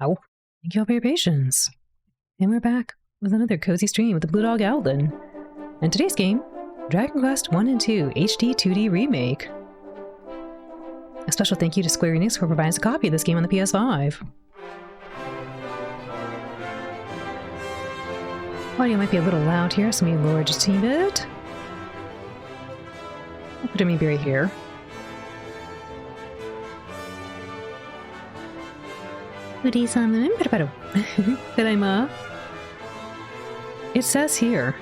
Oh, thank you all for your patience. And we're back with another cozy stream with the Blue Dog Owlin. And today's game, Dragon Quest 1 and 2 HD-2D Remake. A special thank you to Square Enix for providing us a copy of this game on the PS5. Audio might be a little loud here, so let me lower just a teeny bit. I'll put it maybe right here. It says here,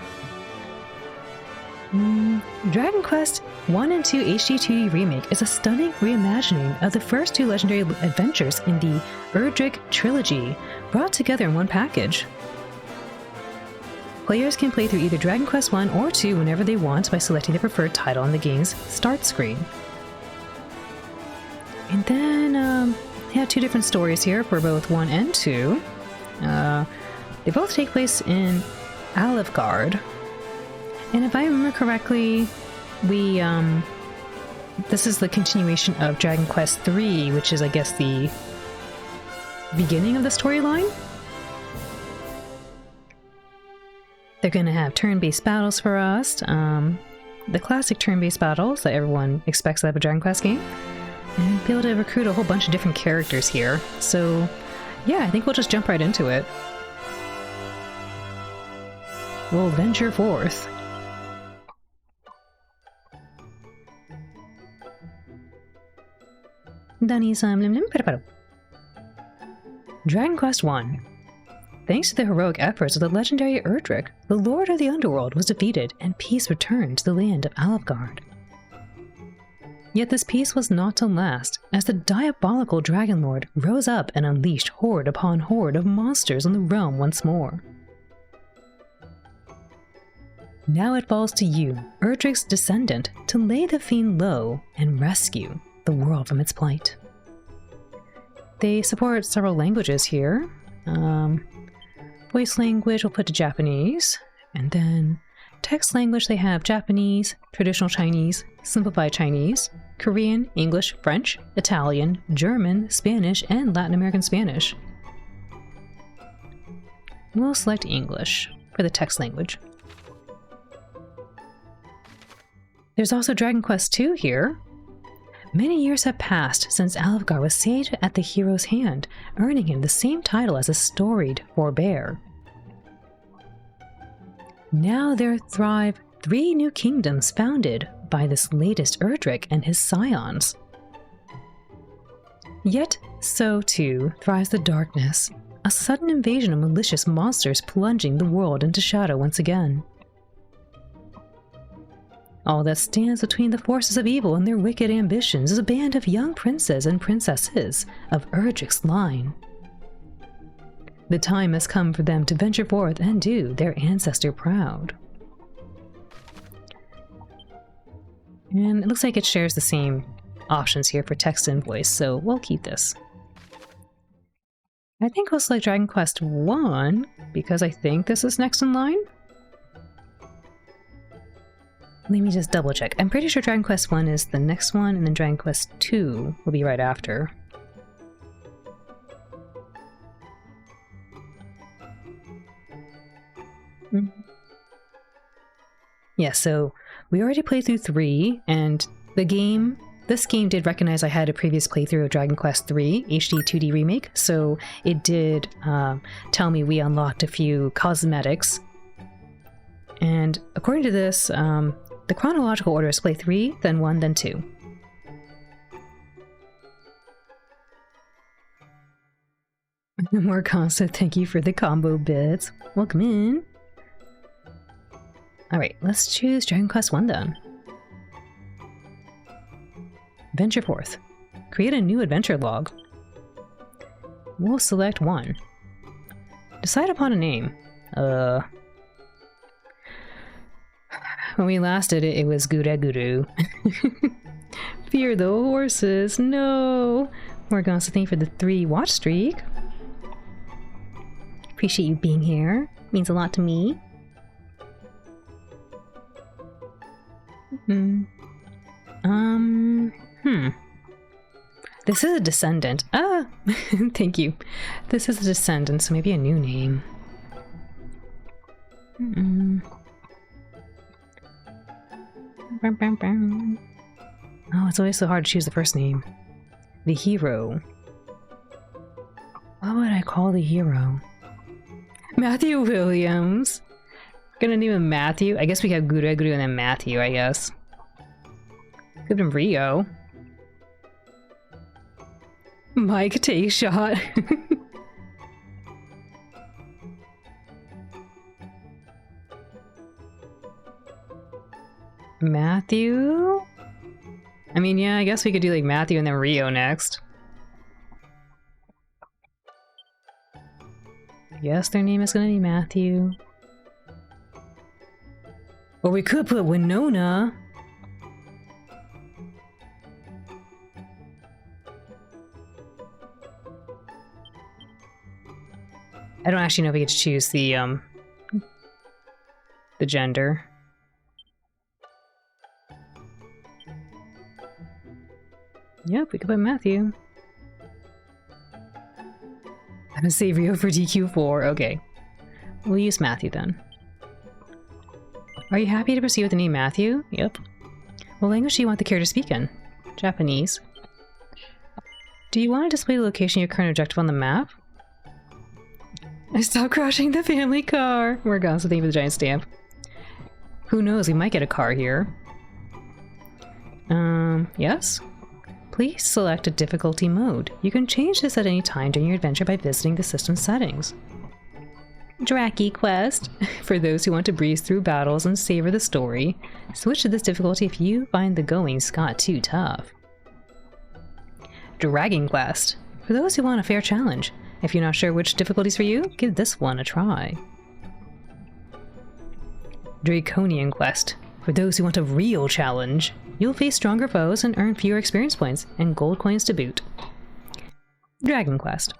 Dragon Quest 1 and 2 HD-2D Remake is a stunning reimagining of the first two legendary adventures in the Erdrick trilogy, brought together in one package. Players can play through either Dragon Quest 1 or 2 whenever they want by selecting their preferred title on the game's start screen. And then, they have two different stories here for both 1 and 2. They both take place in Alefgard. And if I remember correctly, this is the continuation of Dragon Quest 3, which is, I guess, the beginning of the storyline. They're going to have turn-based battles for us, the classic turn-based battles that everyone expects out of a Dragon Quest game, and be able to recruit a whole bunch of different characters here. So, yeah, I think we'll just jump right into it. We'll venture forth. Dragon Quest 1. Thanks to the heroic efforts of the legendary Erdrick, the Lord of the Underworld was defeated and peace returned to the land of Alefgard. Yet this peace was not to last, as the diabolical Dragonlord rose up and unleashed horde upon horde of monsters on the realm once more. Now it falls to you, Erdrick's descendant, to lay the fiend low and rescue the world from its plight. They support several languages here. Voice language we'll put to Japanese, and then text language they have Japanese, traditional Chinese, simplified Chinese, Korean, English, French, Italian, German, Spanish, and Latin American Spanish. We'll select English for the text language. There's also Dragon Quest 2 here. Many years have passed since Alefgard was saved at the hero's hand, earning him the same title as a storied forebear. Now there thrive 3 new kingdoms founded by this latest Erdrick and his scions. Yet, so too thrives the darkness, a sudden invasion of malicious monsters plunging the world into shadow once again. All that stands between the forces of evil and their wicked ambitions is a band of young princes and princesses of Erdrick's line. The time has come for them to venture forth and do their ancestor proud. And it looks like it shares the same options here for text and voice, so we'll keep this. I think we'll select Dragon Quest 1, because I think this is next in line. Let me just double check. I'm pretty sure Dragon Quest 1 is the next one, and then Dragon Quest 2 will be right after. Yeah, so we already played through 3, and this game did recognize I had a previous playthrough of Dragon Quest 3 HD-2D Remake, so it did tell me we unlocked a few cosmetics. And according to this, the chronological order is play 3, then 1, then 2. More constant, thank you for the combo bits. Welcome in. Alright, let's choose Dragon Quest 1 then. Venture forth. Create a new adventure log. We'll select 1. Decide upon a name. When we last did it, it was Guru. Fear the horses, no! We're going to thank for the 3 watch streak. Appreciate you being here. Means a lot to me. This is a descendant. Ah! Thank you. This is a descendant, so maybe a new name. Oh, it's always so hard to choose the first name. The hero. What would I call the hero? Matthew Williams. Gonna name him Matthew. I guess we have Guru and then Matthew, I guess. Give him Rio. Mike, take shot. Matthew? I mean, yeah, I guess we could do like Matthew and then Rio next. I guess their name is gonna be Matthew. Or we could put Winona. I don't actually know if we get to choose the gender. Yep, we could put Matthew. I'm gonna save Rio for DQ4. Okay. We'll use Matthew then. Are you happy to proceed with the name Matthew? Yep. What language do you want the character to speak in? Japanese. Do you want to display the location of your current objective on the map? I stopped crashing the family car. We're gone, so thank you for the giant stamp. Who knows, we might get a car here. Yes? Please select a difficulty mode. You can change this at any time during your adventure by visiting the system settings. Draki Quest. For those who want to breeze through battles and savor the story, switch to this difficulty if you find the goings got too tough. Dragon Quest. For those who want a fair challenge. If you're not sure which difficulty's for you, give this one a try. Draconian Quest. For those who want a real challenge. You'll face stronger foes and earn fewer experience points, and gold coins to boot. Dragon Quest.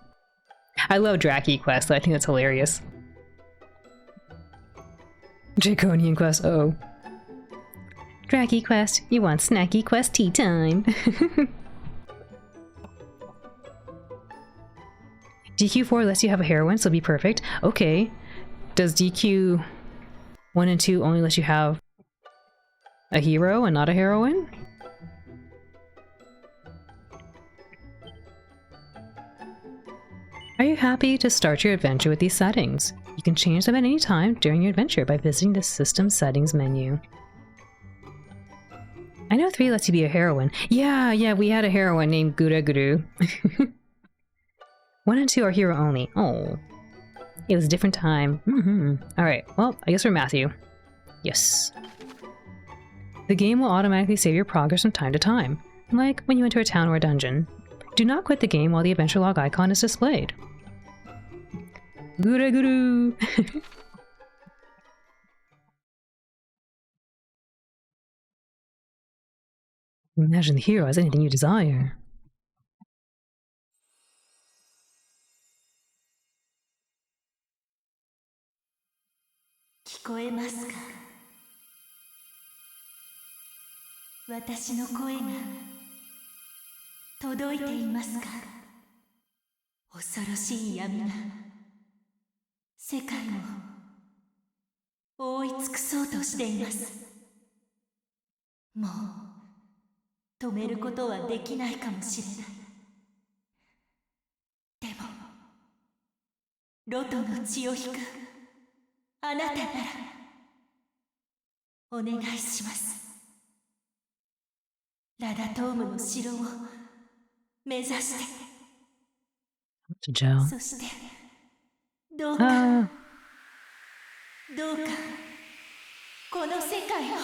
I love Draki Quest, I think that's hilarious. Draconian Quest, uh-oh. Draki Quest, you want snacky quest tea time. DQ4 lets you have a heroine, so be perfect. Okay. Does DQ 1 and 2 only let you have a hero and not a heroine? Are you happy to start your adventure with these settings? You can change them at any time during your adventure by visiting the System Settings menu. I know 3 lets you be a heroine. Yeah, we had a heroine named Gura Guru. 1 and 2 are hero only. Oh. It was a different time. Alright, well, I guess we're Matthew. Yes. The game will automatically save your progress from time to time, like when you enter a town or a dungeon. Do not quit the game while the adventure log icon is displayed. Guru Guru! Imagine the hero has anything you desire. Kikoemasu ka? 私の声が届いていますか？恐ろしい闇が世界を覆い尽くそうとしています。もう止めることはできないかもしれない。でもロトの血を引くあなたならお願いします。ラダトームの城を目指してそしてどうかこの世界を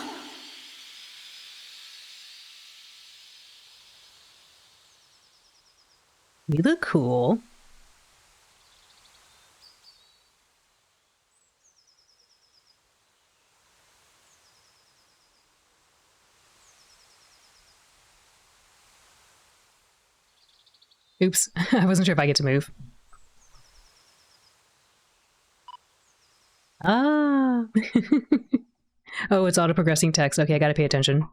You look cool. Oops, I wasn't sure if I get to move. Ah! Oh, it's auto-progressing text. Okay, I gotta pay attention.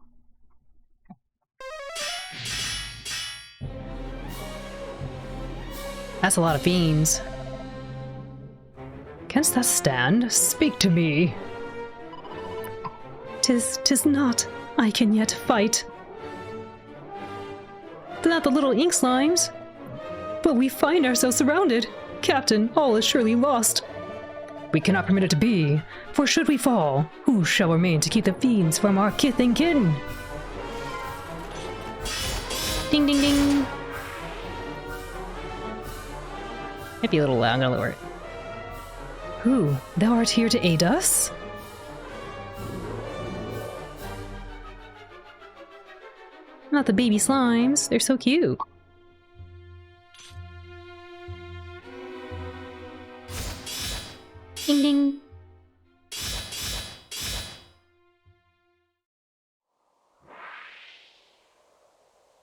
That's a lot of fiends. Canst thou stand? Speak to me. Tis not. I can yet fight. They're not the little ink slimes. But we find ourselves surrounded. Captain, all is surely lost. We cannot permit it to be, for should we fall, who shall remain to keep the fiends from our kith and kin? Ding ding ding. Might be a little loud, I'm gonna lower it. Who? Thou art here to aid us? Not the baby slimes, they're so cute. Ding ding.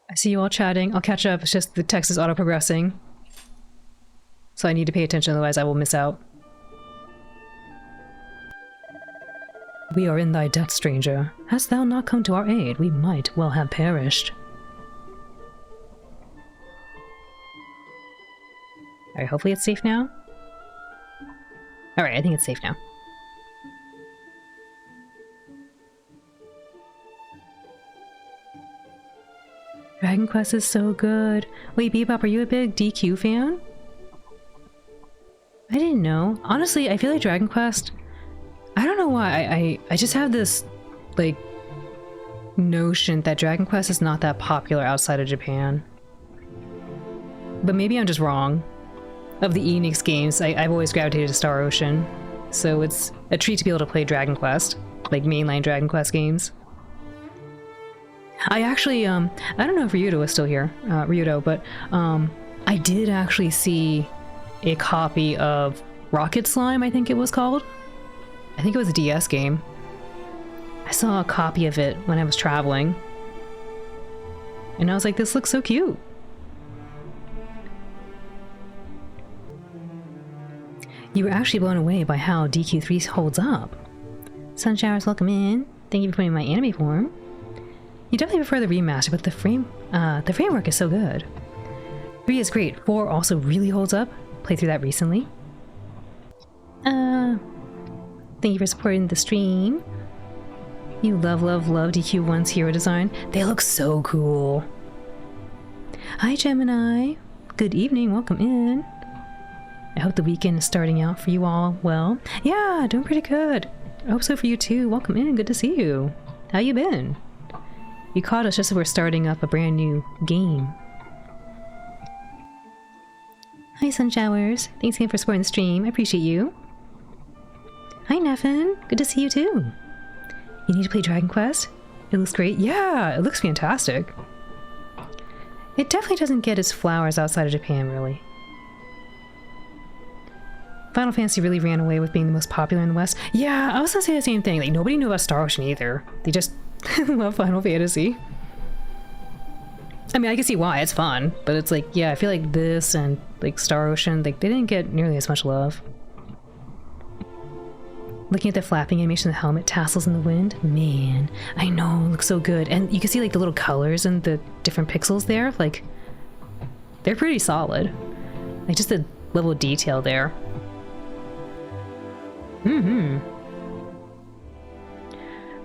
I see you all chatting. I'll catch up. It's just the text is auto-progressing. So I need to pay attention, otherwise I will miss out. We are in thy debt, stranger. Hast thou not come to our aid, we might well have perished. Alright, hopefully it's safe now. Alright, I think it's safe now. Dragon Quest is so good. Wait, Bebop, are you a big DQ fan? I didn't know. Honestly, I feel like Dragon Quest... I don't know why. I just have this, like, notion that Dragon Quest is not that popular outside of Japan. But maybe I'm just wrong. Of the Enix games, I've always gravitated to Star Ocean. So it's a treat to be able to play Dragon Quest. Like, mainline Dragon Quest games. I actually, I don't know if Ryudo is still here, but I did actually see a copy of Rocket Slime, I think it was called. I think it was a DS game. I saw a copy of it when I was traveling. And I was like, this looks so cute. You were actually blown away by how DQ3 holds up. Sunshowers, welcome in. Thank you for putting my anime form. You definitely prefer the remaster, but the framework is so good. 3 is great. 4 also really holds up. Played through that recently. Thank you for supporting the stream. You love DQ1's hero design. They look so cool. Hi, Gemini. Good evening. Welcome in. I hope the weekend is starting out for you all well. Yeah, doing pretty good. I hope so for you too. Welcome in. Good to see you. How you been? You caught us just as we're starting up a brand new game. Hi, Sunshowers. Thanks again for supporting the stream. I appreciate you. Hi, Neffin. Good to see you too. You need to play Dragon Quest? It looks great. Yeah, it looks fantastic. It definitely doesn't get its flowers outside of Japan, really. Final Fantasy really ran away with being the most popular in the West. Yeah, I was gonna say the same thing. Like, nobody knew about Star Ocean either. They just love Final Fantasy. I mean, I can see why. It's fun. But it's like, yeah, I feel like this and, like, Star Ocean, like, they didn't get nearly as much love. Looking at the flapping animation of the helmet tassels in the wind, man, I know, it looks so good. And you can see like the little colors and the different pixels there, like, they're pretty solid. Like just the level of detail there.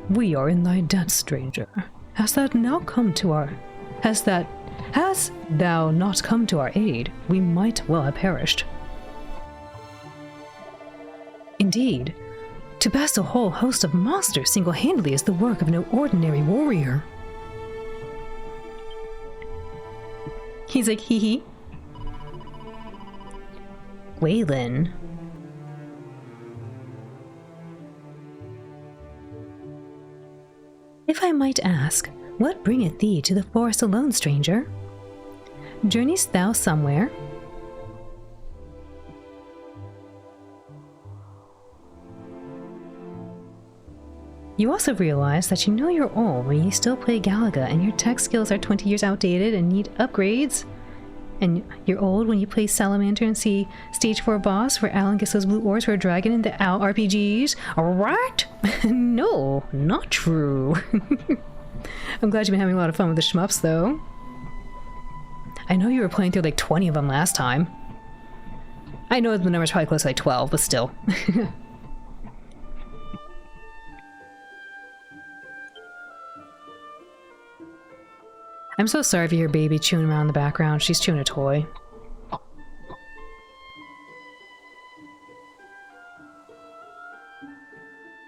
We are in thy debt, stranger. Hast thou not come to our... Hast thou not come to our aid, we might well have perished. Indeed. To best a whole host of monsters single-handedly is the work of no ordinary warrior. He's like, hee hee. Waylon. If I might ask, what bringeth thee to the forest alone, stranger? Journeyest thou somewhere? You also realize that you know you're old when you still play Galaga and your tech skills are 20 years outdated and need upgrades. And you're old when you play Salamander and see Stage 4 boss where Alan gets those blue orbs for a dragon in the OW RPGs. Alright? No, not true. I'm glad you've been having a lot of fun with the shmups though. I know you were playing through like 20 of them last time. I know the number's probably close to like 12, but still. I'm so sorry if you hear baby chewing around in the background. She's chewing a toy.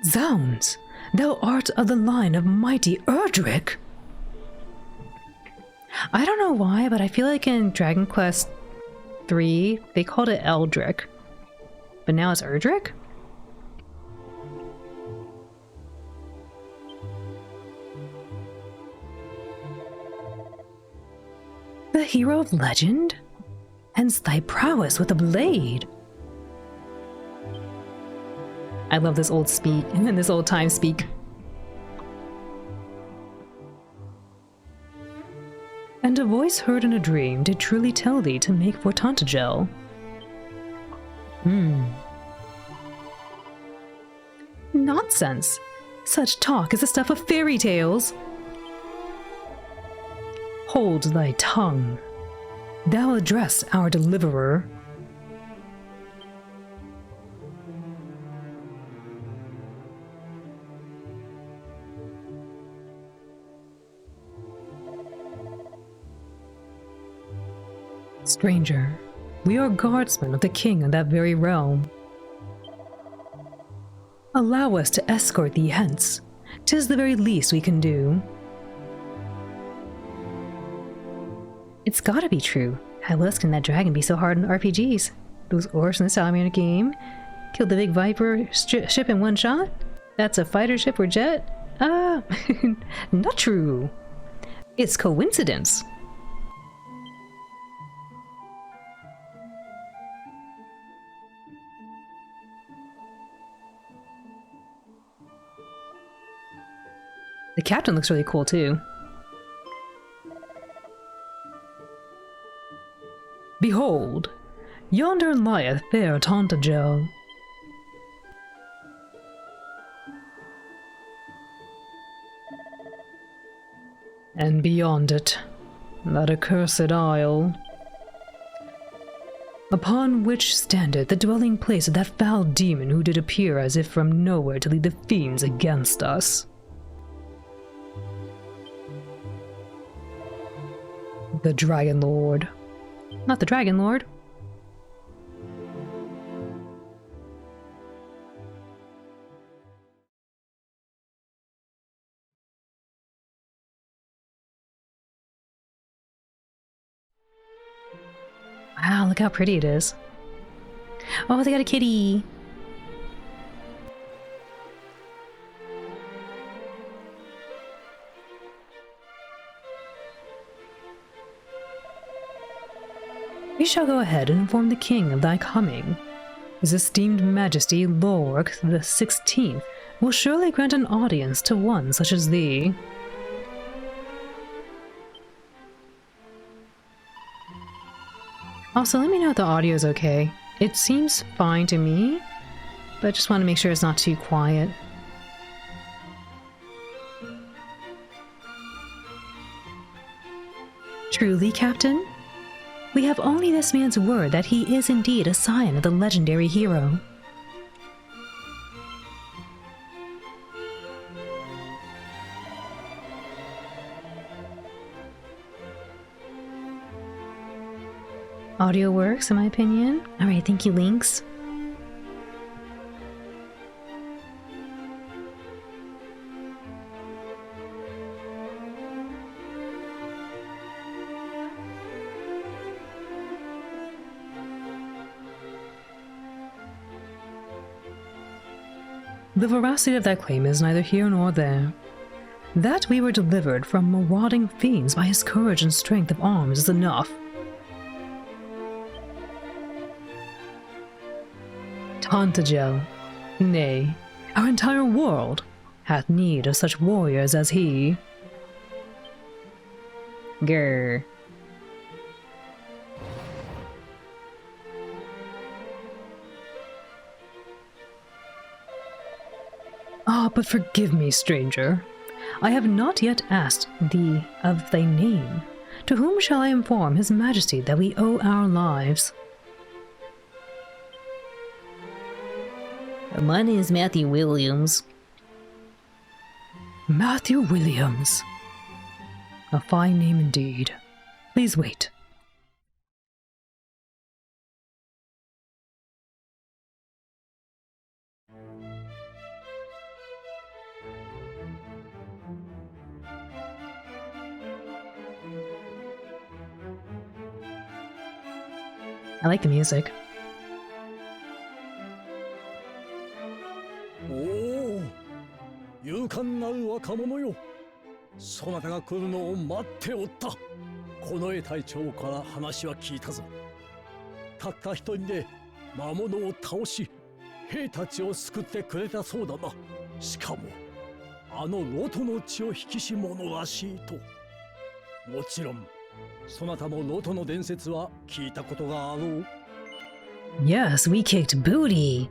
Zounds! Thou art of the line of mighty Erdrick! I don't know why, but I feel like in Dragon Quest 3, they called it Eldrick. But now it's Erdrick? The hero of legend? Hence thy prowess with a blade. I love this old speak, and this old time speak. And a voice heard in a dream did truly tell thee to make for Tantagel. Nonsense! Such talk is the stuff of fairy tales! Hold thy tongue. Thou address our deliverer. Stranger, we are guardsmen of the king of that very realm. Allow us to escort thee hence. 'Tis the very least we can do. It's gotta be true. How else can that dragon be so hard in RPGs? Those orcs in the Salamander game killed the big Viper ship in one shot? That's a fighter ship or jet? Not true. It's coincidence. The captain looks really cool too. Behold, yonder lieth fair Tantagel. And beyond it, that accursed isle, upon which standeth the dwelling place of that foul demon who did appear as if from nowhere to lead the fiends against us. The Dragonlord. Not the Dragonlord. Wow, look how pretty it is. Oh, they got a kitty. We shall go ahead and inform the king of thy coming. His esteemed majesty Lork the 16th will surely grant an audience to one such as thee. Also, let me know if the audio is okay. It seems fine to me, but I just want to make sure it's not too quiet. Truly, Captain? We have only this man's word that he is indeed a scion of the legendary hero. Audio works, in my opinion. Alright, thank you, Lynx. The veracity of that claim is neither here nor there. That we were delivered from marauding fiends by his courage and strength of arms is enough. Tantagel, nay, our entire world, hath need of such warriors as he. Grr. Ah, but forgive me, stranger. I have not yet asked thee of thy name. To whom shall I inform his majesty that we owe our lives? My name is Matthew Williams. Matthew Williams. A fine name indeed. Please wait. I like the music. おお、勇敢なる若者よ。そなたが来るのを待っておった。この絵隊長から話は聞いたぞ。たった一人で魔物を倒し、兵たちを救ってくれたそうだな。しかも、あのロトの血を引きし者らしいと。もちろん、そなたもロトの伝説は聞いたことがあろう。Yes, we kicked booty.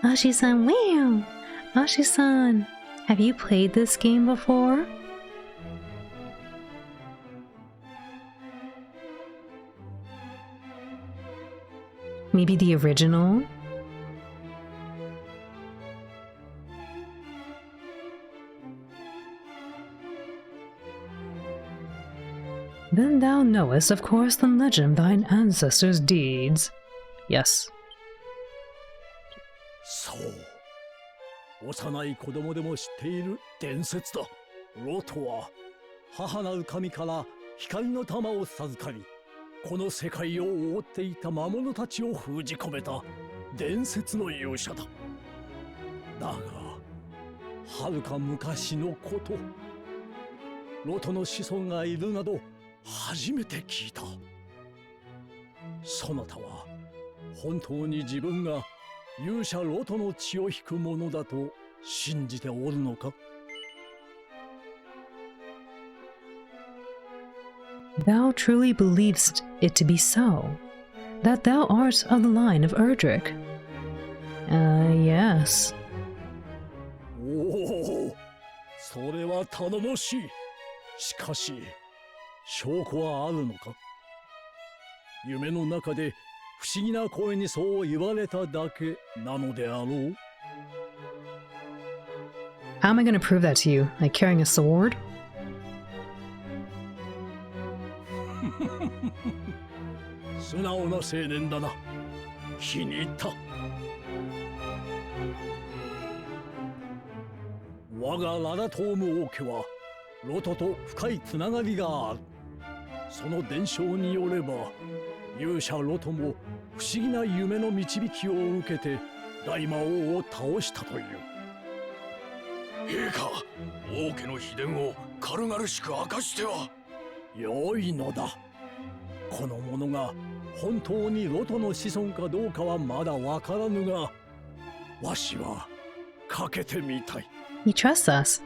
Ashi-san, wow! Ashi-san, have you played this game before? Maybe the original? Then thou knowest, of course, the legend of thine ancestors' deeds. Yes. そう。幼い子供でも知っている伝説だ。ロトは母なる神から光の玉を授かり、この世界を覆っていた魔物たちを封じ込めた伝説の勇者だ。だが、はるか昔のこと、ロトの子孫がいるなど初めて聞いた。そなたは本当に自分が勇者ロトの血を引くものだと信じておるのか？ Thou truly believest it to be so, that thou art of the line of Erdrick. Yes. おお、それは頼もしい。しかし、証拠はあるのか？夢の中で不思議な声にそう言われただけなのであろう。 How am I going to prove that to you? Like carrying a sword? 素直な青年だな。気に入った。我がララトーム王家はロトと深いつながりがある。その伝承によれば、勇者ロトも不思議な夢の導きを受けて大魔王を倒したという。陛下、王家の秘伝を軽々しく明かしては。良いのだ。この者が本当にロトの子孫かどうかはまだわからぬが、わしはかけてみたい。He trusts us.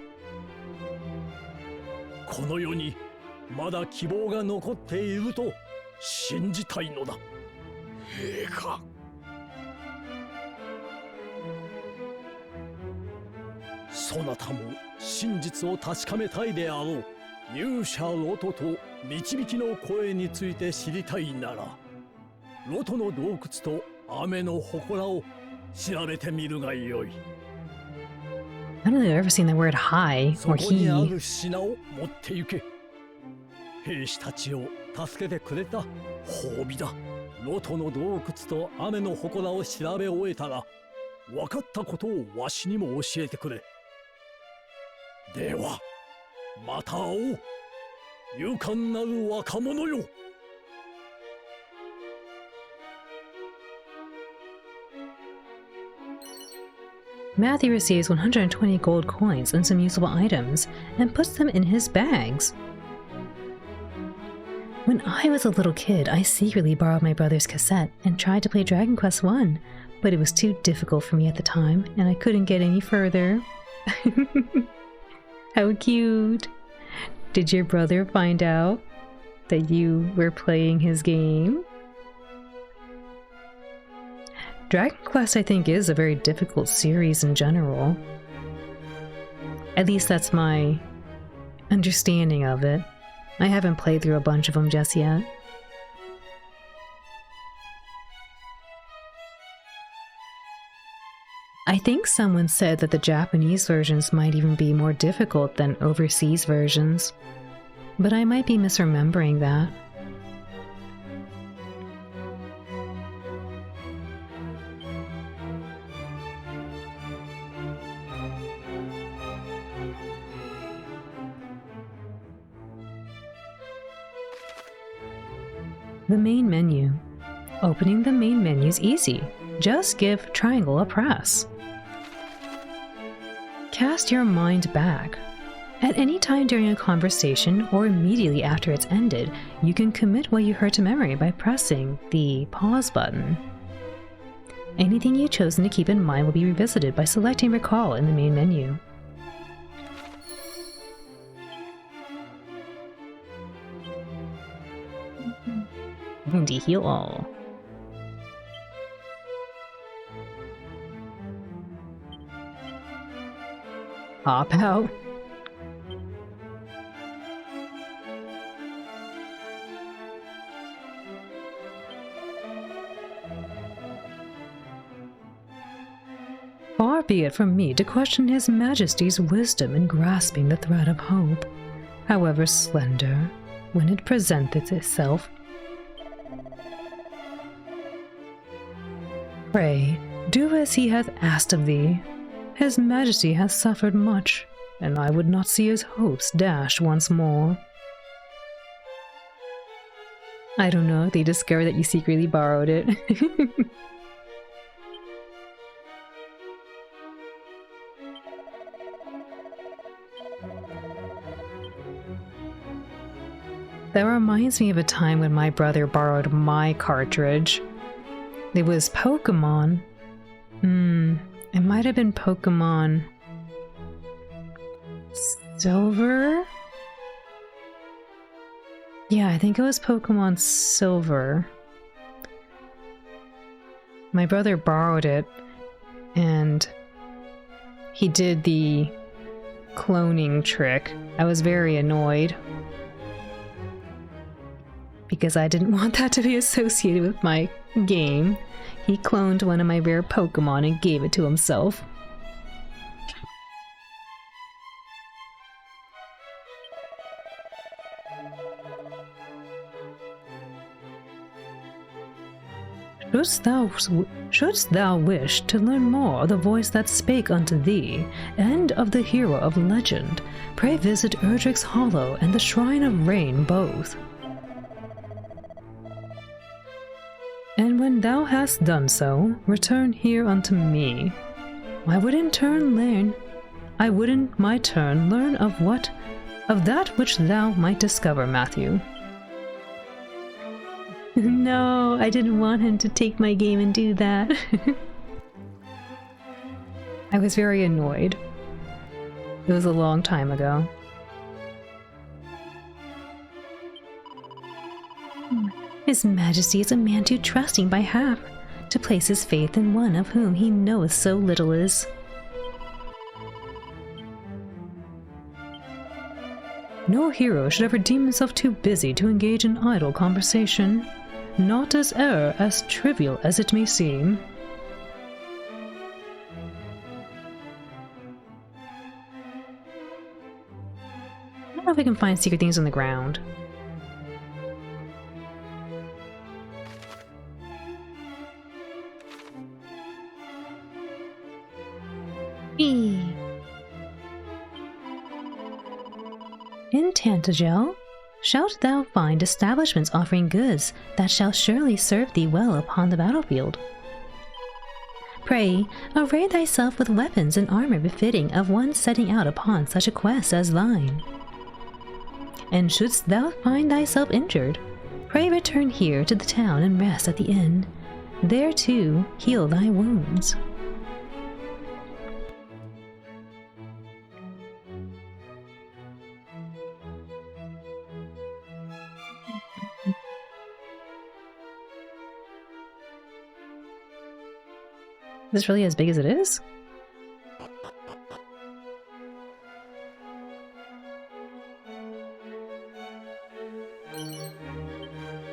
この世にまだ希望が残っていると信じたいのだ。陛下。そなたも真実を確かめたいであろう。勇者ロトと導きの声について知りたいなら、ロトの洞窟と雨の祠を調べてみるがよい。I don't think I've ever seen the word hi そ or こにあ he. る品を持って行け。兵士たちを助けてくれた褒美だ。ロトの洞窟と雨の祠を調べ終えたら、分かったことをわしにも教えてくれ。では、また会おう。勇敢なる若者よ。Matthew receives 120 gold coins and some usable items and puts them in his bags. When I was a little kid, I secretly borrowed my brother's cassette and tried to play Dragon Quest I, but it was too difficult for me at the time, and I couldn't get any further. How cute! Did your brother find out that you were playing his game? Dragon Quest, I think, is a very difficult series in general. At least that's my understanding of it. I haven't played through a bunch of them just yet. I think someone said that the Japanese versions might even be more difficult than overseas versions, but I might be misremembering that. The main menu. Opening the main menu is easy. Just give triangle a press. Cast your mind back. At any time during a conversation or immediately after it's ended, you can commit what you heard to memory by pressing the pause button. Anything you've chosen to keep in mind will be revisited by selecting Recall in the main menu. And heal all. Hop out. Far be it from me to question His Majesty's wisdom in grasping the thread of hope, however slender, when it presenteth itself. Pray, do as he hath asked of thee. His Majesty hath suffered much, and I would not see his hopes dashed once more. I don't know if they discovered that you secretly borrowed it. That reminds me of a time when my brother borrowed my cartridge. It was Pokemon. It might have been Pokemon Silver? Yeah, I think it was Pokemon Silver. My brother borrowed it, and he did the cloning trick. I was very annoyed, because I didn't want that to be associated with my game. He cloned one of my rare Pokemon and gave it to himself. Shouldst thou wish to learn more of the voice that spake unto thee, and of the hero of legend, pray visit Erdrick's Hollow and the Shrine of Rain both. And when thou hast done so, return here unto me. I would in my turn learn of that which thou might discover, Matthew. No, I didn't want him to take my game and do that. I was very annoyed. It was a long time ago. His Majesty is a man too trusting by half to place his faith in one of whom he knoweth so little is. No hero should ever deem himself too busy to engage in idle conversation, not as trivial as it may seem. I don't know if I can find secret things on the ground. In Tantagel shalt thou find establishments offering goods that shall surely serve thee well upon the battlefield. Pray, array thyself with weapons and armor befitting of one setting out upon such a quest as thine. And shouldst thou find thyself injured, pray return here to the town and rest at the inn. There too heal thy wounds. Is this really as big as it is?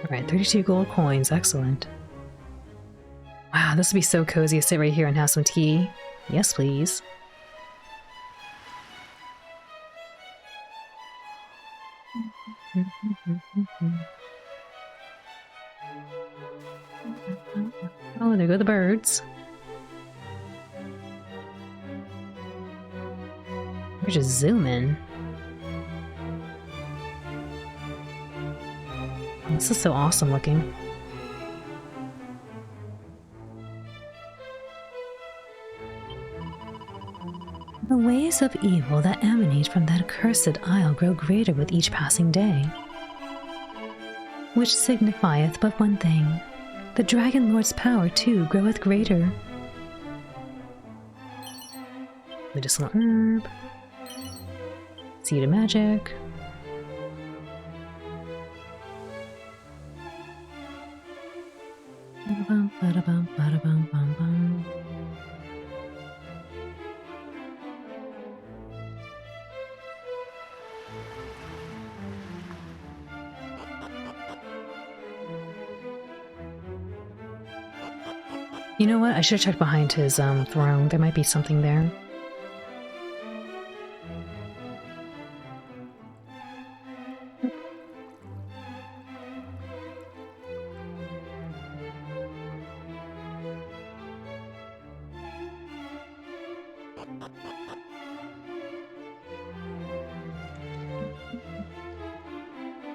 Alright, 32 gold coins, excellent. Wow, this would be so cozy to sit right here and have some tea. Yes, please. Oh, there go the birds. We're just zooming. This is so awesome looking. The ways of evil that emanate from that accursed isle grow greater with each passing day, which signifieth but one thing: the Dragonlord's power too groweth greater. Medicinal herb, seed of magic. You know what? I should have checked behind his throne. There might be something there.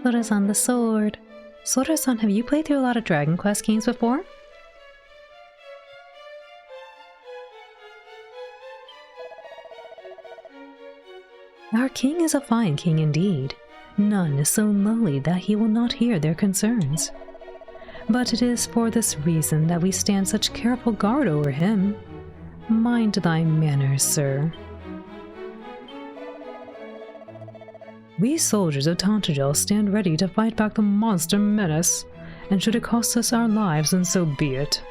Sora-san the sword. Sora-san, have you played through a lot of Dragon Quest games before? Our king is a fine king indeed. None is so lowly that he will not hear their concerns. But it is for this reason that we stand such careful guard over him. Mind thy manners, sir. We soldiers of Tantagel stand ready to fight back the monster menace, and should it cost us our lives, then so be it.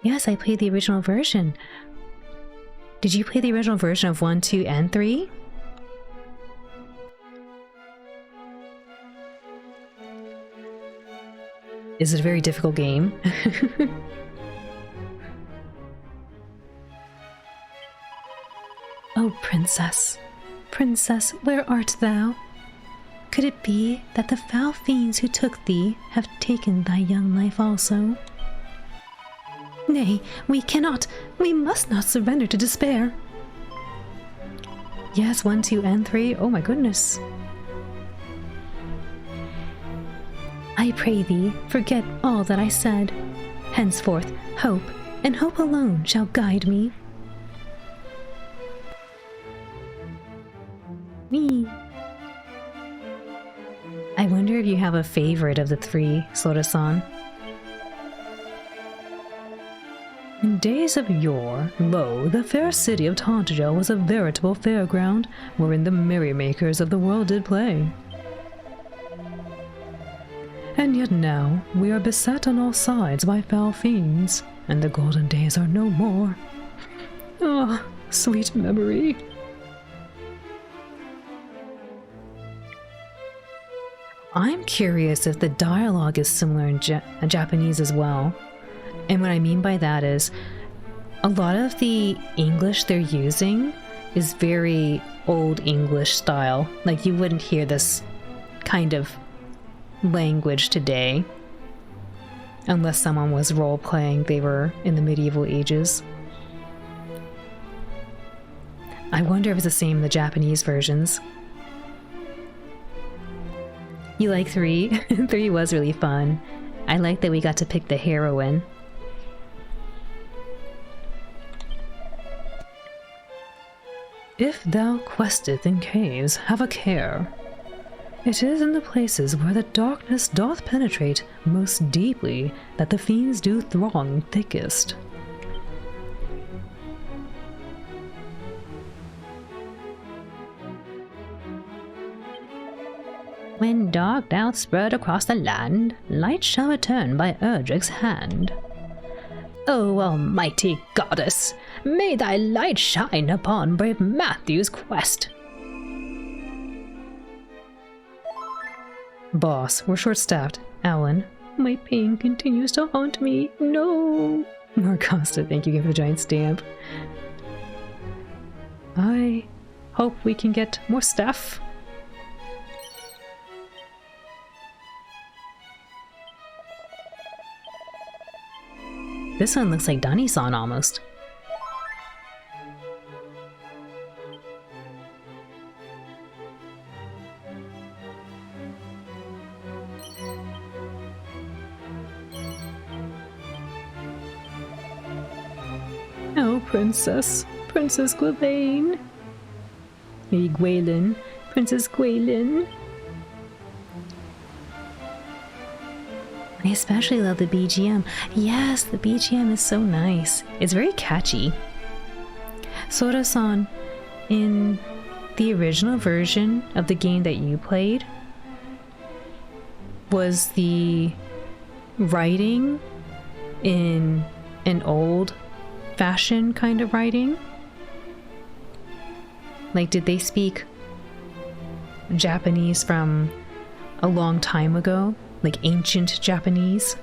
Yes, I played the original version. Did you play the original version of 1, 2, and 3? Is it a very difficult game? Oh, princess, princess, where art thou? Could it be that the foul fiends who took thee have taken thy young life also? Nay, we cannot, we must not surrender to despair. Yes, 1, 2, and 3, oh my goodness. I pray thee, forget all that I said. Henceforth, hope, and hope alone shall guide me. Me. I wonder if you have a favorite of the 3, Sora-san. In days of yore, lo, the fair city of Tantagel was a veritable fairground, wherein the merrymakers of the world did play. And yet now we are beset on all sides by foul fiends, and the golden days are no more. Ah, sweet memory. I'm curious if the dialogue is similar in Japanese as well. And what I mean by that is, a lot of the English they're using is very old English style. Like, you wouldn't hear this kind of language today unless someone was role-playing they were in the medieval ages. I wonder if it's the same in the Japanese versions. You like 3? 3 was really fun. I like that we got to pick the heroine. If thou questeth in caves, have a care. It is in the places where the darkness doth penetrate most deeply that the fiends do throng thickest. When dark doth spread across the land, light shall return by Erdrick's hand. O almighty goddess, may thy light shine upon brave Matthew's quest. Boss, we're short-staffed. Alan, my pain continues to haunt me. No! More Costa, thank you again for the giant stamp. I hope we can get more stuff. This one looks like Dani-san almost. Oh, Princess. Princess Gwaelin. Hey, Gwaelin. Princess Gwaelin. I especially love the BGM. Yes, the BGM is so nice. It's very catchy. Sora-san, in the original version of the game that you played, was the writing in an old-fashioned kind of writing? Like, did they speak Japanese from a long time ago? Like ancient Japanese?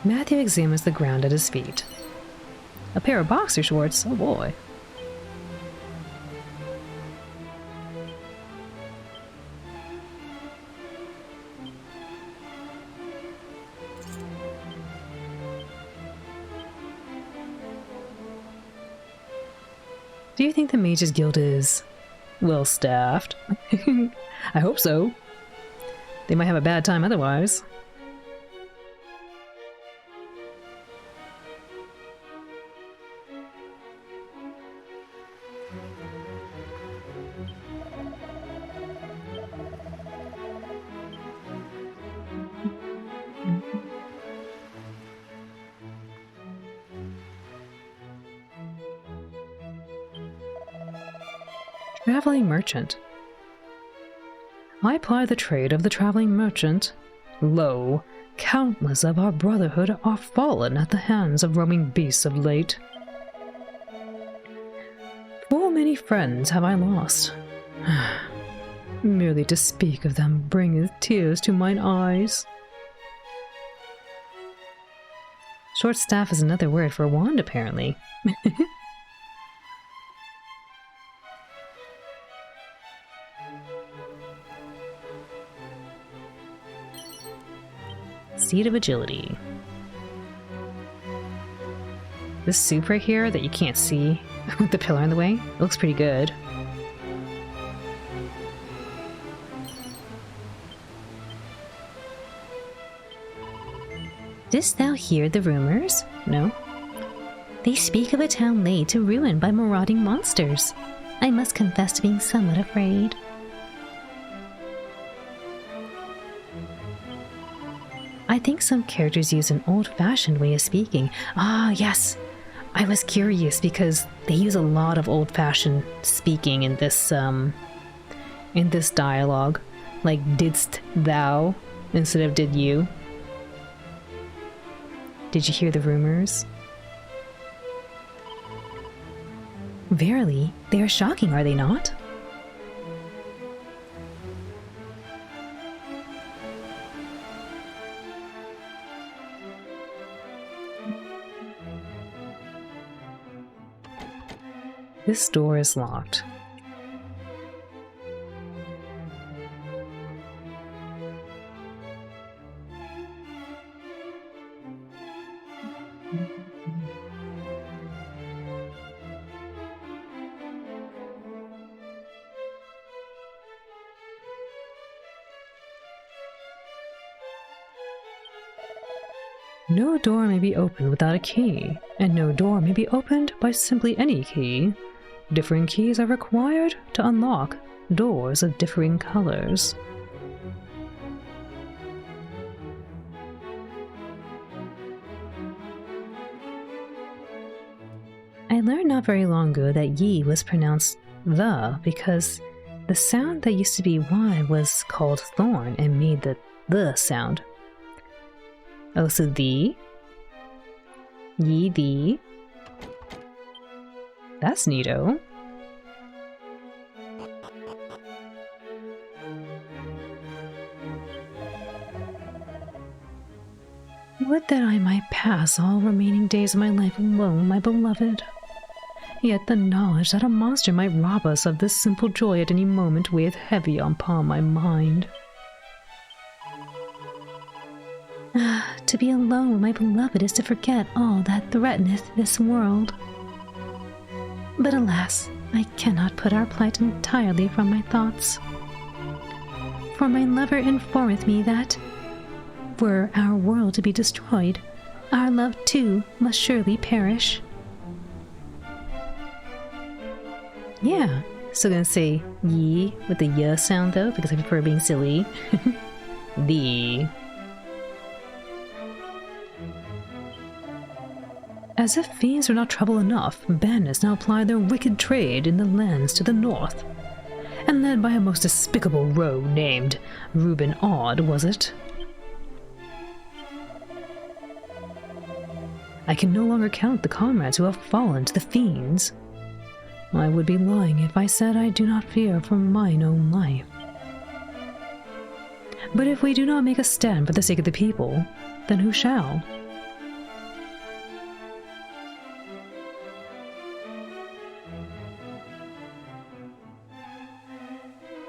Matthew examines the ground at his feet. A pair of boxer shorts? Oh boy. Do you think the Mages Guild is well staffed? I hope so. They might have a bad time otherwise. Traveling merchant. I ply the trade of the traveling merchant. Lo, countless of our brotherhood are fallen at the hands of roaming beasts of late. Full many friends have I lost. Merely to speak of them bringeth tears to mine eyes. Short staff is another word for wand, apparently. Seed of Agility. This soup right here that you can't see with the pillar in the way, it looks pretty good. Didst thou hear the rumors? No. They speak of a town laid to ruin by marauding monsters. I must confess to being somewhat afraid. I think some characters use an old-fashioned way of speaking. Ah, yes! I was curious because they use a lot of old-fashioned speaking in this dialogue. Like, didst thou instead of did you. Did you hear the rumors? Verily, they are shocking, are they not? This door is locked. No door may be opened without a key, and no door may be opened by simply any key. Differing keys are required to unlock doors of differing colors. I learned not very long ago that ye was pronounced the because the sound that used to be y was called thorn and made the sound. Oh, so thee, ye, thee, That's neato. Would that I might pass all remaining days of my life alone, my beloved. Yet the knowledge that a monster might rob us of this simple joy at any moment weigheth heavy upon my mind. To be alone with my beloved is to forget all that threateneth this world. But alas, I cannot put our plight entirely from my thoughts. For my lover informeth me that, were our world to be destroyed, our love too must surely perish. Yeah, still gonna say ye with the y sound though, because I prefer being silly. The. As if fiends are not trouble enough, bandits now ply their wicked trade in the lands to the north. And led by a most despicable rogue named Reuben Odd, was it? I can no longer count the comrades who have fallen to the fiends. I would be lying if I said I do not fear for mine own life. But if we do not make a stand for the sake of the people, then who shall?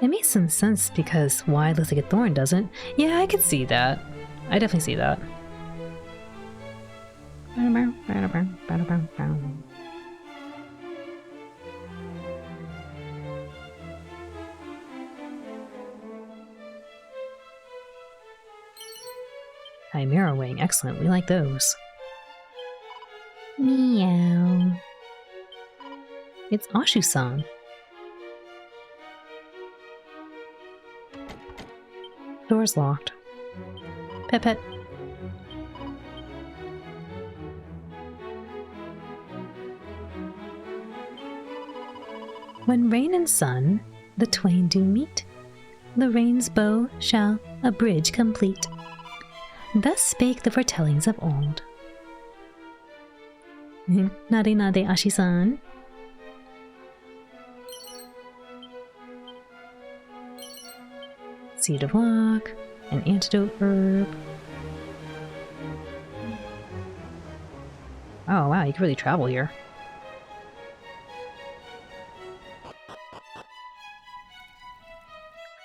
It makes some sense because why looks like a thorn doesn't. Yeah, I could see that. I definitely see that. Chimera wing, excellent. We like those. Meow. It's Ashu-san. Door's locked. Pet pet. When rain and sun the twain do meet, the rain's bow shall a bridge complete. Thus spake the foretellings of old. Nade nade Ashi-san. Seed of luck, an antidote herb. Oh wow, you can really travel here.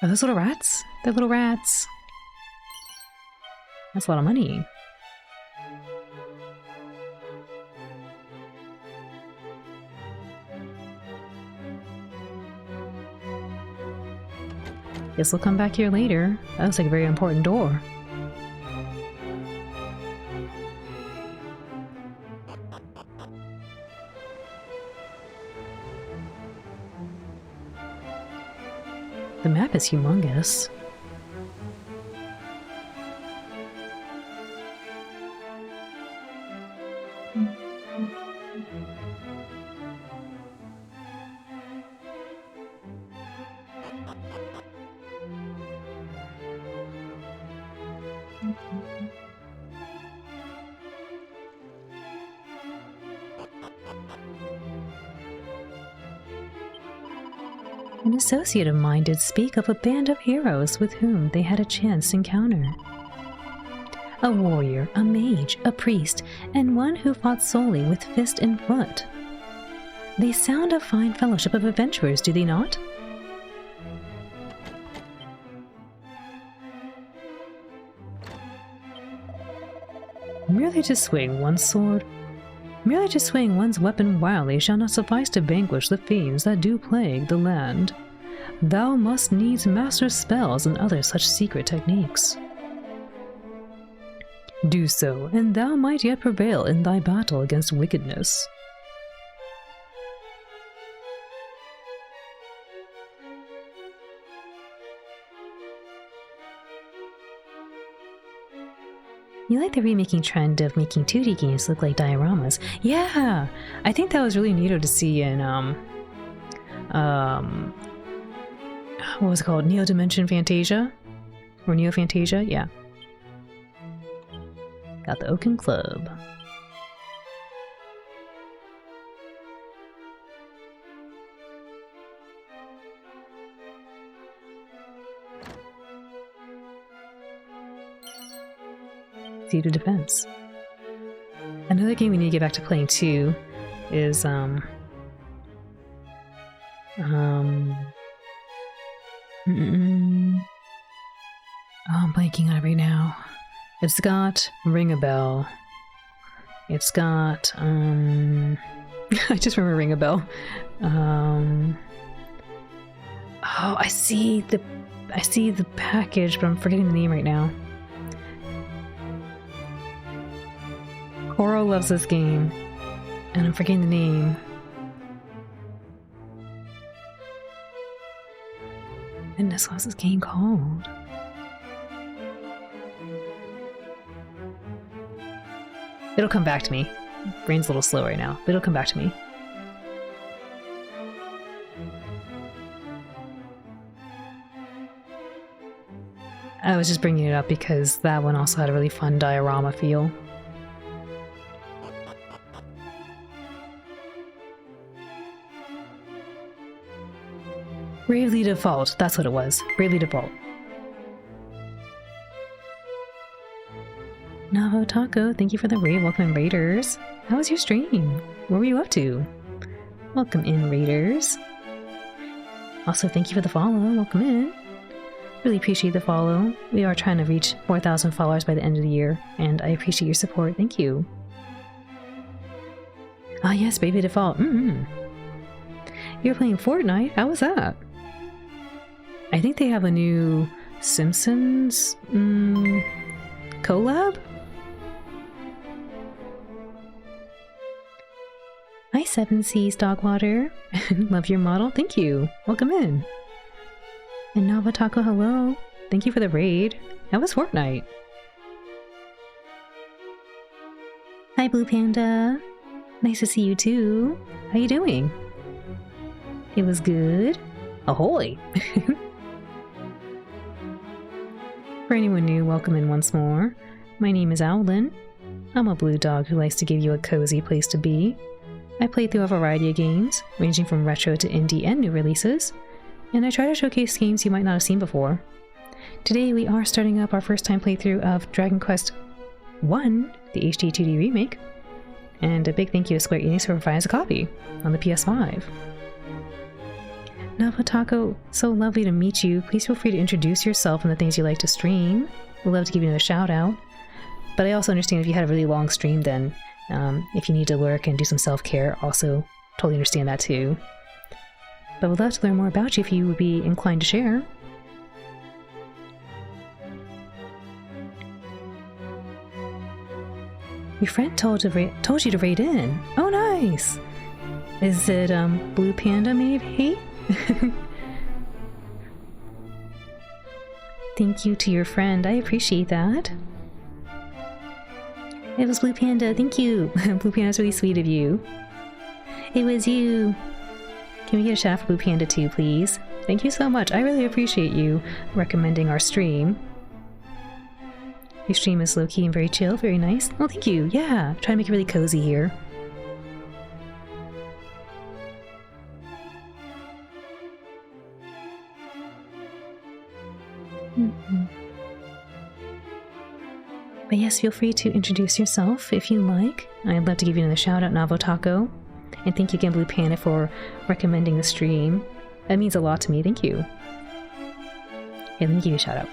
Are those little rats? They're little rats. That's a lot of money. Guess we'll come back here later. That looks like a very important door. The map is humongous. An associate of mine did speak of a band of heroes with whom they had a chance encounter. A warrior, a mage, a priest, and one who fought solely with fist and foot. They sound a fine fellowship of adventurers, do they not? Merely to swing one's sword, merely to swing one's weapon wildly shall not suffice to vanquish the fiends that do plague the land. Thou must needs master spells and other such secret techniques. Do so, and thou might yet prevail in thy battle against wickedness. You like the remaking trend of making 2D games look like dioramas. Yeah! I think that was really neato to see in, what was it called? Neo Dimension Fantasia? Or Neo Fantasia? Yeah. Got the Oaken Club. Seed of Defense. Another game we need to get back to playing too is oh, I'm blanking on it right now. It's got Ring a Bell. It's got I just remember Ring a Bell. Oh, I see the package, but I'm forgetting the name right now. Coral loves this game, and I'm forgetting the name. Goodness, what's this game called? It'll come back to me. Brain's a little slow right now, but it'll come back to me. I was just bringing it up because that one also had a really fun diorama feel. Bravely Default, that's what it was. Bravely Default. Navo Taco, thank you for the raid. Welcome in, Raiders. How was your stream? What were you up to? Welcome in, Raiders. Also, thank you for the follow. Welcome in. Really appreciate the follow. We are trying to reach 4,000 followers by the end of the year, and I appreciate your support. Thank you. Ah, yes, Bravely Default. You're playing Fortnite? How was that? I think they have a new Simpsons collab? Hi, 7C's Dogwater. Love your model. Thank you. Welcome in. And Nava Taco, hello. Thank you for the raid. How was Fortnite? Hi, Blue Panda. Nice to see you too. How you doing? It was good. Ahoy! For anyone new, welcome in once more. My name is Owlin. I'm a blue dog who likes to give you a cozy place to be. I play through a variety of games, ranging from retro to indie and new releases, and I try to showcase games you might not have seen before. Today we are starting up our first time playthrough of Dragon Quest I, the HD-2D remake, and a big thank you to Square Enix for providing us a copy on the PS5. Nava Taco, so lovely to meet you. Please feel free to introduce yourself and the things you like to stream. We'd love to give you a shout out. But I also understand if you had a really long stream, then if you need to lurk and do some self-care, also totally understand that too. But we'd love to learn more about you if you would be inclined to share. Your friend told you to raid in. Oh, nice! Is it Blue Panda maybe? Thank you to your friend. I appreciate that. It was Blue Panda. Thank you. Blue Panda's really sweet of you. It was you. Can we get a shout out for Blue Panda too, please? Thank you so much. I really appreciate you recommending our stream. Your stream is low-key and very chill. Very nice. Oh, thank you. Yeah. Try to make it really cozy here. But yes, feel free to introduce yourself if you like. I'd love to give you another shout out, Navo Taco. And thank you again, Blue Panda, for recommending the stream. That means a lot to me. Thank you. Here, let me give you a shout out.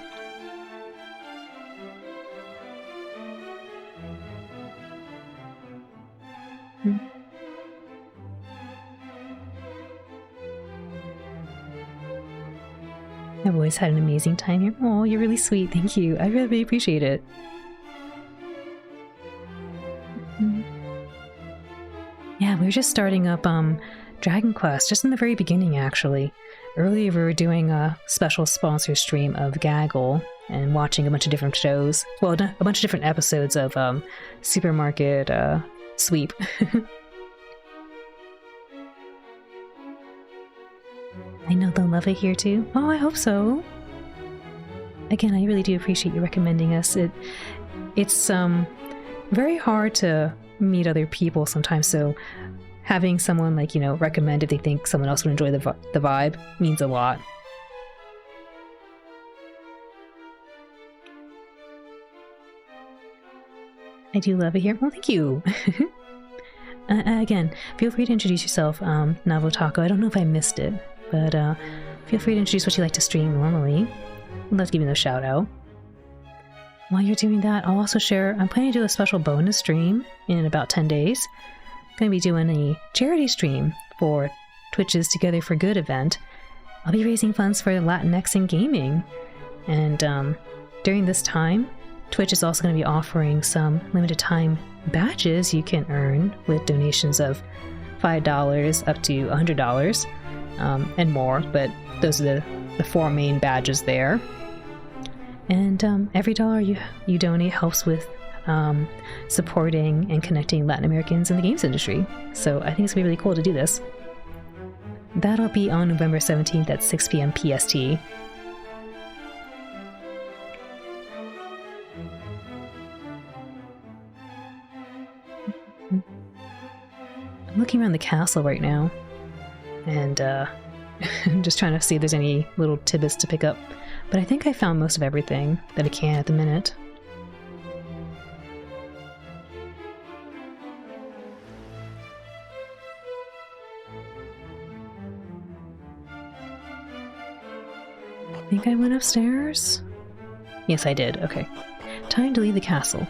I've always had an amazing time here. Oh, you're really sweet. Thank you. I really, really appreciate it. Yeah, we were just starting up Dragon Quest, just in the very beginning, actually. Earlier, we were doing a special sponsor stream of Gaggle and watching a bunch of different shows. Well, a bunch of different episodes of Supermarket Sweep. I know they'll love it here too. Oh, I hope so. Again, I really do appreciate you recommending us. It's very hard to meet other people sometimes, so having someone recommend if they think someone else would enjoy the vibe means a lot. I do love it here. Well, thank you. Again, feel free to introduce yourself, Navotako. I don't know if I missed it, but feel free to introduce what you like to stream normally. I'd love to give you a shout out. While you're doing that, I'll also share, I'm planning to do a special bonus stream in about 10 days. I'm going to be doing a charity stream for Twitch's Together for Good event. I'll be raising funds for Latinx in gaming. And during this time, Twitch is also going to be offering some limited time badges you can earn with donations of $5 up to $100 and more, but those are the four main badges there. And every dollar you donate helps with supporting and connecting Latin Americans in the games industry. So I think it's going to be really cool to do this. That'll be on November 17th at 6 p.m. PST. I'm looking around the castle right now, and I'm just trying to see if there's any little tidbits to pick up. But I think I found most of everything that I can at the minute. I think I went upstairs? Yes, I did. Okay. Time to leave the castle.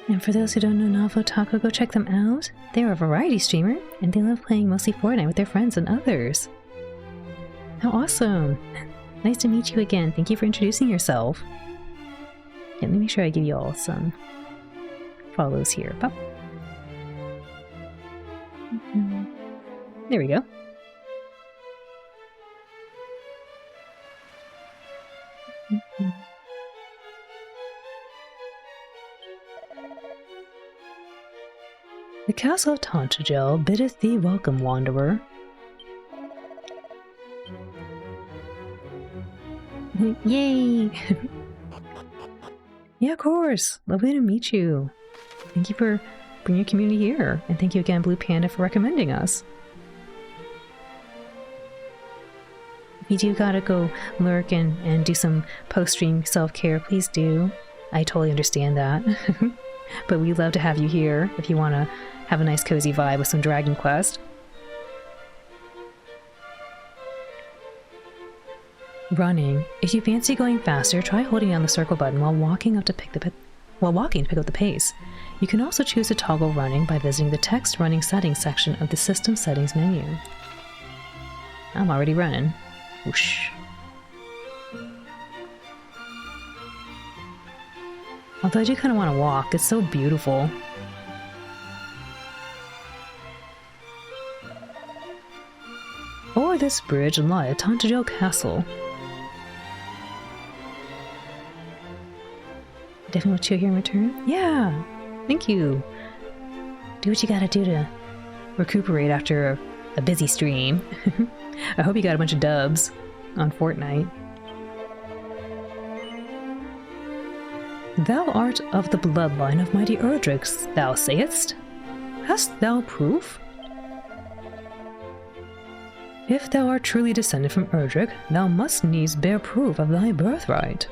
And for those who don't know Navotako, go check them out. They're a variety streamer, and they love playing mostly Fortnite with their friends and others. How awesome! Nice to meet you again. Thank you for introducing yourself. Yeah, let me make sure I give you all some follows here. Pop. There we go. The castle of Tantagel biddeth thee welcome, wanderer. Yay! Yeah, of course. Lovely to meet you. Thank you for bringing your community here, and thank you again, Blue Panda, for recommending us. If you do gotta go lurk and do some post-stream self-care, please do. I totally understand that. But we'd love to have you here if you want to have a nice cozy vibe with some Dragon Quest. Running. If you fancy going faster, try holding down the circle button while walking to pick up the pace. You can also choose to toggle running by visiting the text running settings section of the system settings menu. I'm already running. Whoosh. Although I do kind of want to walk, it's so beautiful. O'er this bridge lieth Tantagel Castle. Definitely want you here in return? Yeah! Thank you! Do what you gotta do to recuperate after a busy stream. I hope you got a bunch of dubs on Fortnite. Thou art of the bloodline of mighty Erdrick, thou sayest? Hast thou proof? If thou art truly descended from Erdrick, thou must needs bear proof of thy birthright.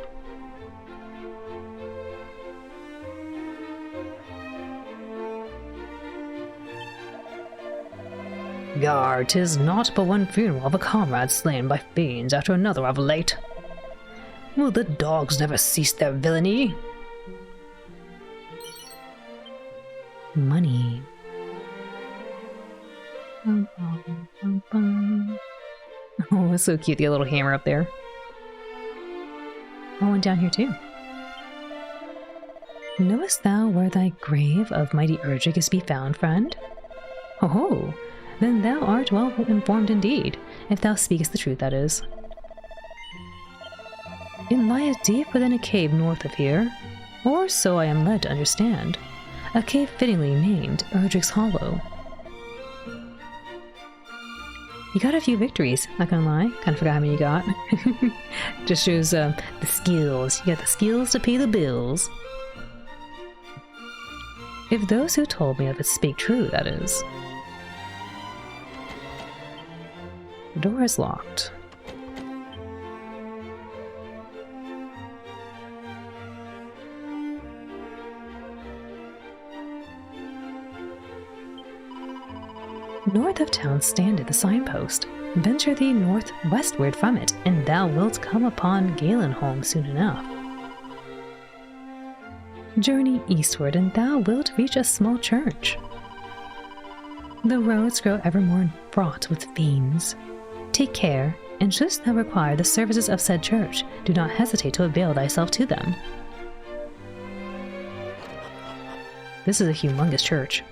Yar, 'tis naught but one funeral of a comrade slain by fiends after another of late. Will the dogs never cease their villainy? Money. Oh, it's so cute, the little hammer up there. Oh, and down here too. Knowest thou where thy grave of mighty Erdrick is to be found, friend? Ho ho! Then thou art well informed indeed, if thou speakest the truth, that is. It lieth deep within a cave north of here, or so I am led to understand. A cave fittingly named Erdrick's Hollow. You got a few victories, not gonna lie. Kinda forgot how many you got. Just shows the skills. You got the skills to pay the bills. If those who told me of it speak true, that is. The door is locked. North of town standeth the signpost. Venture thee northwestward from it, and thou wilt come upon Galenholm soon enough. Journey eastward, and thou wilt reach a small church. The roads grow ever more fraught with fiends. Take care, and shouldst thou require the services of said church, do not hesitate to avail thyself to them. This is a humongous church.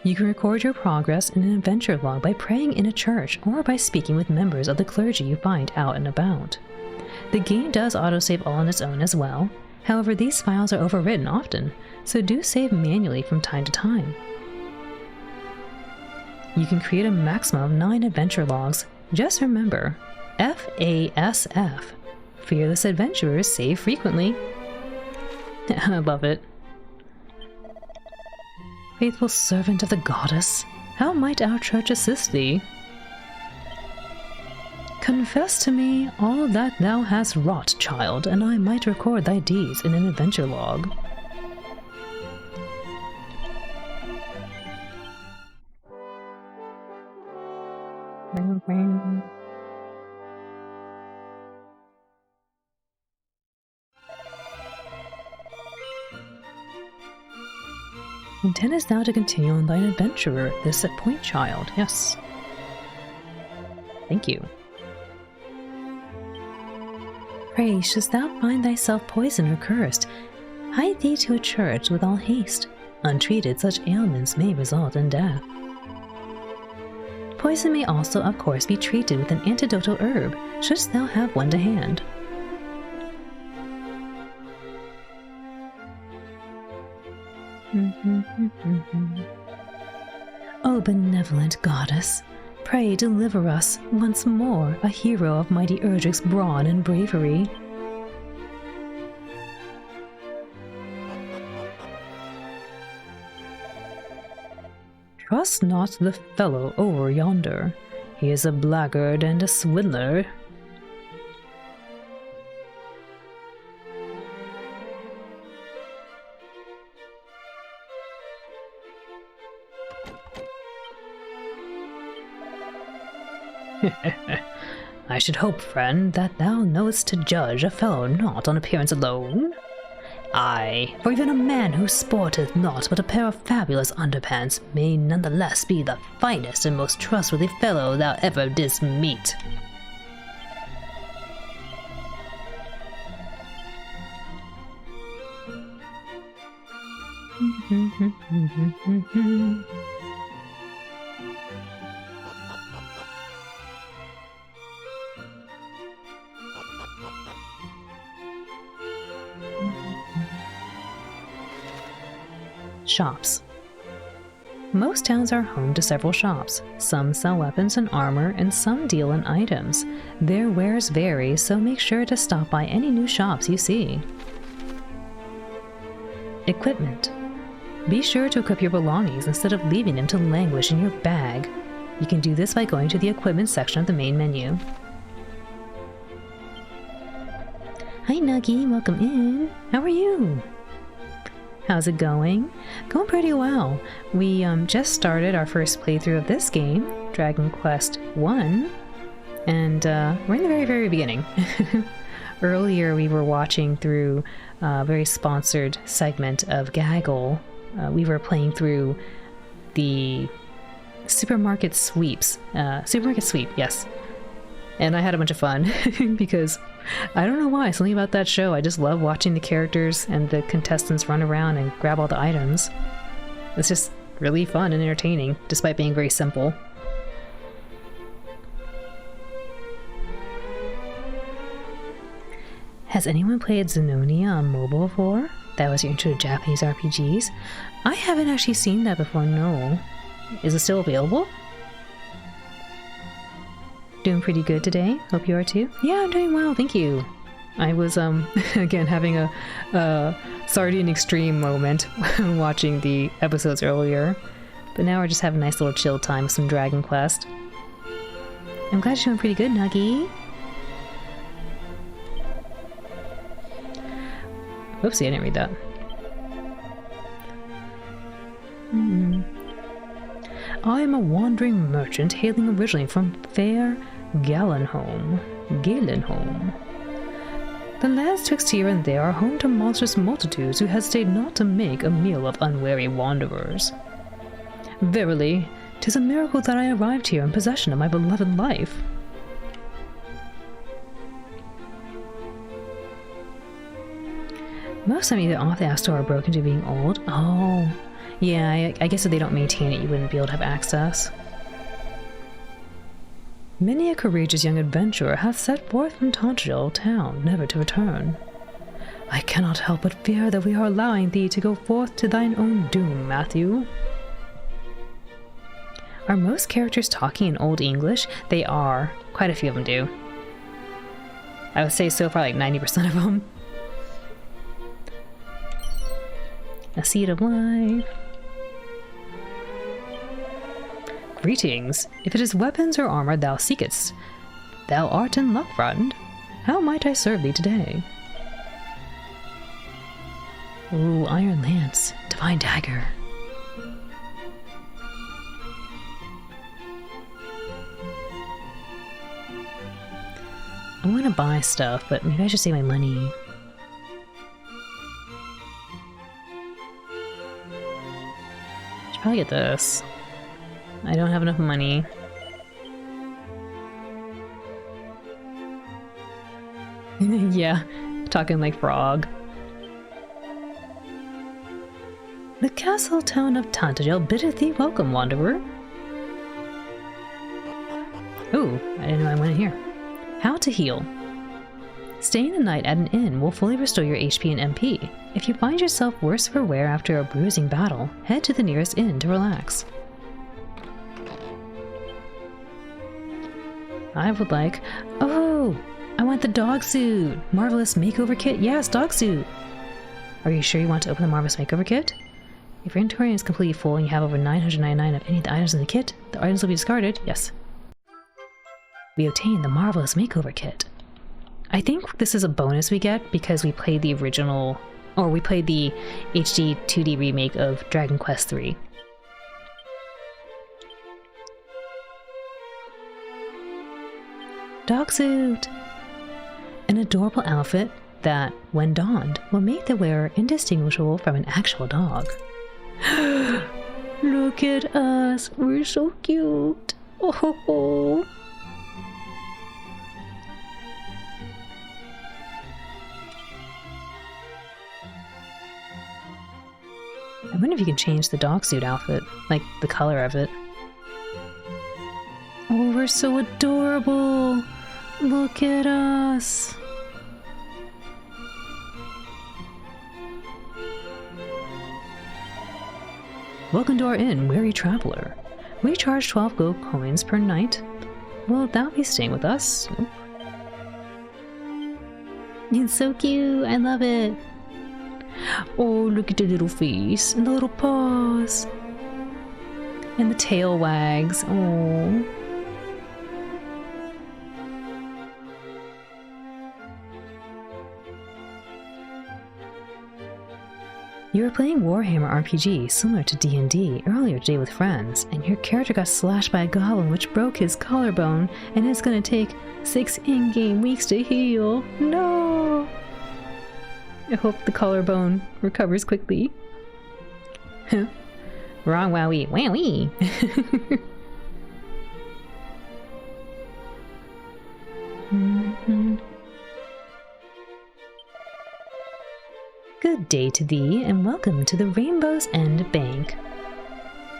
You can record your progress in an adventure log by praying in a church or by speaking with members of the clergy you find out and about. The game does autosave all on its own as well. However, these files are overwritten often, so do save manually from time to time. You can create a maximum of 9 adventure logs. Just remember, FASF. Fearless adventurers save frequently. I love it. Faithful servant of the goddess, how might our church assist thee? Confess to me all that thou hast wrought, child, and I might record thy deeds in an adventure log. Intendest thou to continue on thine adventurer, this point, child? Yes. Thank you. Pray, shouldst thou find thyself poisoned or cursed, hide thee to a church with all haste. Untreated, such ailments may result in death. Poison may also, of course, be treated with an antidotal herb, shouldst thou have one to hand. O benevolent goddess, pray deliver us once more, a hero of mighty Erdrick's brawn and bravery. Trust not the fellow over yonder. He is a blackguard and a swindler. I should hope, friend, that thou knowest to judge a fellow not on appearance alone. Aye, for even a man who sporteth naught but a pair of fabulous underpants may nonetheless be the finest and most trustworthy fellow thou ever didst meet. Shops. Most towns are home to several shops. Some sell weapons and armor, and some deal in items. Their wares vary, so make sure to stop by any new shops you see. Equipment. Be sure to equip your belongings instead of leaving them to languish in your bag. You can do this by going to the equipment section of the main menu. Hi Nuggy, welcome in. How are you? How's it going? Going pretty well. We just started our first playthrough of this game, Dragon Quest I, and we're in the very, very beginning. Earlier we were watching through a very sponsored segment of Gaggle. We were playing through the Supermarket Sweep, yes. And I had a bunch of fun because I don't know why, something about that show. I just love watching the characters and the contestants run around and grab all the items. It's just really fun and entertaining, despite being very simple. Has anyone played Xenonia on mobile before? That was your intro to Japanese RPGs? I haven't actually seen that before, no. Is it still available? Doing pretty good today. Hope you are too. Yeah, I'm doing well, thank you. I was again having a Sardine Extreme moment watching the episodes earlier, but now we're just having a nice little chill time with some Dragon Quest. I'm glad you're doing pretty good, Nuggy. Oopsie, I didn't read that. I am a wandering merchant hailing originally from fair Galenholm. The lands twixt here and there are home to monstrous multitudes who hesitate not to make a meal of unwary wanderers. Verily, 'tis a miracle that I arrived here in possession of my beloved life. Most of them either off the ass or are broken to being old. Oh, yeah, I guess if they don't maintain it, you wouldn't be able to have access. Many a courageous young adventurer hath set forth from Tantagel town, never to return. I cannot help but fear that we are allowing thee to go forth to thine own doom, Matthew. Are most characters talking in Old English? They are. Quite a few of them do. I would say so far like 90% of them. A seed of life. Greetings. If it is weapons or armor thou seekest, thou art in luck, friend. How might I serve thee today? Ooh, iron lance, divine dagger. I want to buy stuff, but maybe I should save my money. Should probably get this. I don't have enough money. Yeah, talking like frog. The castle town of Tantagel biddeth thee welcome, wanderer. Ooh, I didn't know I went in here. How to heal. Staying the night at an inn will fully restore your HP and MP. If you find yourself worse for wear after a bruising battle, head to the nearest inn to relax. I would like... Oh! I want the dog suit! Marvelous makeover kit? Yes, dog suit! Are you sure you want to open the Marvelous makeover kit? If your inventory is completely full and you have over 999 of any of the items in the kit, the items will be discarded. Yes. We obtained the Marvelous makeover kit. I think this is a bonus we get because we played the original... Or we played the HD-2D remake of Dragon Quest III. Dog suit! An adorable outfit that, when donned, will make the wearer indistinguishable from an actual dog. Look at us! We're so cute! Oh ho ho! I wonder if you can change the dog suit outfit, like the color of it. Oh, we're so adorable! Look at us! Welcome to our inn, weary traveler. We charge 12 gold coins per night. Will thou be staying with us? Nope. It's so cute! I love it! Oh, look at the little face and the little paws! And the tail wags. Oh. You were playing Warhammer RPG similar to D&D earlier today with friends, and your character got slashed by a goblin which broke his collarbone, and it's gonna take 6 in-game weeks to heal. No! I hope the collarbone recovers quickly. Wrong wowie. Wowie! Good day to thee, and welcome to the Rainbow's End Bank.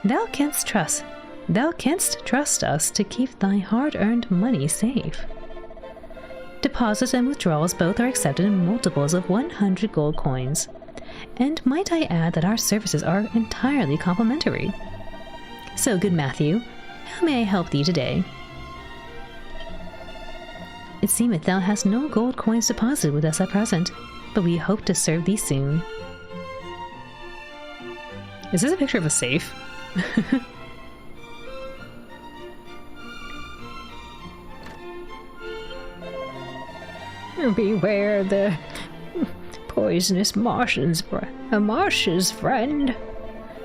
Thou canst trust us to keep thy hard-earned money safe. Deposits and withdrawals both are accepted in multiples of 100 gold coins. And might I add that our services are entirely complimentary. So, good Matthew, how may I help thee today? It seemeth thou hast no gold coins deposited with us at present, but we hope to serve thee soon. Is this a picture of a safe? Beware the poisonous marshes, friend.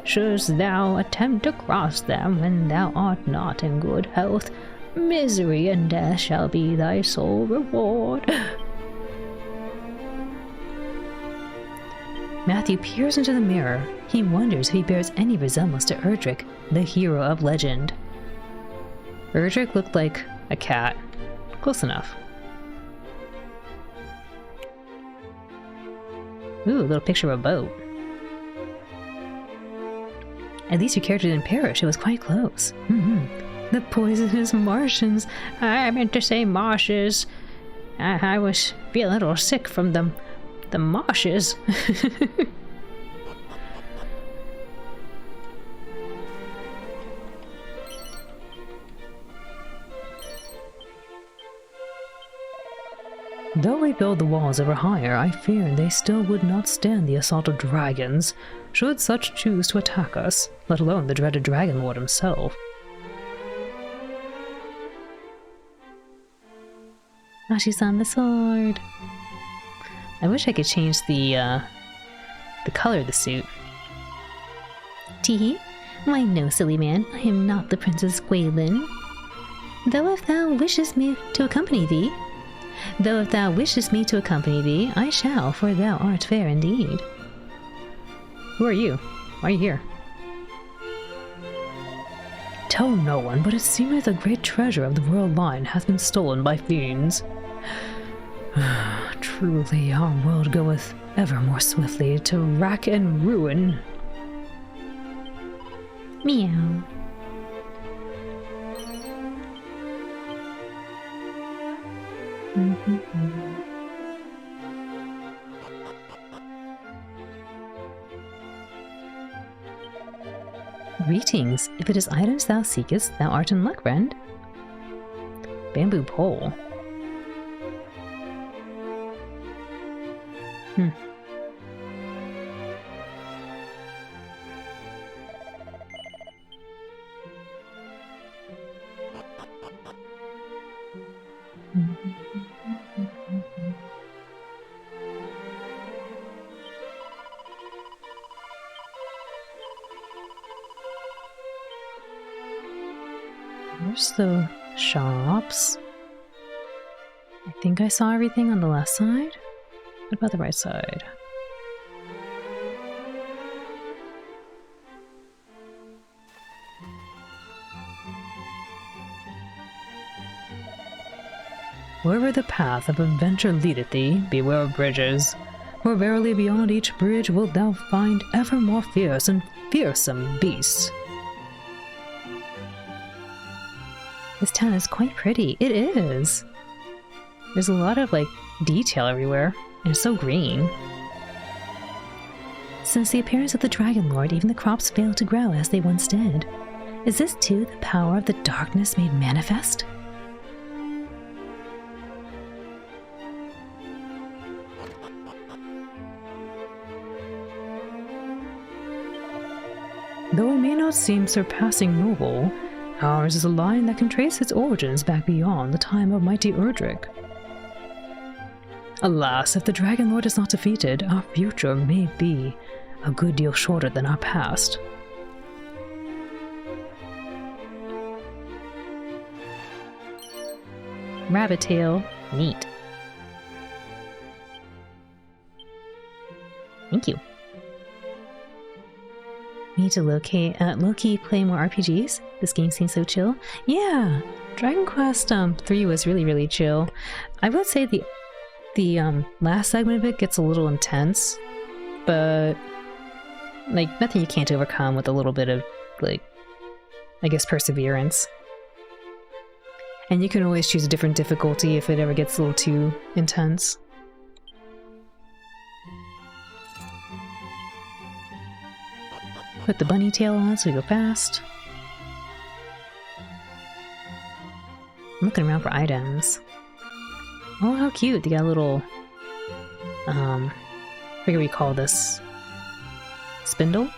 Shouldst thou attempt to cross them when thou art not in good health, misery and death shall be thy sole reward. Matthew peers into the mirror. He wonders if he bears any resemblance to Erdrick, the hero of legend. Erdrick looked like a cat. Close enough. Ooh, a little picture of a boat. At least your character didn't perish, it was quite close. The poisonous Martians. I meant to say marshes. I was feeling a little sick from them. The marshes. Though we build the walls ever higher, I fear they still would not stand the assault of dragons, should such choose to attack us, let alone the dreaded Dragonlord himself. Ah, she's on the sword. I wish I could change the color of the suit. Teehee? Why no, silly man, I am not the Princess Gwaelin. Though if thou wishest me to accompany thee, I shall, for thou art fair indeed. Who are you? Why are you here? Tell no one, but it seemeth a great treasure of the royal line hath been stolen by fiends. Truly, our world goeth ever more swiftly to rack and ruin. Meow. Greetings. If it is items thou seekest, thou art in luck, friend. Bamboo pole. There's the shops. I think I saw everything on the left side. What about the right side? Wherever the path of adventure leadeth thee, beware of bridges. For verily beyond each bridge wilt thou find ever more fierce and fearsome beasts. This town is quite pretty. It is. There's a lot of, like, detail everywhere, and it's so green. Since the appearance of the Dragonlord, even the crops fail to grow as they once did. Is this too the power of the darkness made manifest? Though it may not seem surpassing noble, ours is a line that can trace its origins back beyond the time of mighty Erdrick. Alas, if the Dragonlord is not defeated, our future may be a good deal shorter than our past. Rabbit tail. Neat. Thank you. We need to low-key play more RPGs. This game seems so chill. Yeah, Dragon Quest 3 was really, really chill. I would say the last segment of it gets a little intense, but like nothing you can't overcome with a little bit of, like, I guess, perseverance. And you can always choose a different difficulty if it ever gets a little too intense. Put the bunny tail on so we go fast. I'm looking around for items. Oh, how cute! They got a little, I forget what you call this. Spindle?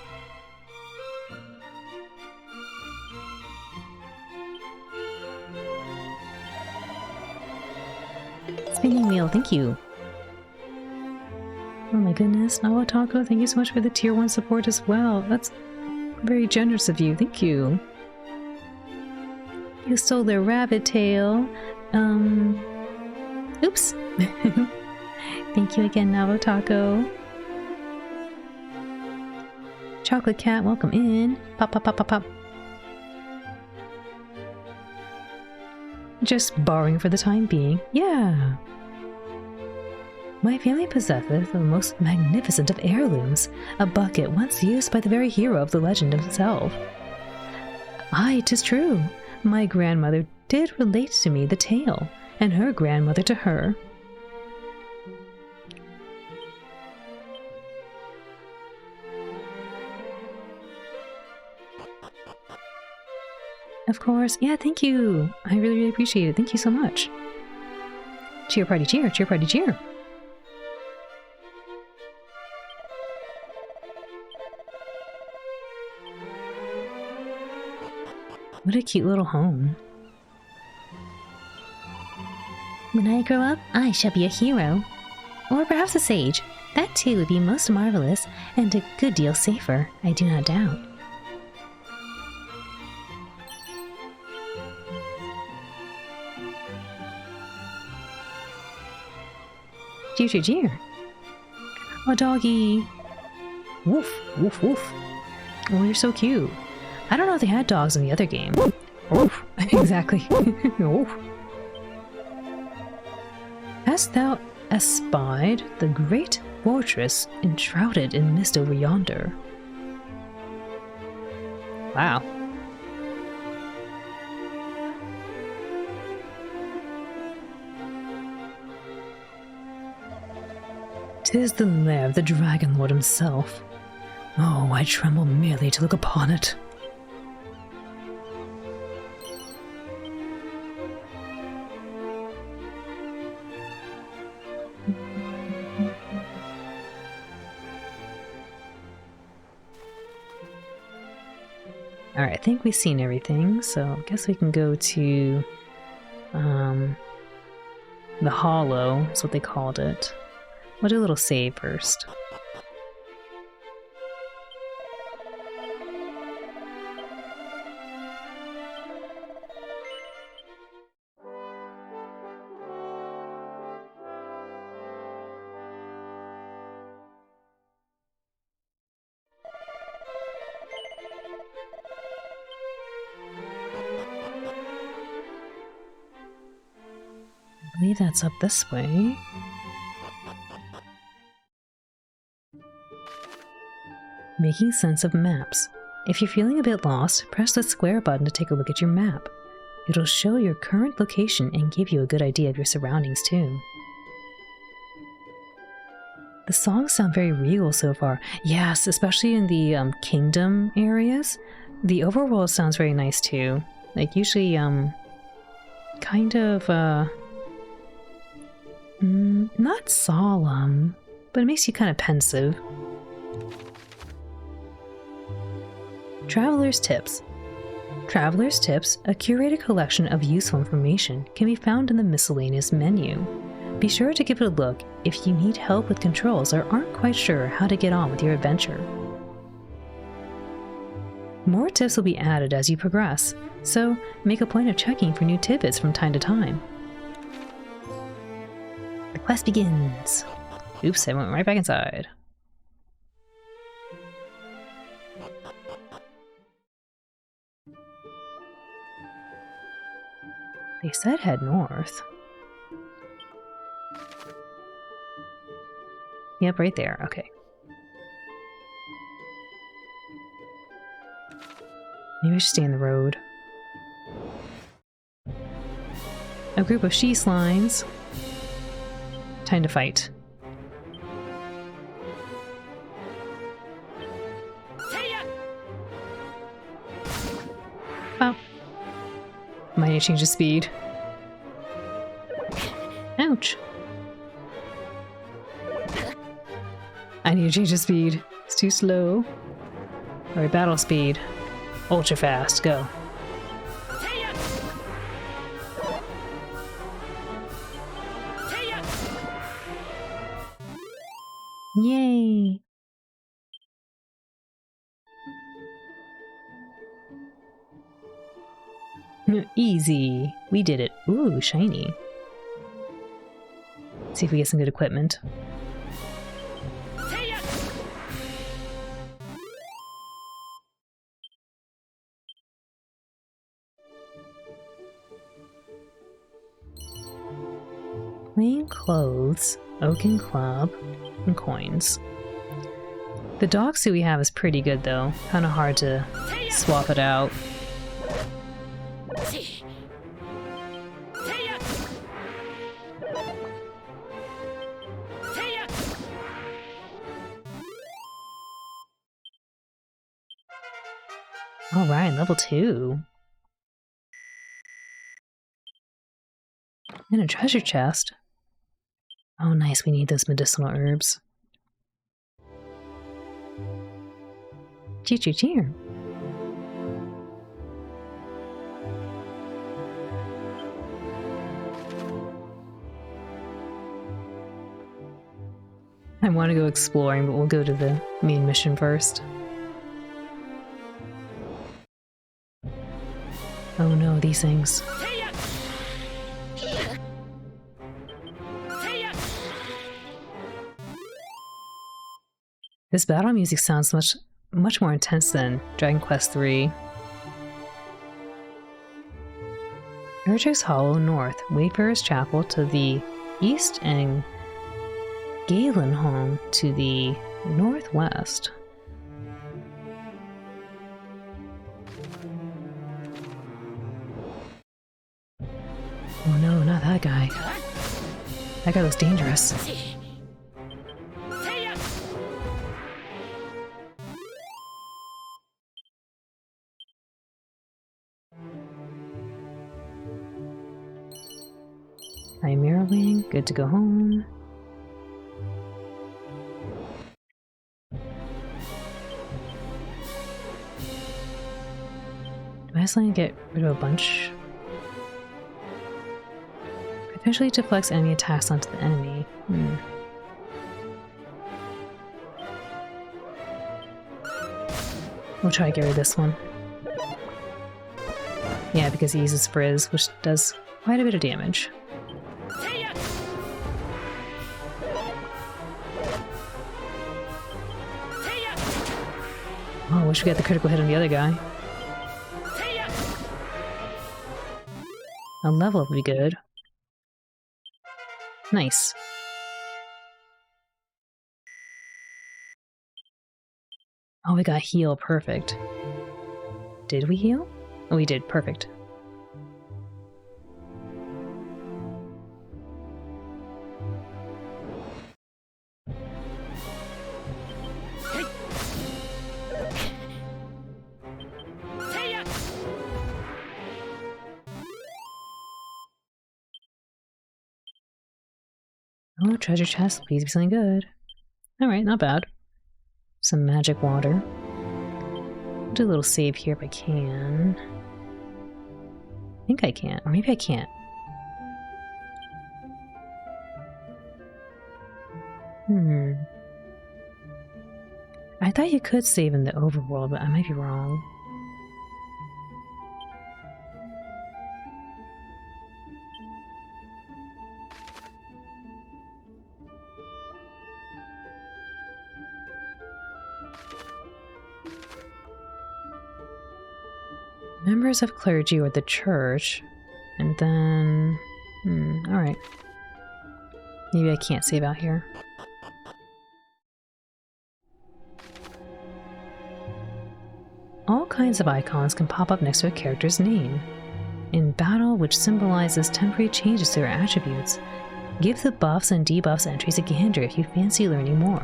Spinning wheel, thank you. Oh my goodness, Nawa Taco, thank you so much for the tier 1 support as well. That's Very generous of you, thank you. You stole their rabbit tail. Oops. Thank you again, Navo Taco. Chocolate Cat, welcome in. Pop, pop, pop, pop, pop. Just borrowing for the time being. Yeah. My family possesseth the most magnificent of heirlooms, a bucket once used by the very hero of the legend himself. Aye, 'tis true. My grandmother did relate to me the tale, and her grandmother to her. Of course. Yeah, thank you. I really, really appreciate it. Thank you so much. Cheer party cheer, cheer party cheer. What a cute little home. When I grow up, I shall be a hero. Or perhaps a sage. That too would be most marvelous, and a good deal safer, I do not doubt. Cheer, cheer, cheer. Oh, doggy. Woof, woof, woof. Oh, you're so cute. I don't know if they had dogs in the other game. Woof. Exactly. Woof. Hast thou espied the great fortress enshrouded in mist over yonder? Wow. "'Tis the lair of the Dragonlord himself. Oh, I tremble merely to look upon it." Alright, I think we've seen everything, so I guess we can go to the Hollow, is what they called it. We'll do a little save first. I believe that's up this way. Making sense of maps. If you're feeling a bit lost, press the square button to take a look at your map. It'll show your current location and give you a good idea of your surroundings too. The songs sound very regal so far. Yes, especially in the kingdom areas. The overworld sounds very nice too. Like usually kind of not solemn, but it makes you kind of pensive. Traveler's Tips. Traveler's Tips, a curated collection of useful information, can be found in the miscellaneous menu. Be sure to give it a look if you need help with controls or aren't quite sure how to get on with your adventure. More tips will be added as you progress, so make a point of checking for new tidbits from time to time. The quest begins. Oops, I went right back inside. They said head north. Yep, right there. Okay. Maybe I should stay in the road. A group of she-slimes. Time to fight. Oh. Might need to change the speed. Ouch. I need to change the speed. It's too slow. Alright, battle speed. Ultra fast, go. Yay! Easy. We did it. Ooh, shiny. Let's see if we get some good equipment. Plain clothes, oaken club, and coins. The dog suit we have is pretty good though. Kind of hard to swap it out. Alright, level 2. And a treasure chest. Oh nice, we need those medicinal herbs. Cheer. I want to go exploring, but we'll go to the main mission first. Oh no, these things. This battle music sounds much more intense than Dragon Quest III. Erdrick's Hollow North, Wayfarer's Chapel to the east, and Galenholm to the northwest. Oh no, not that guy. That guy looks dangerous. Hi, Mirrorwing. Good to go home. Do I just want to get rid of a bunch? Potentially deflects enemy attacks onto the enemy. We'll try to get rid of this one. Yeah, because he uses Frizz, which does quite a bit of damage. Oh, I wish we got the critical hit on the other guy. A level up would be good. Nice. Oh, we got heal. Perfect. Did we heal? Oh, we did. Perfect. Oh, treasure chest. Please be something good. Alright, not bad. Some magic water. I'll do a little save here if I can. I think I can. Or maybe I can't. I thought you could save in the overworld, but I might be wrong. Members of clergy or the church, and then... alright. Maybe I can't save out here. All kinds of icons can pop up next to a character's name. In battle, which symbolizes temporary changes to their attributes, give the buffs and debuffs entries a gander if you fancy learning more.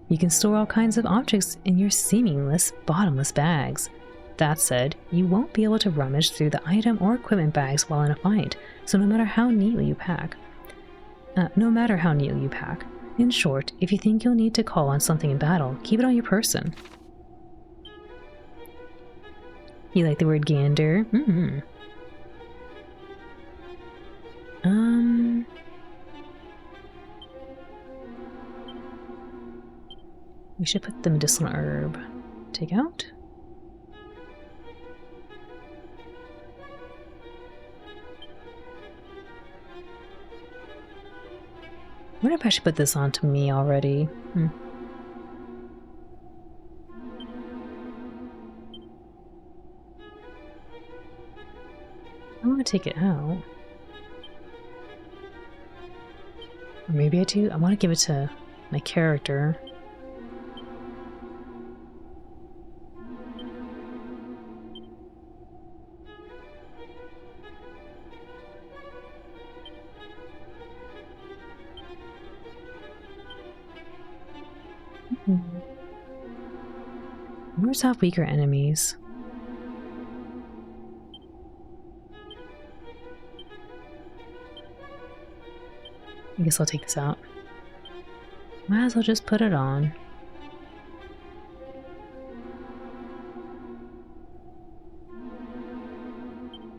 You can store all kinds of objects in your seamless, bottomless bags. That said, you won't be able to rummage through the item or equipment bags while in a fight, so no matter how neatly you pack. In short, if you think you'll need to call on something in battle, keep it on your person. You like the word gander? We should put the medicinal herb. Take out? wonder if I should put this on to me already. I want to take it out. Or maybe I do. I want to give it to my character. Where's have weaker enemies? I guess I'll take this out. Might as well just put it on.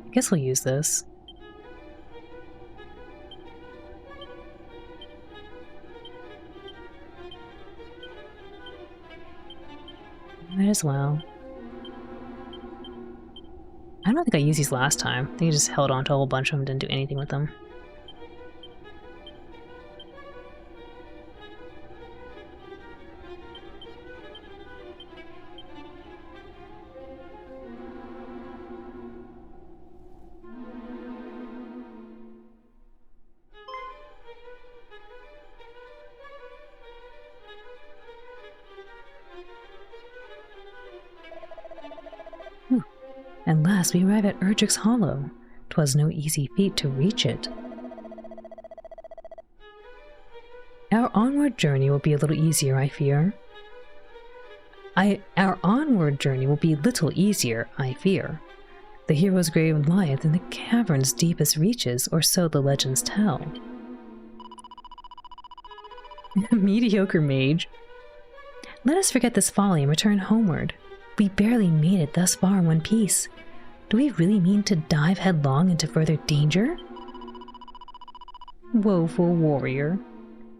I guess we'll use this. Might as well. I don't think I used these last time. I think I just held on to a whole bunch of them and didn't do anything with them. At last we arrive at Erdrick's Hollow. 'Twas no easy feat to reach it. Our onward journey will be a little easier, I fear. Our onward journey will be little easier, I fear. The hero's grave lieth in the cavern's deepest reaches, or so the legends tell. Mediocre mage. Let us forget this folly and return homeward. We barely made it thus far in one piece. Do we really mean to dive headlong into further danger? Woeful warrior.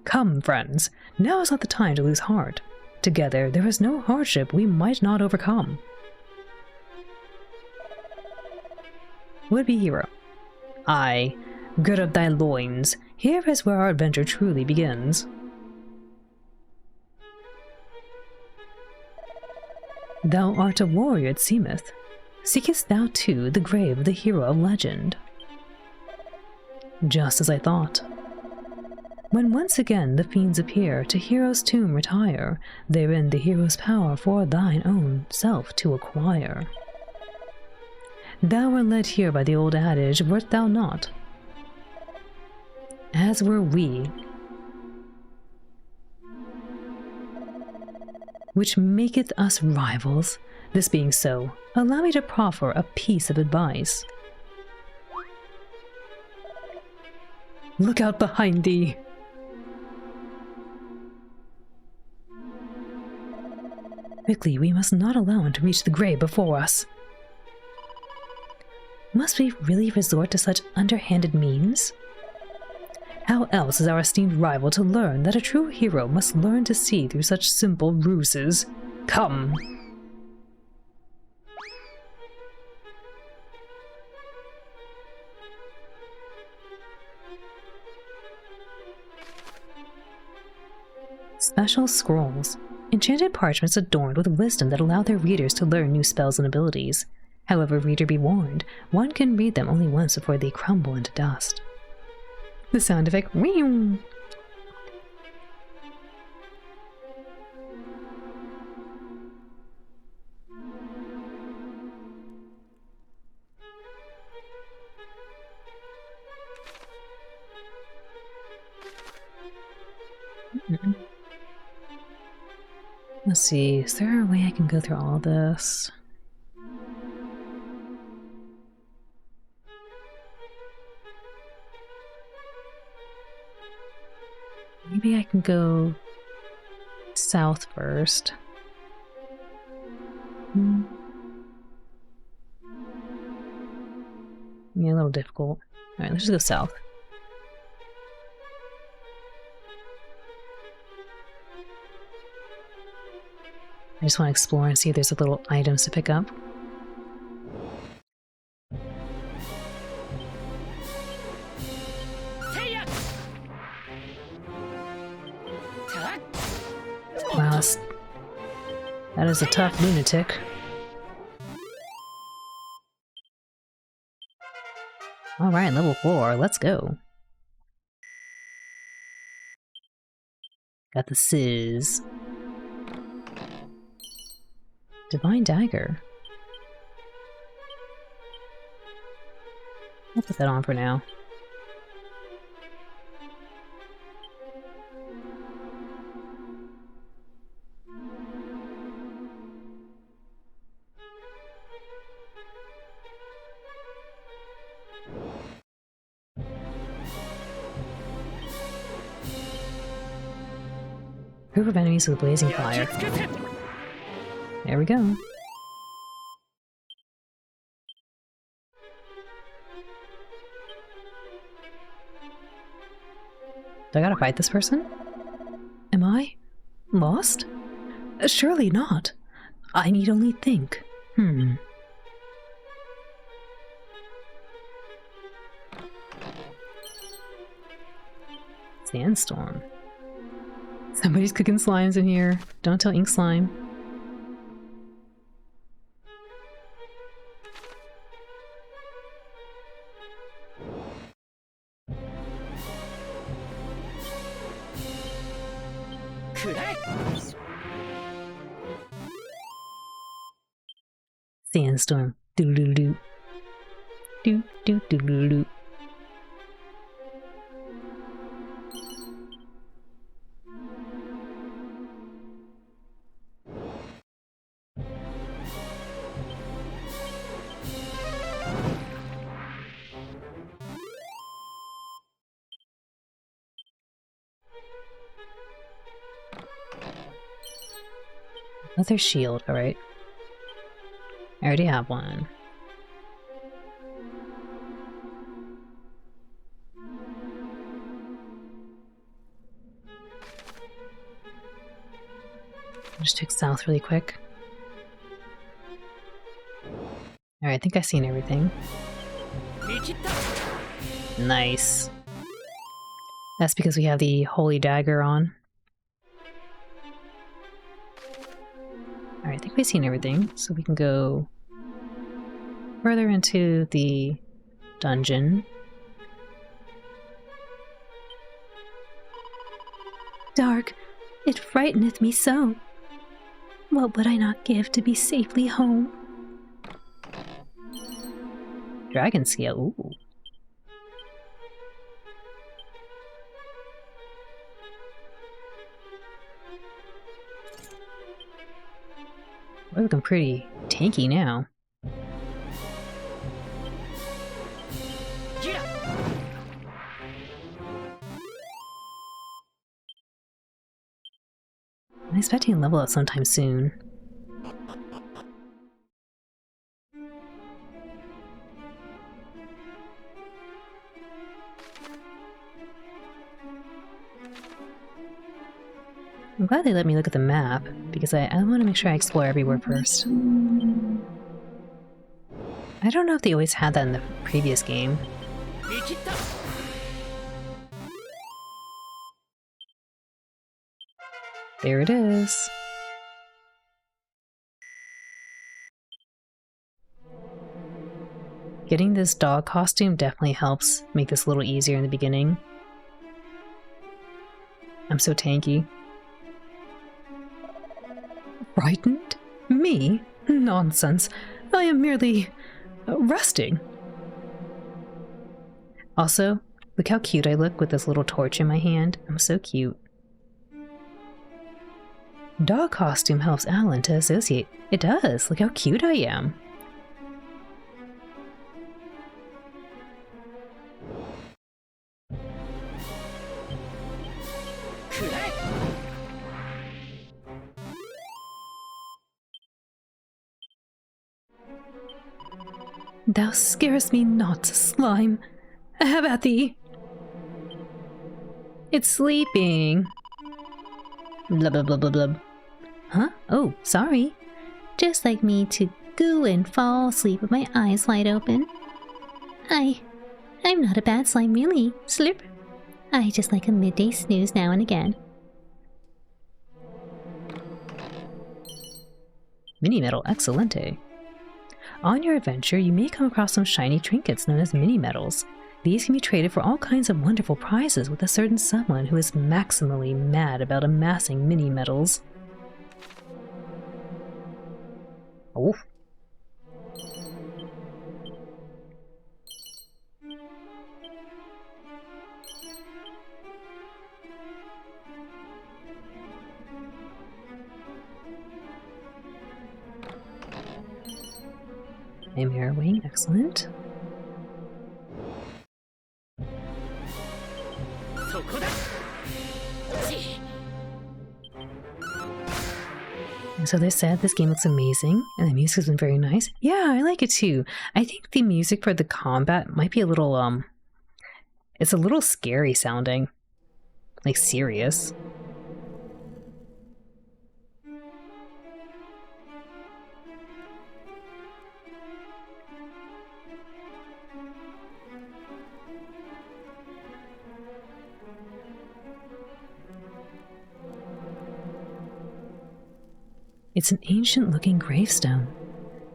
Come, friends, now is not the time to lose heart. Together there is no hardship we might not overcome. Would-be hero. Aye, gird up thy loins. Here is where our adventure truly begins. Thou art a warrior, it seemeth. Seekest thou too the grave of the hero of legend? Just as I thought. When once again the fiends appear, to hero's tomb retire, therein the hero's power for thine own self to acquire. Thou wert led here by the old adage, wert thou not? As were we, which maketh us rivals. This being so, allow me to proffer a piece of advice. Look out behind thee! Quickly, we must not allow him to reach the grave before us. Must we really resort to such underhanded means? How else is our esteemed rival to learn that a true hero must learn to see through such simple ruses? Come! Special scrolls. Enchanted parchments adorned with wisdom that allow their readers to learn new spells and abilities. However, reader be warned, one can read them only once before they crumble into dust. The sound effect. Meow. Let's see, is there a way I can go through all of this? Maybe I can go south first. Yeah, a little difficult. Alright, let's just go south. I just want to explore and see if there's little items to pick up. Wow, that is a tough lunatic. Alright, level 4, let's go. Got the Sizz. Divine Dagger. I'll put that on for now. Group of enemies with blazing fire. There we go. Do I gotta fight this person? Am I lost? Surely not. I need only think. Sandstorm. Somebody's cooking slimes in here. Don't tell Ink Slime. Sandstorm. Doo-doo-doo. Doo-doo-doo-doo-doo. Leather shield, alright. I already have one. Just check south really quick. Alright, I think I've seen everything. Nice. That's because we have the Holy Dagger on. Alright, I think we've seen everything, so we can go further into the dungeon. Dark, it frighteneth me so. What would I not give to be safely home? Dragon scale, ooh. We're looking pretty tanky now. I'm expecting a level up sometime soon. I'm glad they let me look at the map, because I want to make sure I explore everywhere first. I don't know if they always had that in the previous game. There it is. Getting this dog costume definitely helps make this a little easier in the beginning. I'm so tanky. Frightened? Me? Nonsense. I am merely resting. Also, look how cute I look with this little torch in my hand. I'm so cute. Dog costume helps Alan to associate. It does. Look how cute I am. Thou scarest me not, slime. Have at thee. It's sleeping. Blub blub blub blub blub. Huh? Oh, sorry. Just like me to go and fall asleep with my eyes wide open. I'm not a bad slime really, slurp. I just like a midday snooze now and again. Mini metal, excelente. On your adventure, you may come across some shiny trinkets known as mini metals. These can be traded for all kinds of wonderful prizes with a certain someone who is maximally mad about amassing mini metals. Oh. A mirror wing, excellent. And so they said this game looks amazing, and the music has been very nice. Yeah, I like it too. I think the music for the combat might be a little, it's a little scary sounding. Like, serious. It's an ancient-looking gravestone.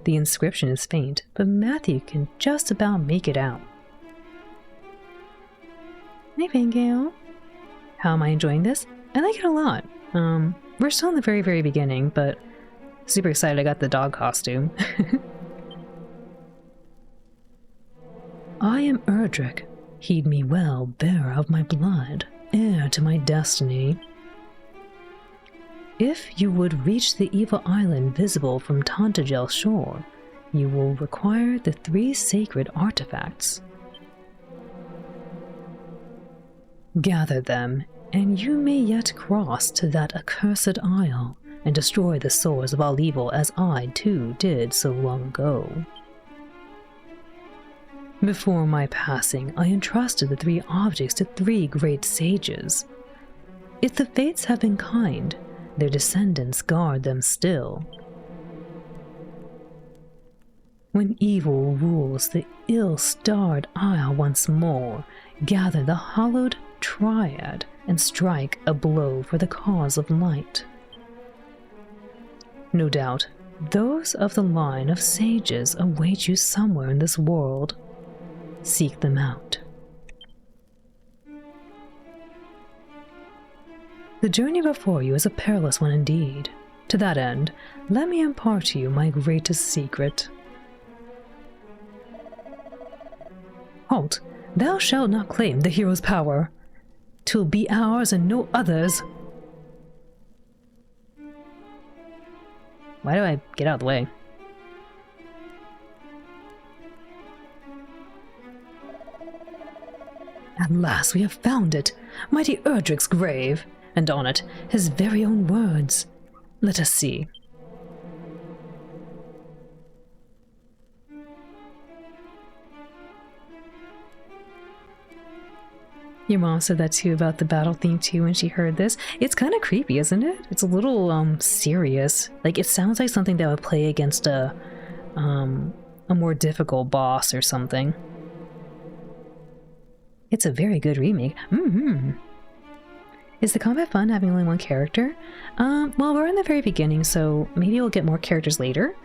The inscription is faint, but Matthew can just about make it out. Hey, Vangale. How am I enjoying this? I like it a lot. We're still in the very, very beginning, but super excited I got the dog costume. I am Erdrick. Heed me well, bearer of my blood, heir to my destiny. If you would reach the evil island visible from Tantagel shore, you will require the 3 sacred artifacts. Gather them, and you may yet cross to that accursed isle and destroy the source of all evil as I, too, did so long ago. Before my passing, I entrusted the 3 objects to 3 great sages. If the fates have been kind, their descendants guard them still. When evil rules the ill-starred isle once more, gather the hallowed triad and strike a blow for the cause of light. No doubt, those of the line of sages await you somewhere in this world. Seek them out. The journey before you is a perilous one indeed. To that end, let me impart to you my greatest secret. Halt! Thou shalt not claim the hero's power. 'Twill be ours and no other's. Why do I get out of the way? At last we have found it, mighty Erdrick's grave, and on it his very own words. Let us see. Your mom said that too about the battle theme too when she heard this. It's kind of creepy, isn't it? It's a little serious. Like, it sounds like something that would play against a more difficult boss or something. It's a very good remake. Is the combat fun having only one character? Well, we're in the very beginning, so maybe we'll get more characters later.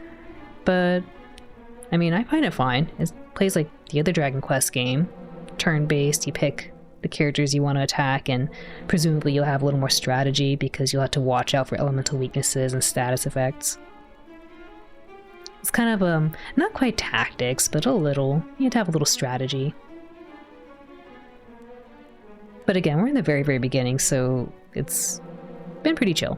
But, I mean, I find it fine. It plays like the other Dragon Quest game. Turn-based, you pick the characters you want to attack, and presumably you'll have a little more strategy because you'll have to watch out for elemental weaknesses and status effects. It's kind of, not quite tactics, but a little. You have to have a little strategy. But again, we're in the very, very beginning, so it's been pretty chill.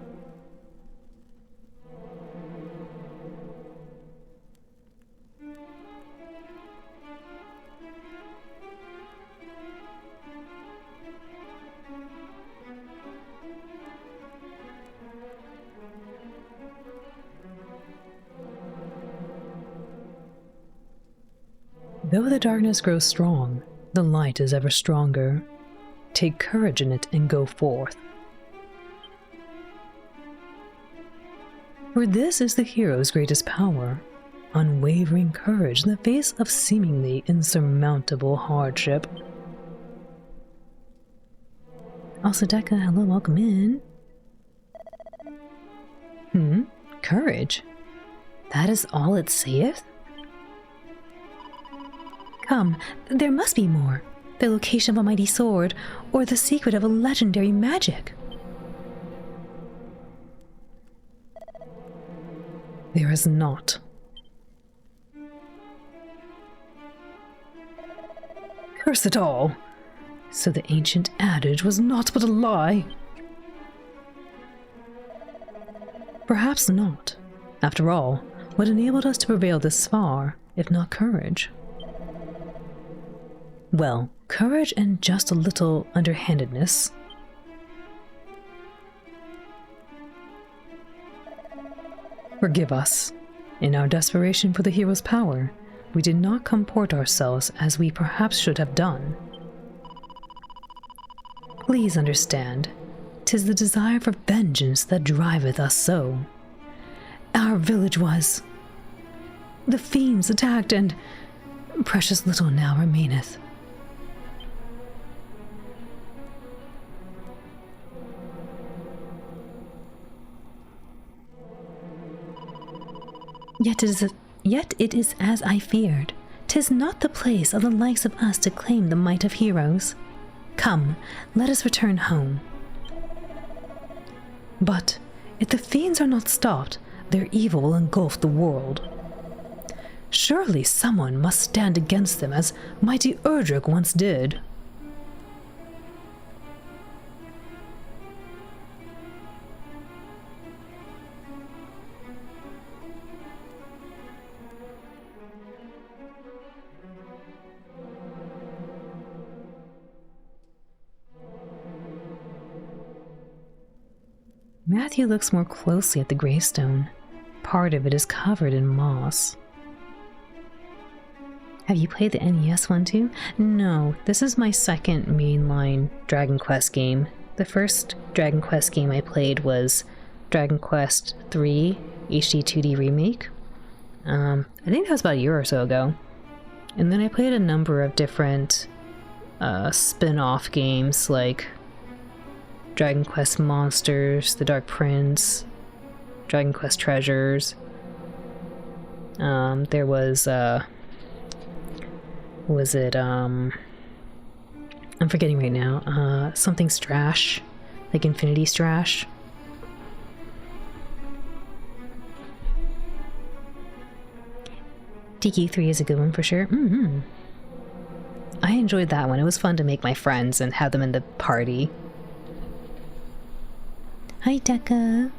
Though the darkness grows strong, the light is ever stronger. Take courage in it and go forth. For this is the hero's greatest power, unwavering courage in the face of seemingly insurmountable hardship. Also, Decca, hello, welcome in. Courage? That is all it saith? Come, there must be more. The location of a mighty sword, or the secret of a legendary magic. There is not. Curse it all! So the ancient adage was naught but a lie. Perhaps not. After all, what enabled us to prevail this far, if not courage? Well, courage and just a little underhandedness. Forgive us. In our desperation for the hero's power, we did not comport ourselves as we perhaps should have done. Please understand, 'tis the desire for vengeance that driveth us so. Our village was. The fiends attacked, and precious little now remaineth. Yet it is as I feared. 'Tis not the place of the likes of us to claim the might of heroes. Come, let us return home. But if the fiends are not stopped, their evil will engulf the world. Surely someone must stand against them as mighty Erdrick once did. Matthew looks more closely at the gravestone. Part of it is covered in moss. Have you played the NES one too? No, this is my second mainline Dragon Quest game. The first Dragon Quest game I played was Dragon Quest III HD-2D Remake. I think that was about a year or so ago. And then I played a number of different spin-off games like Dragon Quest Monsters, The Dark Prince, Dragon Quest Treasures. There was I'm forgetting right now, something Strash, like Infinity Strash. DQ3 is a good one for sure. I enjoyed that one. It was fun to make my friends and have them in the party. Hi, Dekka.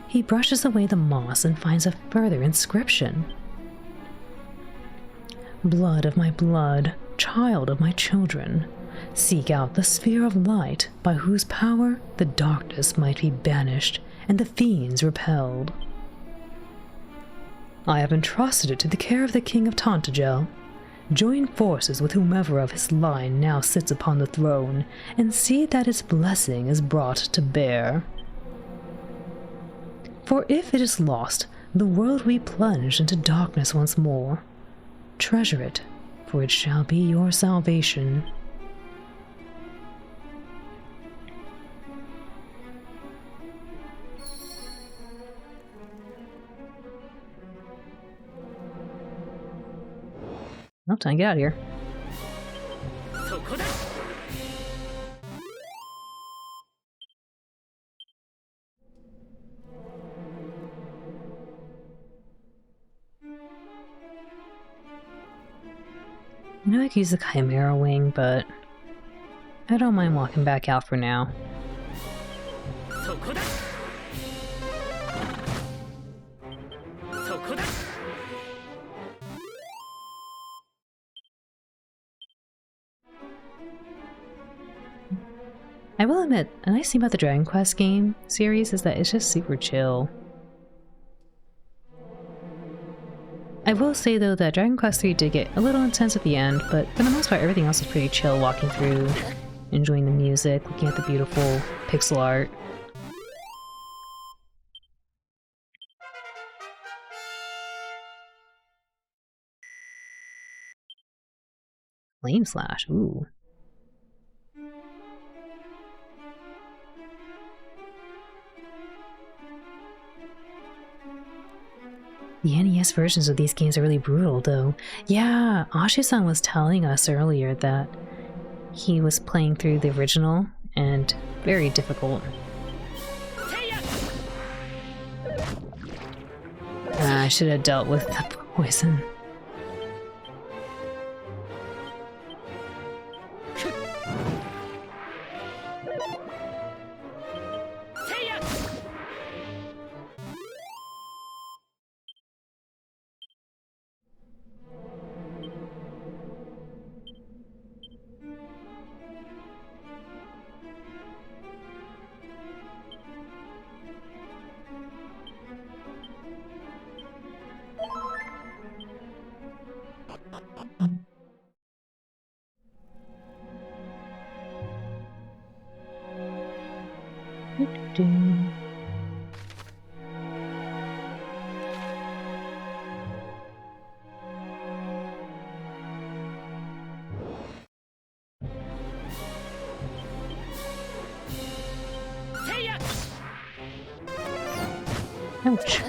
He brushes away the moss and finds a further inscription. Blood of my blood, child of my children, seek out the sphere of light by whose power the darkness might be banished and the fiends repelled. I have entrusted it to the care of the King of Tantagel. Join forces with whomever of his line now sits upon the throne, and see that its blessing is brought to bear. For if it is lost, the world will be plunged into darkness once more. Treasure it, for it shall be your salvation. Oh, time to get out of here. I know I could use the Chimera Wing, but I don't mind walking back out for now. I will admit, a nice thing about the Dragon Quest game series is that it's just super chill. I will say though that Dragon Quest III did get a little intense at the end, but for the most part everything else is pretty chill, walking through, enjoying the music, looking at the beautiful pixel art. Flame Slash, ooh. The NES versions of these games are really brutal, though. Yeah, Ashu-san was telling us earlier that he was playing through the original, and very difficult. I should have dealt with the poison. Ouch.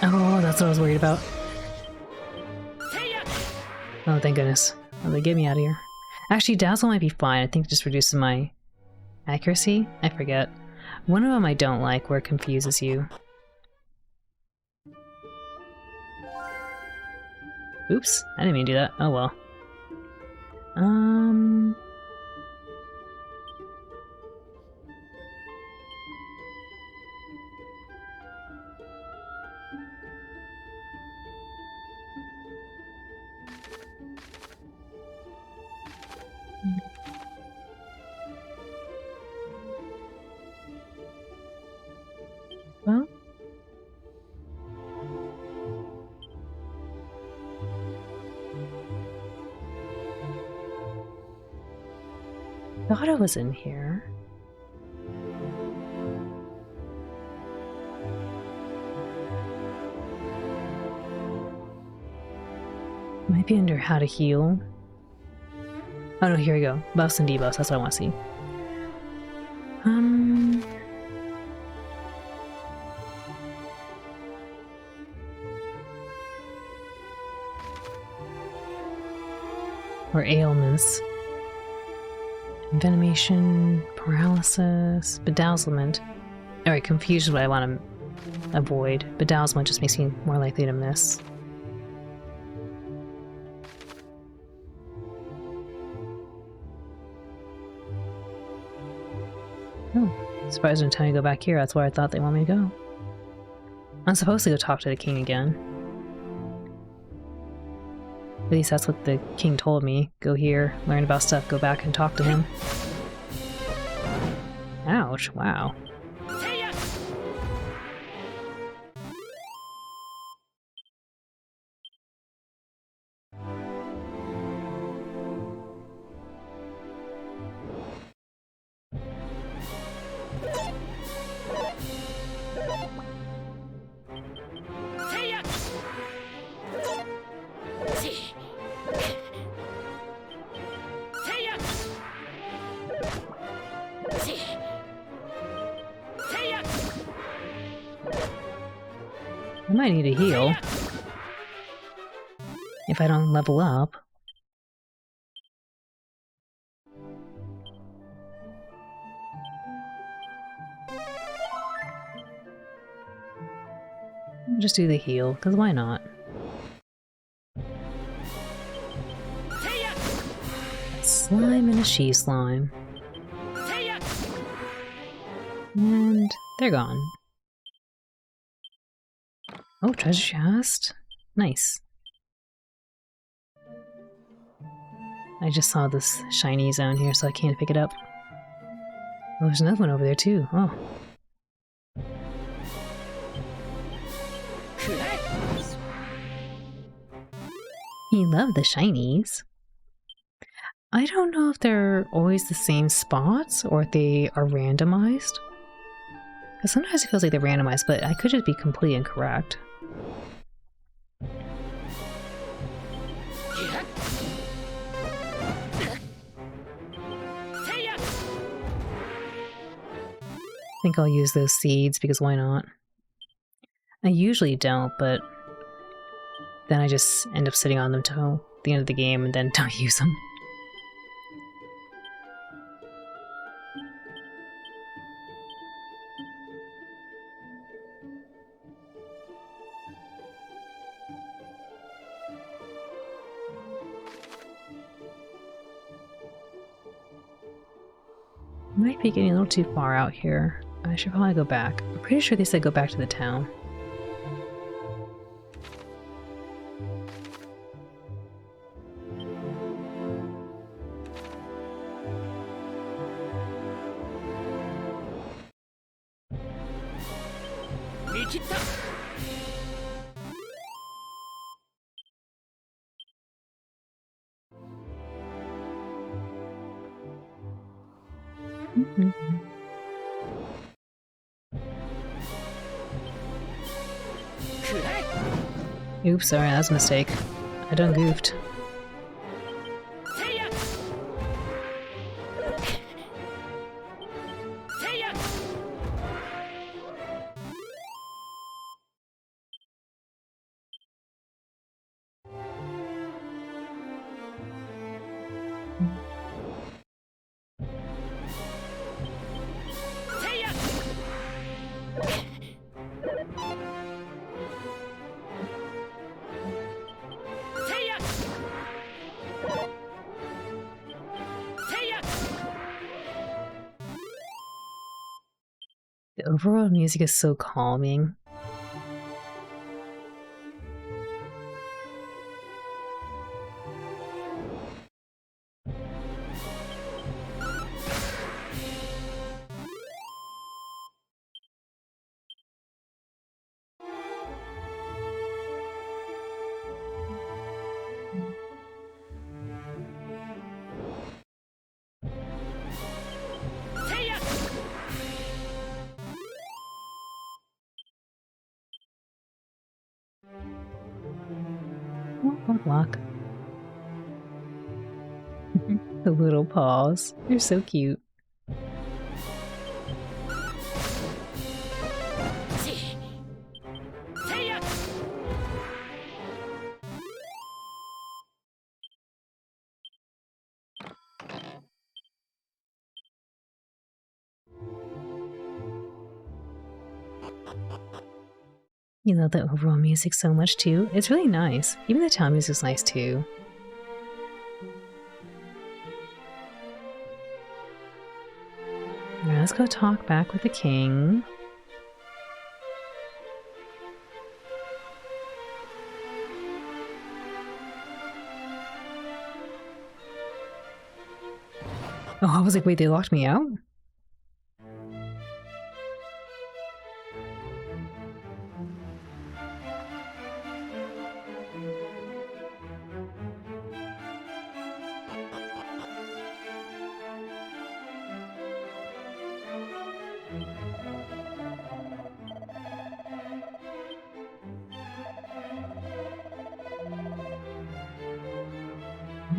Oh, that's what I was worried about. Oh, thank goodness. Oh, they get me out of here. Actually, Dazzle might be fine. I think it just reduces my accuracy. I forget. One of them I don't like, where it confuses you. Oops, I didn't mean to do that. Oh well. Well. I thought I was in here. Might be under how to heal. Oh no, here we go. Buffs and debuffs, that's what I want to see. Or ailments. Venomation, paralysis, bedazzlement. Alright, confusion is what I want to avoid. Bedazzlement just makes me more likely to miss. Oh, surprised didn't tell me to go back here. That's where I thought they want me to go. I'm supposed to go talk to the king again. At least that's what the king told me. Go here, learn about stuff, go back and talk to him. Ouch, wow. I might need a heal. If I don't level up. I'll just do the heal, because why not? A slime and a she-slime. And they're gone. Oh, treasure chest. Nice. I just saw this shiny zone here, so I can't pick it up. Oh, there's another one over there too. Oh. You love the shinies. I don't know if they're always the same spots or if they are randomized. Because sometimes it feels like they're randomized, but I could just be completely incorrect. think I'll use those seeds because why not? I usually don't, but then I just end up sitting on them till the end of the game and then don't use them. Might be getting a little too far out here. I should probably go back. I'm pretty sure they said go back to the town. Oops, sorry, that was a mistake. I done goofed. The overall music is so calming. What luck. The little paws. They're so cute. You love the overall music so much too. It's really nice. Even the town music's nice too. Alright, let's go talk back with the king. Oh, I was like, wait, they locked me out?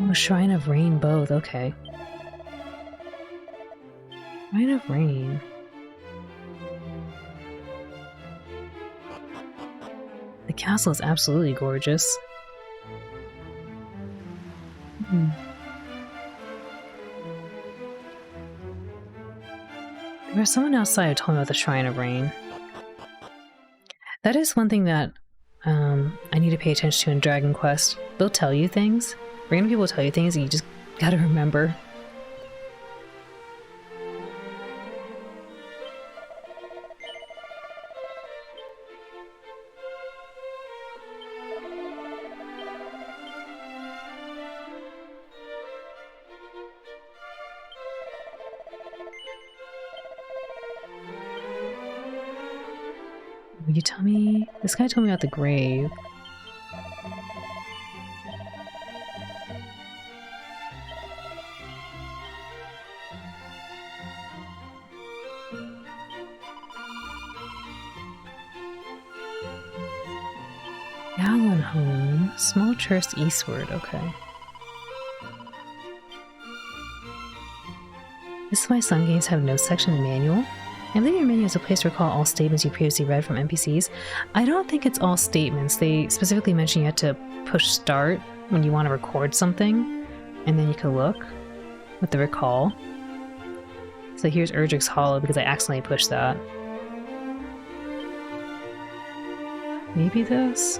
Oh, Shrine of Rain both, okay. Shrine of Rain. The castle is absolutely gorgeous. There was someone outside who told me about the Shrine of Rain. That is one thing that I need to pay attention to in Dragon Quest. They'll tell you things. Random people will tell you things and you just gotta remember. Will you tell me? This guy told me about the grave. Allen home. Small church eastward, okay. This is why some games have no section in the manual. I believe your menu is a place to recall all statements you previously read from NPCs. I don't think it's all statements. They specifically mention you have to push start when you want to record something, and then you can look with the recall. So here's Erdrick's Hollow because I accidentally pushed that. Maybe this?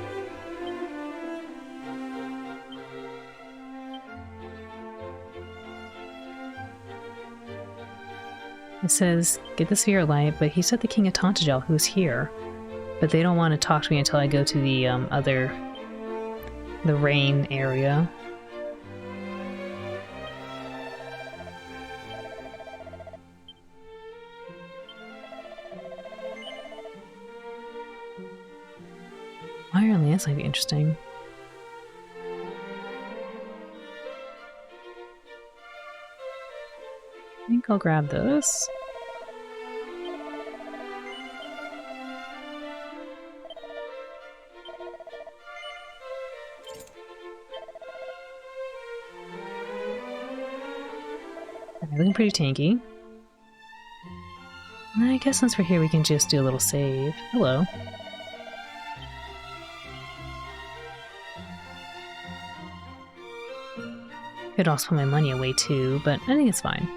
It says, get the sphere of light, but he said the king of Tantagel, who's here. But they don't want to talk to me until I go to the the rain area. Iron Lance might be interesting. I think I'll grab this. Looking pretty tanky. I guess since we're here we can just do a little save. Hello. Could also put my money away too, but I think it's fine.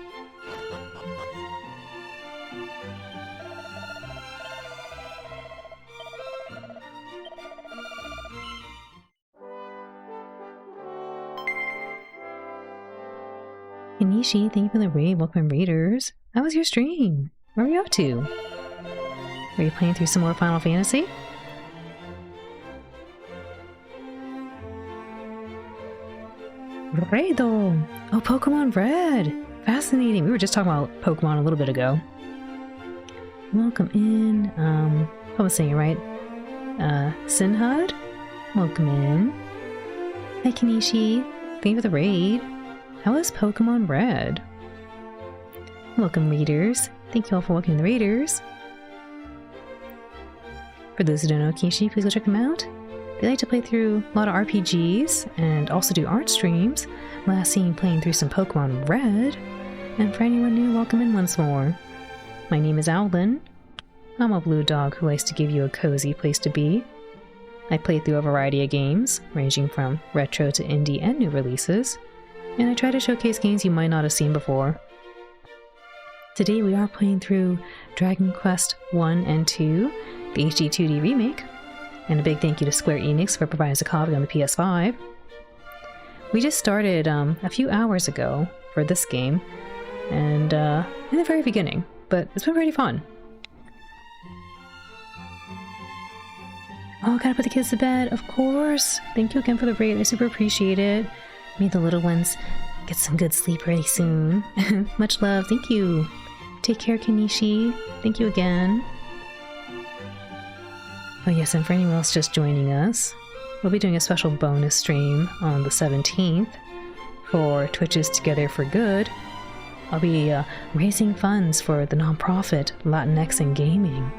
Kanishi, thank you for the raid. Welcome, raiders. How was your stream? What were you up to? Were you playing through some more Final Fantasy? Raido! Oh, Pokemon Red! Fascinating. We were just talking about Pokemon a little bit ago. Welcome in. Hope I'm saying it right. Sinhud? Welcome in. Hi, Kanishi. Thank you for the raid. How is Pokemon Red? Welcome, readers. Thank you all for welcoming the raiders. For those who don't know Kanishi, please go check them out. They like to play through a lot of RPGs and also do art streams. Last seen playing through some Pokemon Red. And for anyone new, welcome in once more. My name is Owlin. I'm a blue dog who likes to give you a cozy place to be. I play through a variety of games, ranging from retro to indie and new releases. And I try to showcase games you might not have seen before. Today we are playing through Dragon Quest 1 and 2, the HD-2D remake, and a big thank you to Square Enix for providing us a copy on the PS5. We just started a few hours ago for this game, and in the very beginning, but it's been pretty fun. Oh, gotta put the kids to bed, of course! Thank you again for the raid, I super appreciate it. May the little ones get some good sleep pretty soon. Much love, thank you. Take care, Kanishi. Thank you again. Oh yes, and for anyone else just joining us, we'll be doing a special bonus stream on the 17th for Twitch's Together for Good. I'll be raising funds for the nonprofit Latinx in Gaming.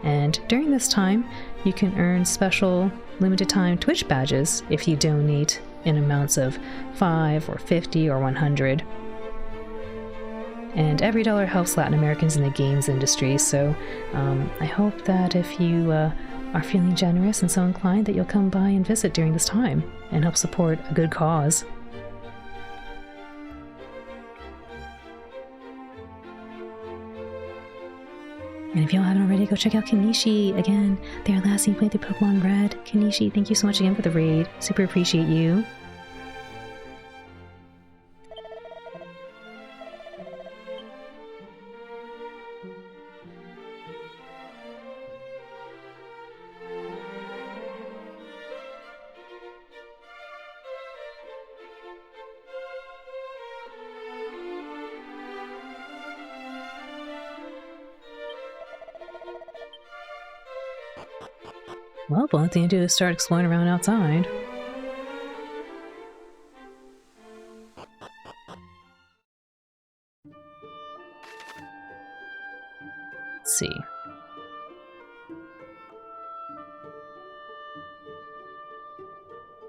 And during this time, you can earn special limited time Twitch badges if you donate in amounts of 5 or 50 or 100. And every dollar helps Latin Americans in the games industry, so I hope that if you are feeling generous and so inclined that you'll come by and visit during this time and help support a good cause. And if y'all haven't already, go check out Kanishi. Again, they're last seen playing through Pokemon Red. Kanishi, thank you so much again for the raid. Super appreciate you. Well, the only thing to do is start exploring around outside. Let's see.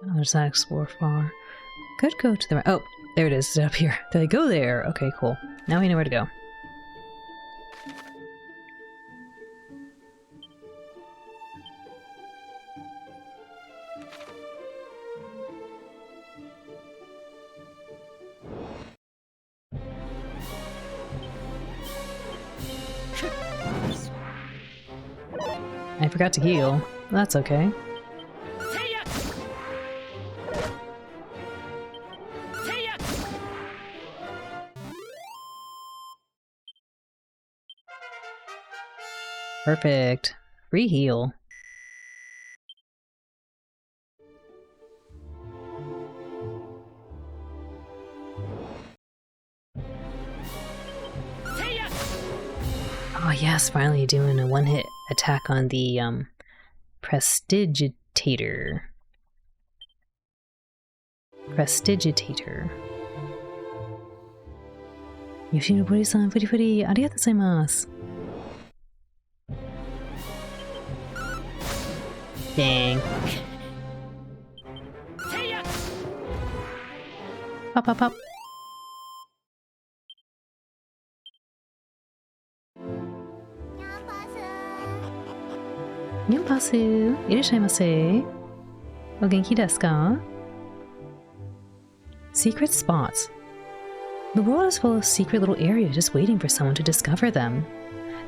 Oh, there's not explore far. Could go to the right. Oh, there it is. It's up here. Did I go there? Okay, cool. Now we know where to go. forgot to heal. That's okay. Perfect. Free heal. Oh yes, finally doing a one-hit attack on the Prestigitator. Prestigitator. Yoshinobori-san, furi furi, arigatou gozaimasu. Dang. Pop, pop, pop. Nyanpasu, irashaimase. O genki desu ka? Secret spots. The world is full of secret little areas just waiting for someone to discover them.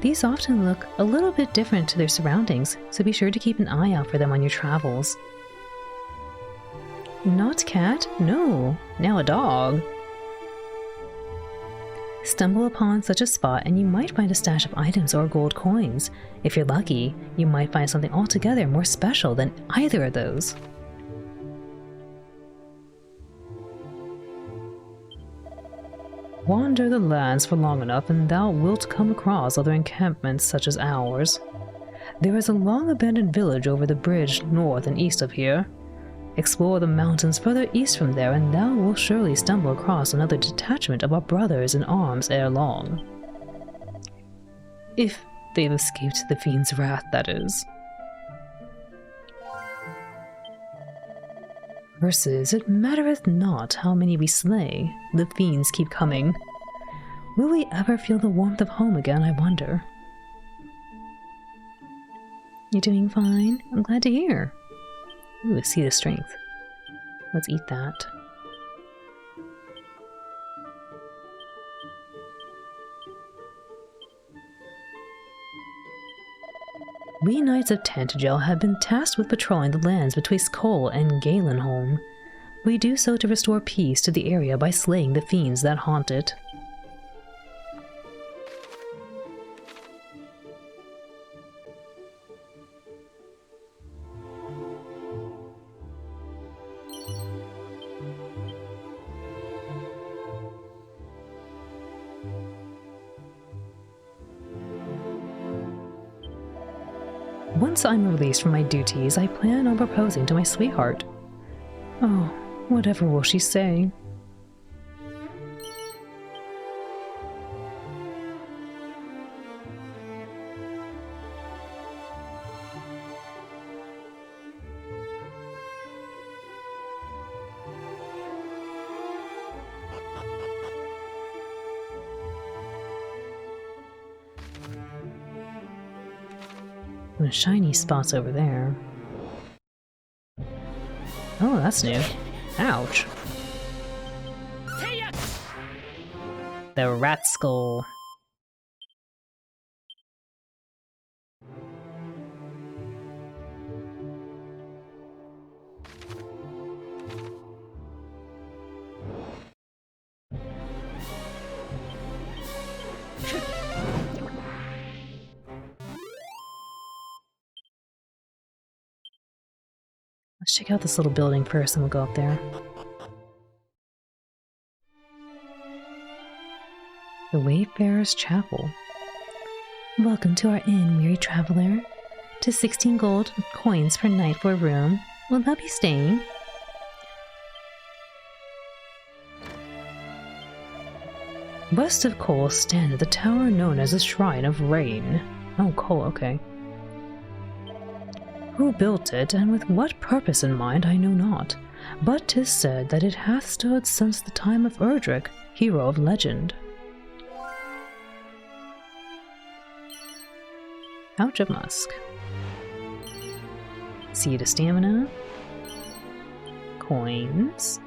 These often look a little bit different to their surroundings, so be sure to keep an eye out for them on your travels. Not cat? No. Now a dog. Stumble upon such a spot and you might find a stash of items or gold coins. If you're lucky, you might find something altogether more special than either of those. Wander the lands for long enough and thou wilt come across other encampments such as ours. There is a long-abandoned village over the bridge north and east of here. Explore the mountains further east from there and thou wilt surely stumble across another detachment of our brothers in arms ere long. If they've escaped the fiend's wrath, that is. Versus, it mattereth not how many we slay, the fiends keep coming. Will we ever feel the warmth of home again, I wonder? You're doing fine? I'm glad to hear. Ooh, a seed of strength. Let's eat that. We Knights of Tantagel have been tasked with patrolling the lands between Skoll and Galenholm. We do so to restore peace to the area by slaying the fiends that haunt it. Once I'm released from my duties, I plan on proposing to my sweetheart. Oh, whatever will she say? The shiny spots over there. Oh, that's new. Ouch. The rat skull. Let's check out this little building first and we'll go up there. The Wayfarer's Chapel. Welcome to our inn, weary traveler. 'Tis 16 gold coins per night for a room. Will thou be staying? West of Cole standeth the tower known as the Shrine of Rain. Oh, Cole, okay. Who built it, and with what purpose in mind, I know not, but 'tis said that it hath stood since the time of Erdrick, hero of legend. Pouch of musk. Seed of stamina. Coins.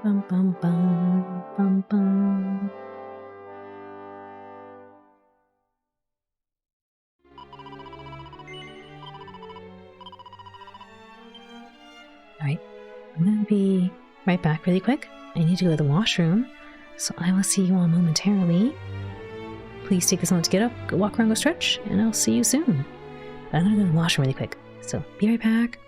Bum bum bum bum bum. Alright, I'm gonna be right back really quick. I need to go to the washroom, so I will see you all momentarily. Please take this moment to get up, go walk around, go stretch, and I'll see you soon. But I'm gonna go to the washroom really quick, so be right back.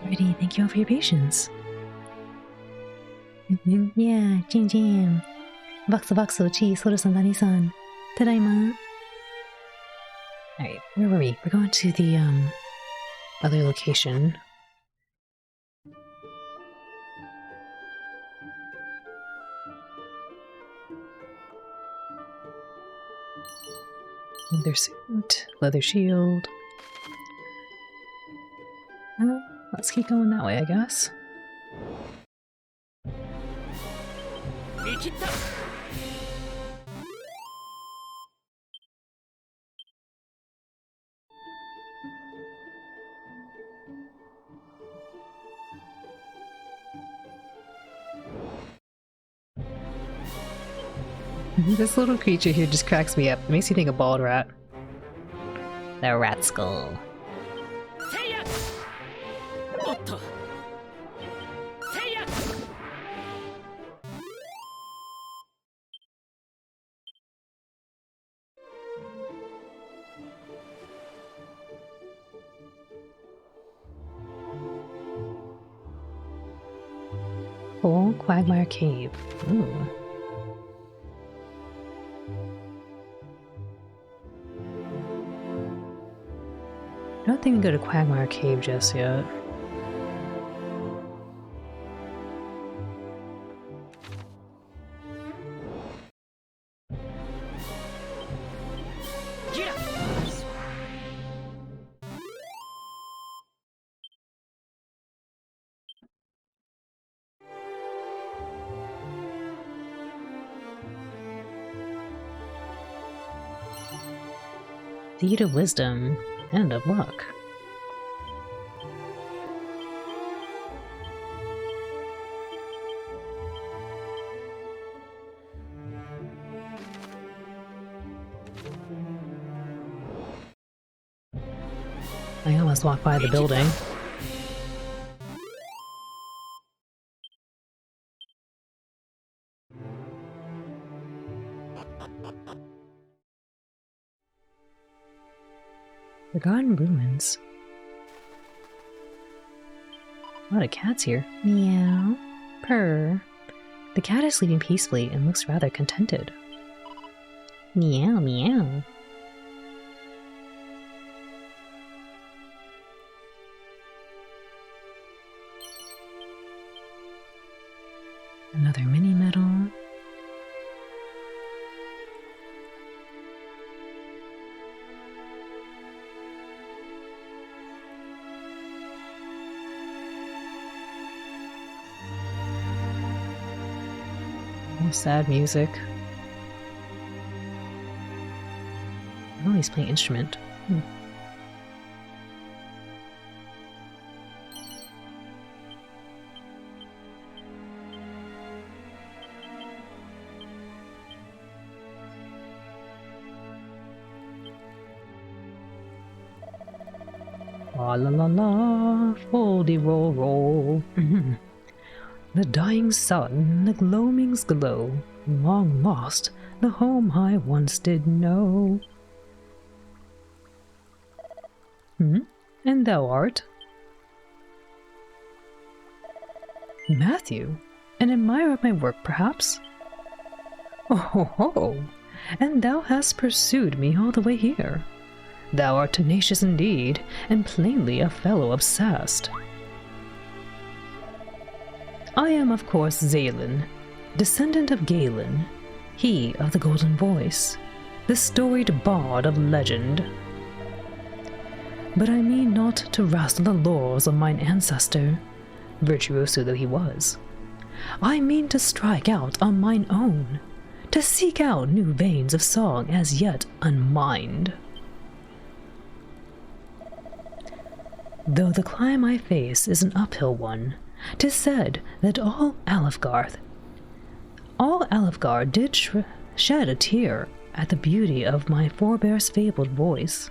Alrighty, thank you all for your patience. Yeah, Jam Jam. Bakso Bakso, Cheese, Horo-san, Dani-san. Tadaima. Alright, where were we? We're going to the, other location. Leather suit, leather shield. Well, let's keep going that way, I guess. This little creature here just cracks me up. It makes me think of bald rat. The rat skull. Full Quagmire Cave. Ooh. I don't think we can go to Quagmire Cave just yet. Seed of Wisdom and of Luck. I almost walked by the building. Forgotten ruins. A lot of cats here. Meow. Purr. The cat is sleeping peacefully and looks rather contented. Meow meow. Another mini medal. Oh, sad music. Oh, he's playing instrument. La la la la, foldy roll roll. The dying sun, the gloaming's glow, long lost, the home I once did know. And thou art? Matthew, an admirer of my work, perhaps? Oh ho ho! And thou hast pursued me all the way here. Thou art tenacious indeed, and plainly a fellow obsessed. I am, of course, Zalen, descendant of Galen, he of the golden voice, the storied bard of legend. But I mean not to wrestle the laurels of mine ancestor, virtuoso though he was. I mean to strike out on mine own, to seek out new veins of song as yet unmined. Though the climb I face is an uphill one, 'tis said that all Alefgard did shed a tear at the beauty of my forebear's fabled voice.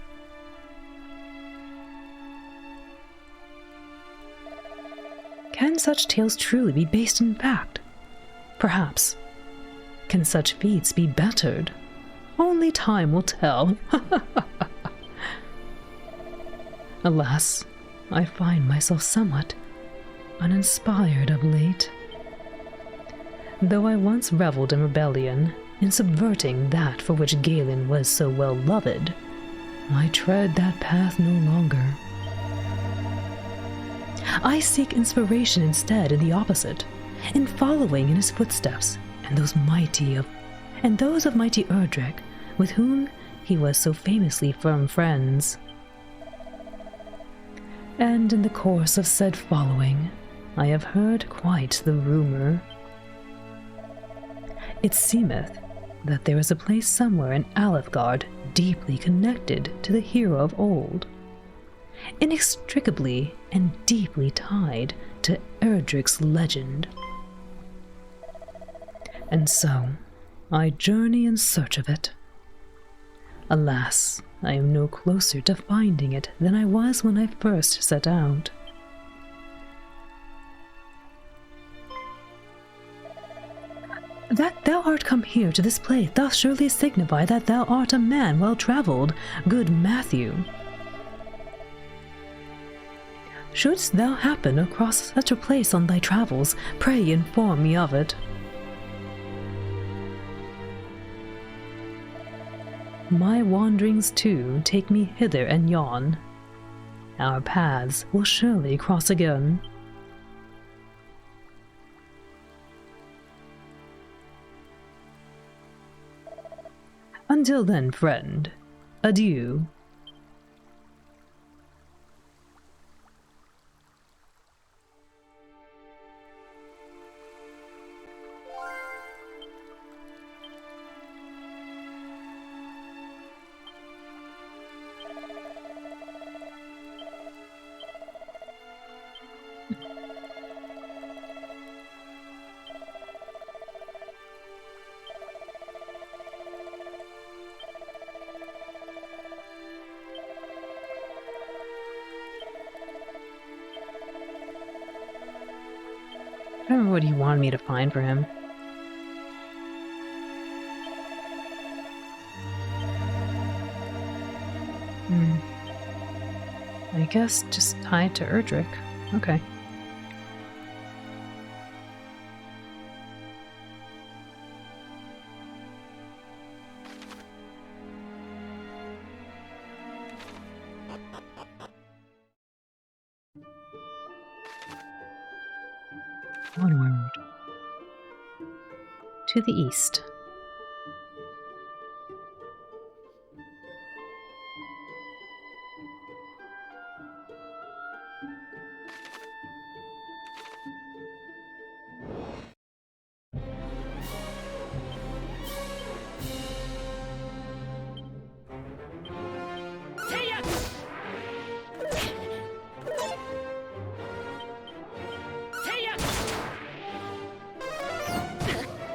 Can such tales truly be based in fact? Perhaps. Can such feats be bettered? Only time will tell. Alas, I find myself somewhat uninspired of late. Though I once reveled in rebellion, in subverting that for which Galen was so well loved, I tread that path no longer. I seek inspiration instead in the opposite, in following in his footsteps, and those of mighty Erdrick, with whom he was so famously firm friends. And in the course of said following, I have heard quite the rumor. It seemeth that there is a place somewhere in Alefgard deeply connected to the hero of old, inextricably and deeply tied to Erdrick's legend. And so, I journey in search of it. Alas, I am no closer to finding it than I was when I first set out. That thou art come here to this place doth surely signify that thou art a man well-travelled, good Matthew. Shouldst thou happen across such a place on thy travels, pray inform me of it. My wanderings too take me hither and yon. Our paths will surely cross again. Until then, friend, adieu. I don't remember what he wanted me to find for him. I guess just tied to Erdrick. Okay. Onward. To the east.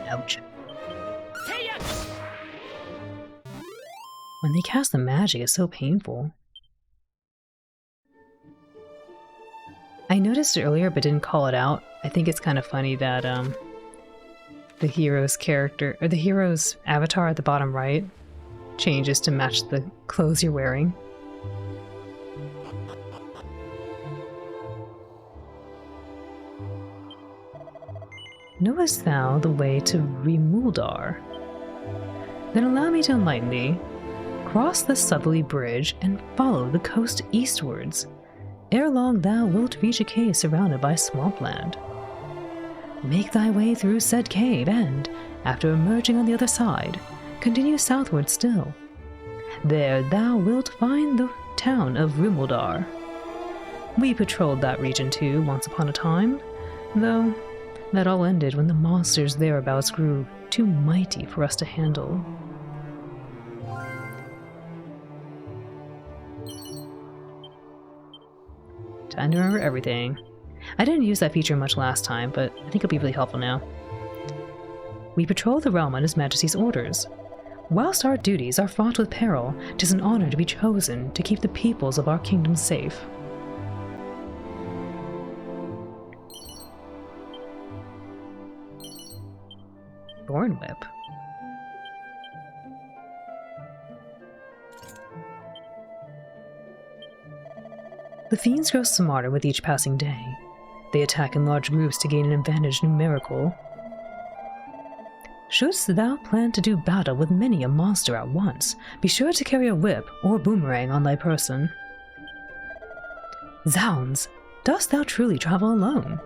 Ouch. When they cast the magic, it's so painful. I noticed it earlier but didn't call it out. I think it's kind of funny that the hero's character, or the hero's avatar at the bottom right, changes to match the clothes you're wearing. Knowest thou the way to Remuldar? Then allow me to enlighten thee. Cross the southerly bridge and follow the coast eastwards. Ere long thou wilt reach a cave surrounded by swampland. Make thy way through said cave and, after emerging on the other side, continue southward still. There thou wilt find the town of Remuldar. We patrolled that region too once upon a time, though that all ended when the monsters thereabouts grew too mighty for us to handle. Time to remember everything. I didn't use that feature much last time, but I think it'll be really helpful now. We patrol the realm on His Majesty's orders. Whilst our duties are fraught with peril, 'tis an honor to be chosen to keep the peoples of our kingdom safe. Thorn Whip. The fiends grow smarter with each passing day. They attack in large groups to gain an advantage numerical. Shouldst thou plan to do battle with many a monster at once, be sure to carry a whip or boomerang on thy person. Zounds! Dost thou truly travel alone?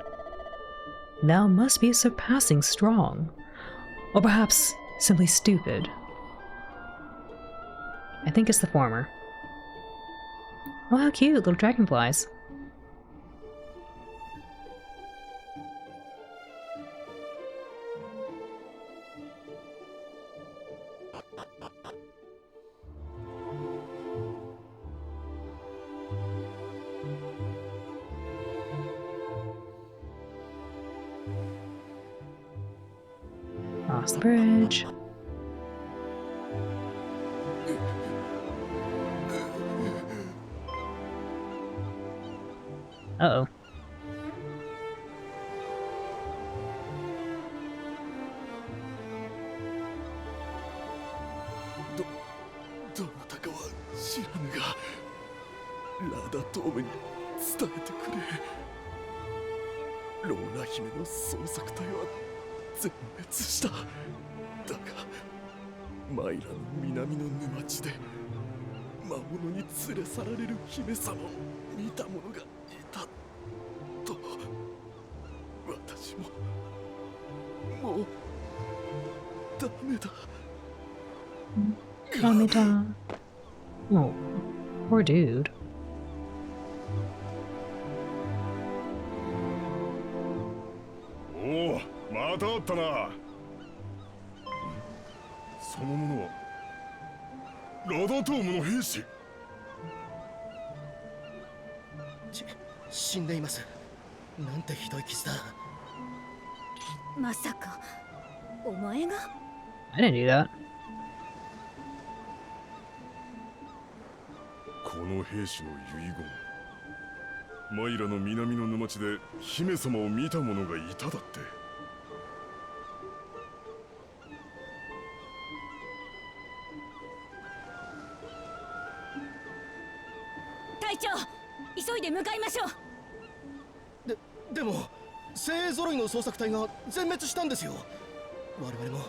Thou must be surpassing strong, or perhaps simply stupid. I think it's the former. Oh, how cute, little dragonflies. Cross the bridge. Uh-oh. どなたかは知らぬが、ラダトーメに伝えてくれ。ローラ姫の捜索隊は全滅した。だがマイラの南の沼地で魔物に連れ去られる姫様を見た者がいたと。私ももうダメだ。Amida. Oh, poor dude. おお、またあったな。その者はラダトームの兵士。死んでいます。なんてひどい傷だ。まさかお前が？ I didn't do that. この兵士の遺言。マイラの南の沼地で姫様を見た者がいただって。隊長、急いで向かいましょう。でも精鋭揃いの捜索隊が全滅したんですよ。我々も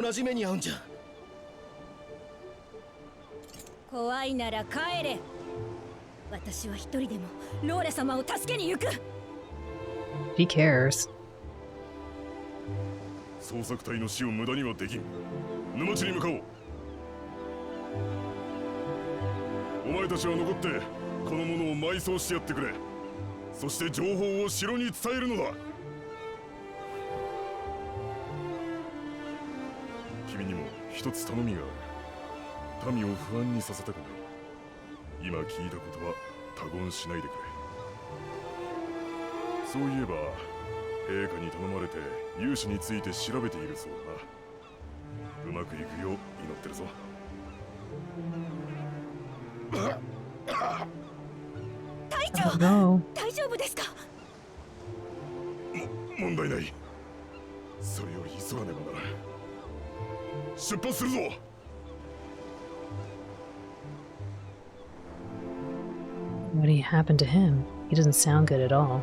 同じ目に遭うんじゃ。怖いなら帰れ。私は一人でもローラ様を助けに行く。He cares. 捜索隊の死を無駄にはできん。沼地に向かおう。お前たちは残ってこの者を埋葬してやってくれ。そして情報を城に伝えるのだ。君にも一つ頼みがある。民を不安にさせたくない。今聞いたことは他言しないでくれ。そういえば陛下に頼まれて勇士について調べているそうだな。うまくいくよう祈ってるぞ。隊長、 No. 大丈夫ですか？問題ない。それより急がねばならん。出発するぞ。What happened to him? He doesn't sound good at all.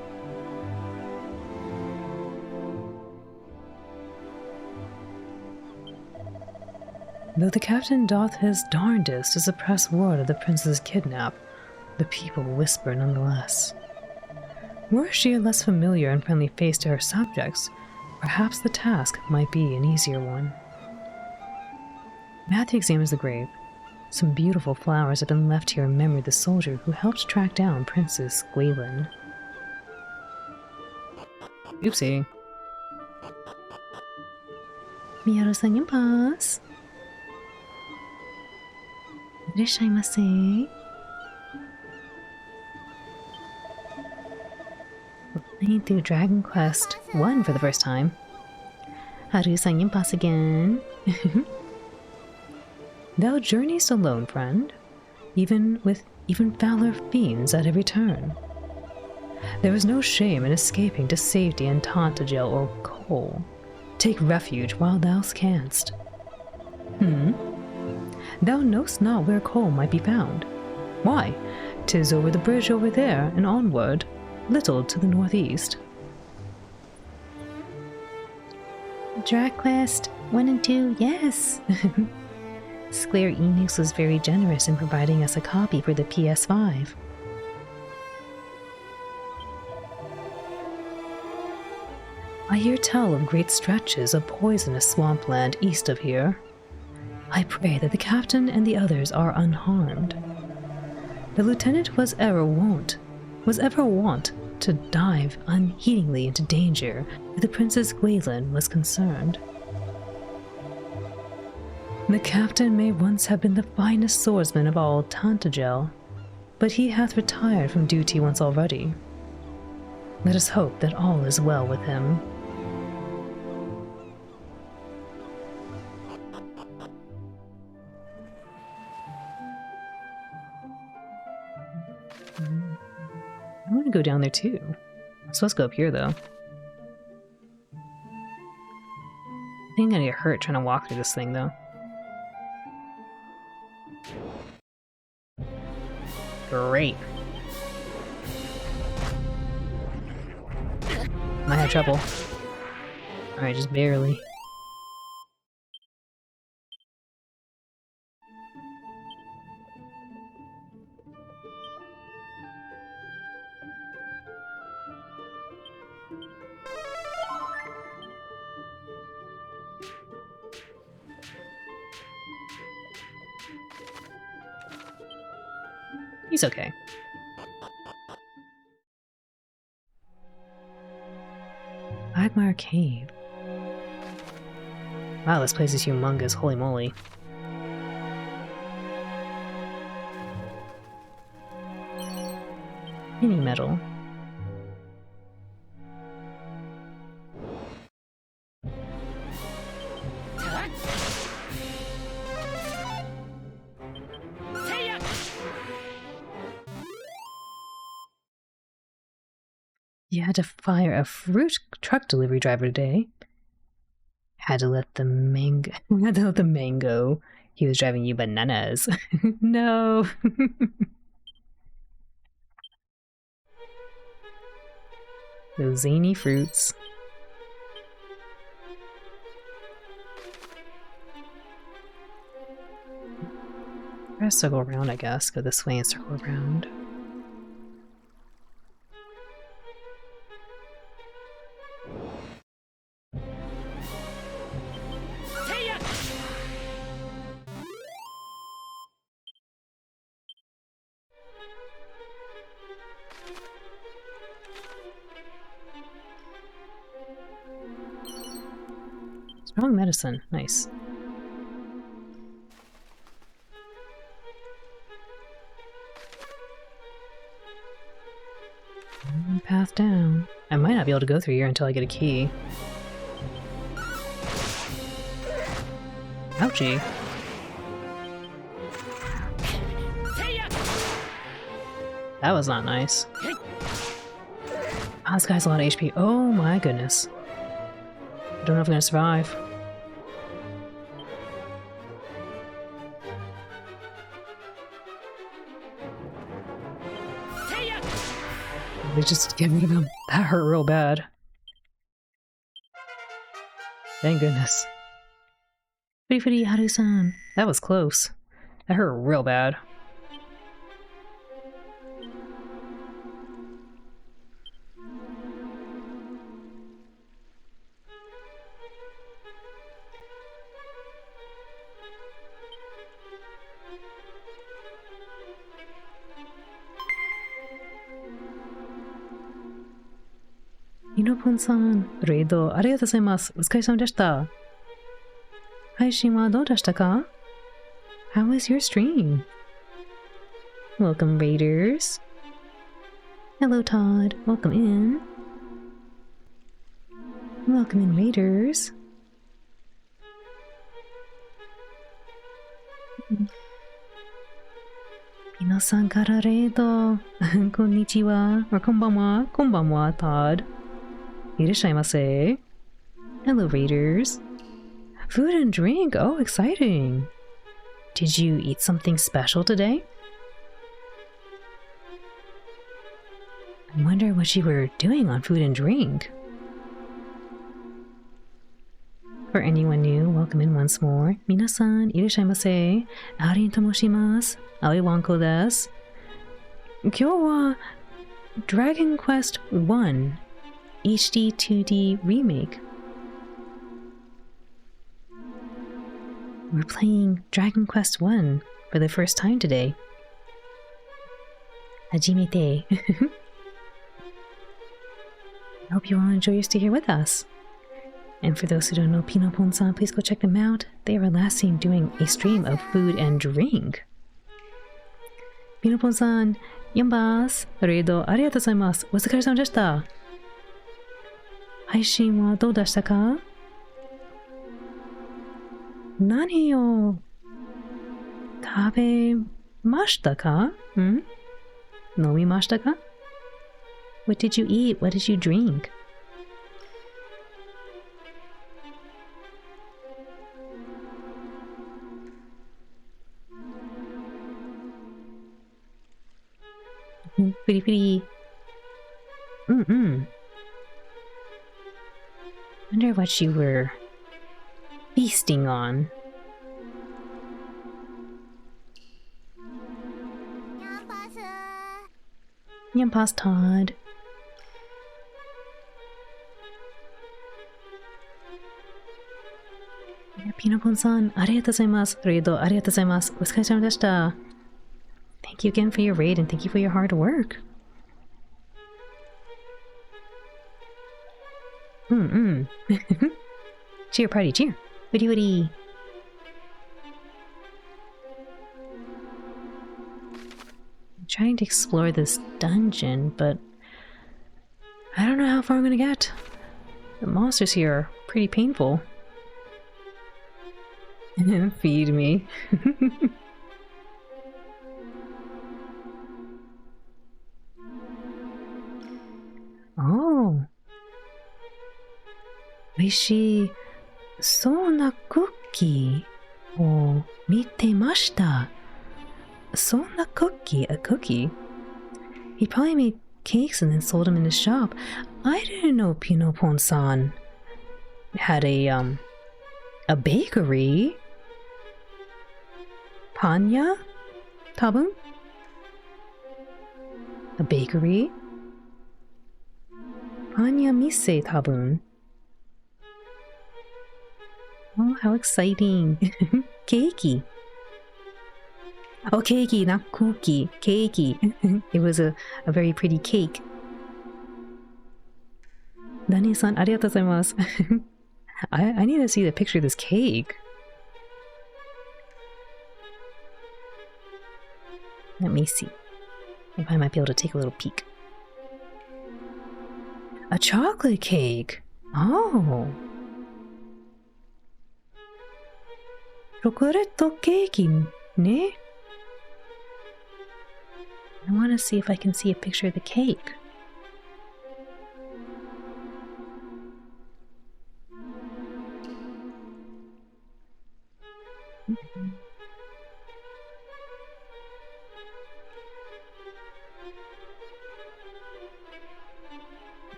Though the captain doth his darndest to suppress word of the prince's kidnap, the people whisper nonetheless. Were she a less familiar and friendly face to her subjects, perhaps the task might be an easier one. Matthew examines the grave. Some beautiful flowers have been left here in memory of the soldier who helped track down Princess Gwaelin. Oopsie. Miyaru-san in pass. Irashaimase. We're playing through Dragon Quest 1 for the first time. Haru-san in pass again. Thou journeyest alone, friend, even fouler fiends at every turn. There is no shame in escaping to safety in Tantagel or Cole. Take refuge while thou canst. Thou knowst not where Cole might be found. Why, 'tis over the bridge over there and onward, little to the northeast. Dragonquest 1 and 2, yes! Square Enix was very generous in providing us a copy for the PS5. I hear tell of great stretches of poisonous swampland east of here. I pray that the captain and the others are unharmed. The lieutenant was ever wont to dive unheedingly into danger where the Princess Gwaelin was concerned. The captain may once have been the finest swordsman of all Tantagel, but he hath retired from duty once already. Let us hope that all is well with him. I want to go down there too. I'm supposed to go up here though. I think I'm gonna get hurt trying to walk through this thing though. Great. Might have trouble. Alright, just barely. He's okay. Agmar Cave. Wow, this place is humongous, holy moly. Mini metal. You had to fire a fruit truck delivery driver today. Had to let the mango. He was driving you bananas. No. Those zany fruits. Try to circle around, I guess. Go this way and circle around. Strong medicine, nice. Path down. I might not be able to go through here until I get a key. Ouchie. That was not nice. Oh, this guy's a lot of HP. Oh my goodness. I don't know if I'm gonna survive. They just get rid of him. That hurt real bad. Thank goodness. Pretty Haru-san. That was close. That hurt real bad. Inopon-san、レイドありがとうございます。お疲れ様でした。配信はどうでしたか? How was your stream? Welcome, Raiders. Hello, Todd. Welcome in. Welcome in, Raiders. Minasan kara redo. Konnichiwa. Or konbanwa. Konbanwa, Todd. Irashaimase. Hello, Raiders. Food and drink. Oh, exciting. Did you eat something special today? I wonder what you were doing on food and drink. For anyone new, welcome in once more. Minasan, irashaimase. Arin to moshimasu. Aoi wanko desu. Kyou wa Dragon Quest 1 HD-2D Remake. We're playing Dragon Quest 1 for the first time today. Hajimete. I hope you all enjoy your stay here with us. And for those who don't know Pinopon-san, please go check them out. They were last seen doing a stream of food and drink. Pinopon-san, yonbasu. Redo arigatou gozaimasu. Otsukaresama deshita. Haishin wa dou deshita ka? Nani o tabemashita ka? Nomimashita ka? What did you eat? What did you drink? Pretty, pretty. Wonder what you were feasting on. Yampas Todd. Pinopon-san, arigatou gozaimasu. Redo, arigatou gozaimasu. Otsukaresama deshita. Thank you again for your raid and thank you for your hard work. Cheer party, cheer. Woody woody. I'm trying to explore this dungeon, but I don't know how far I'm gonna get. The monsters here are pretty painful. Feed me. Oh. Oishiiそうなクッキーを見てました。そんなクッキー? A cookie? He probably made cakes and then sold them in his shop. I didn't know Pinopon-san had a bakery. Panya? Tabun? A bakery? Panya mise tabun. Oh, how exciting. Keiki. Oh, keiki, not cookie. Keiki. It was a very pretty cake. Dani-san, arigatou gozaimasu. I need to see the picture of this cake. Let me see if I might be able to take a little peek. A chocolate cake. Oh. Chocolate cake, ne? I want to see if I can see a picture of the cake.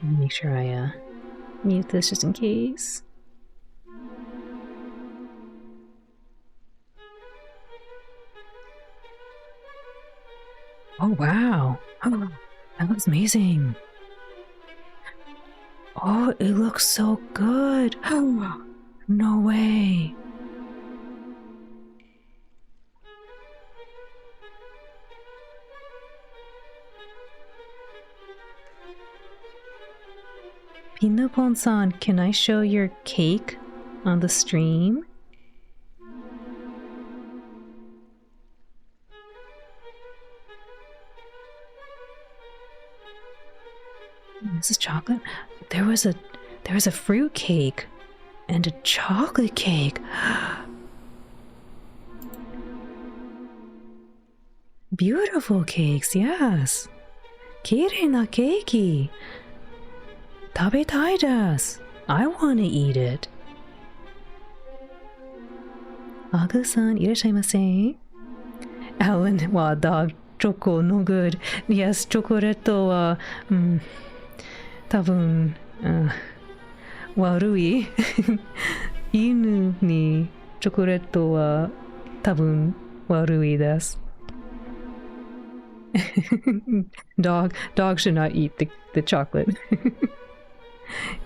Make sure I mute this just in case. Oh wow! Oh, that looks amazing. Oh, it looks so good. Oh, no way. Pinopon-san, can I show your cake on the stream? This is chocolate. There was a fruit cake and a chocolate cake. Beautiful cakes, yes. Kirei na keiki. Tabetai desu. I want to eat it. Agu-san, irashaimase. Alan, wow, dog. Choco, no good. Yes, chocolate wa, 多分、悪い犬にチョコレートは多分悪いです。Dog should not eat the chocolate.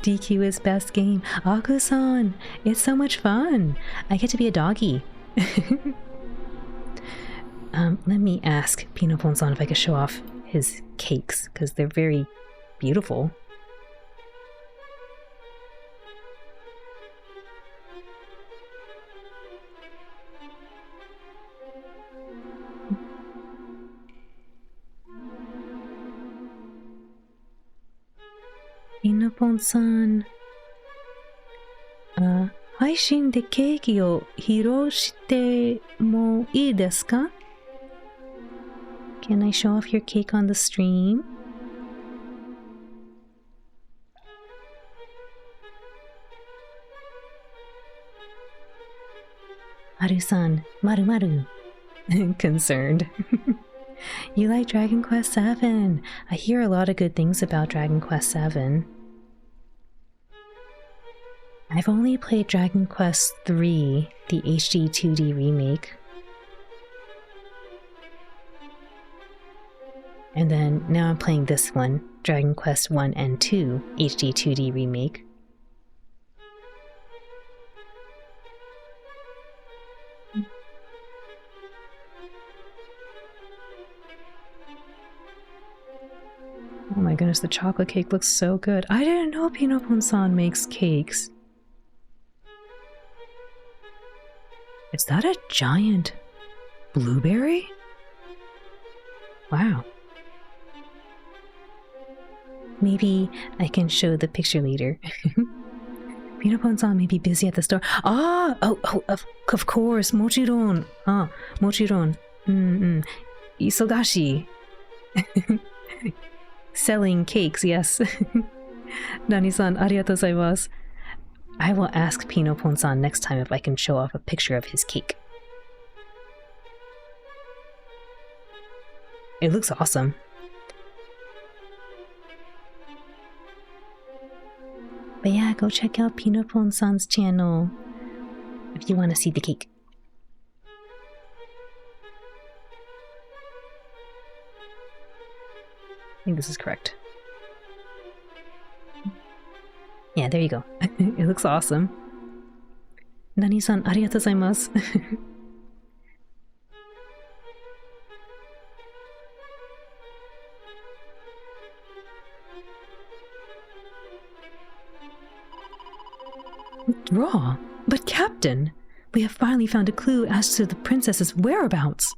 DQ is best game. Aku-san, it's so much fun. I get to be a doggy. Let me ask Pinopon-san if I could show off his cakes, because they're very beautiful. Pinopon-san, 配信でケーキを披露してもいいですか? Can I show off your cake on the stream? Maru-san, maru. Concerned. You like Dragon Quest VII. I hear a lot of good things about Dragon Quest VII. I've only played Dragon Quest III, the HD-2D remake. And then now I'm playing this one, Dragon Quest I and II, HD-2D remake. Oh my goodness, the chocolate cake looks so good. I didn't know Pinopon-san makes cakes. Is that a giant blueberry? Wow. Maybe I can show the picture later. Pinopon-san may be busy at the store. Ah! Of course, mochiron. Ah, mochiron. Isogashi. Selling cakes, yes. Nani-san, arigatou gozaimasu. I will ask Pinopon-san next time if I can show off a picture of his cake. It looks awesome. But yeah, go check out Pinopon-san's channel if you want to see the cake. I think this is correct. Yeah, there you go. It looks awesome. Nani-san, arigatou gozaimasu. Withdraw? But Captain, we have finally found a clue as to the princess's whereabouts.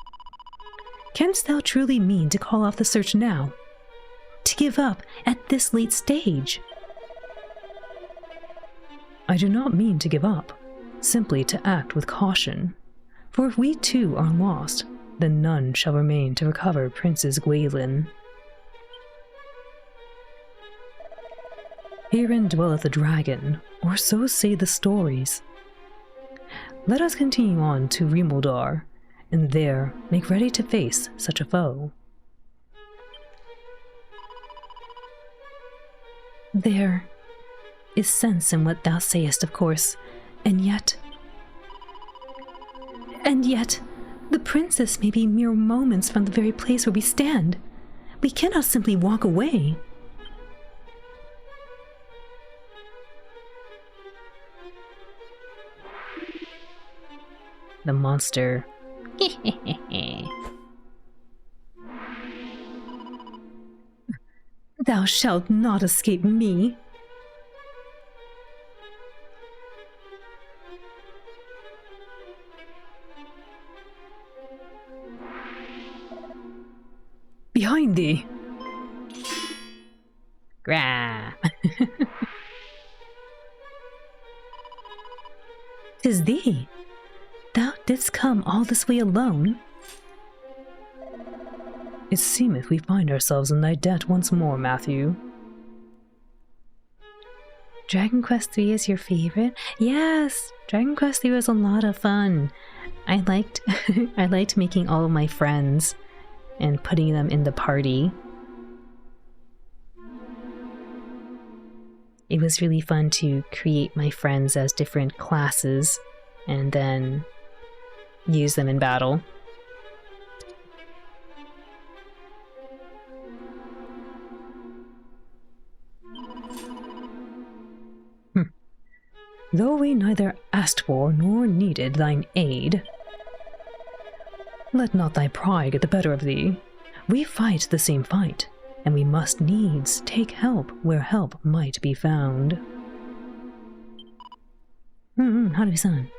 Canst thou truly mean to call off the search now? To give up at this late stage? I do not mean to give up, simply to act with caution. For if we too are lost, then none shall remain to recover Princess Gwaelin. Herein dwelleth a dragon, or so say the stories. Let us continue on to Rimuldar, and there make ready to face such a foe. There is sense in what thou sayest, of course, and yet, the princess may be mere moments from the very place where we stand. We cannot simply walk away. The monster. Thou shalt not escape me. Behind thee. Grah. 'Tis thee. Thou didst come all this way alone? It seemeth we find ourselves in thy debt once more, Matthew. Dragon Quest III is your favorite? Yes! Dragon Quest III was a lot of fun. I liked making all of my friends and putting them in the party. it was really fun to create my friends as different classes and then use them in battle. Though we neither asked for nor needed thine aid, let not thy pride get the better of thee. We fight the same fight, and we must needs take help where help might be found. Haruhi-san.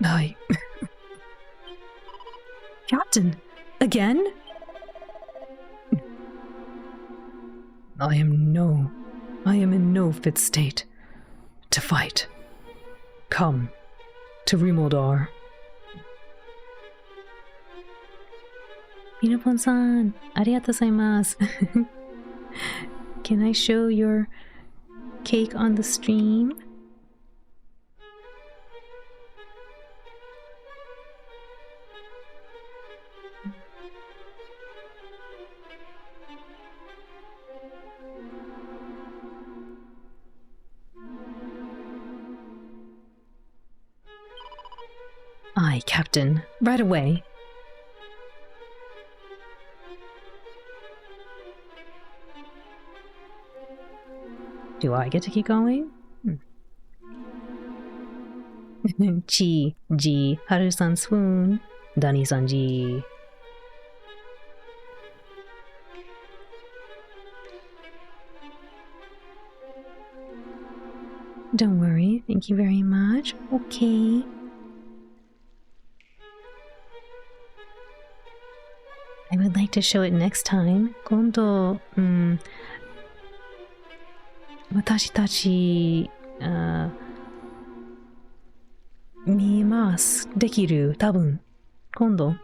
I... Captain, again? I am in no fit state to fight. Come to Remoldar. Pinapon-san, arigatou gozaimasu. Can I show your cake on the stream? Aye, Captain. Right away. Do I get to keep going? Chi, Ji, Haru-san swoon, Dani-san Ji. Don't worry, thank you very much. Okay. I would like to show it next time. 今度、私たち、見ます。できる。多分。今度。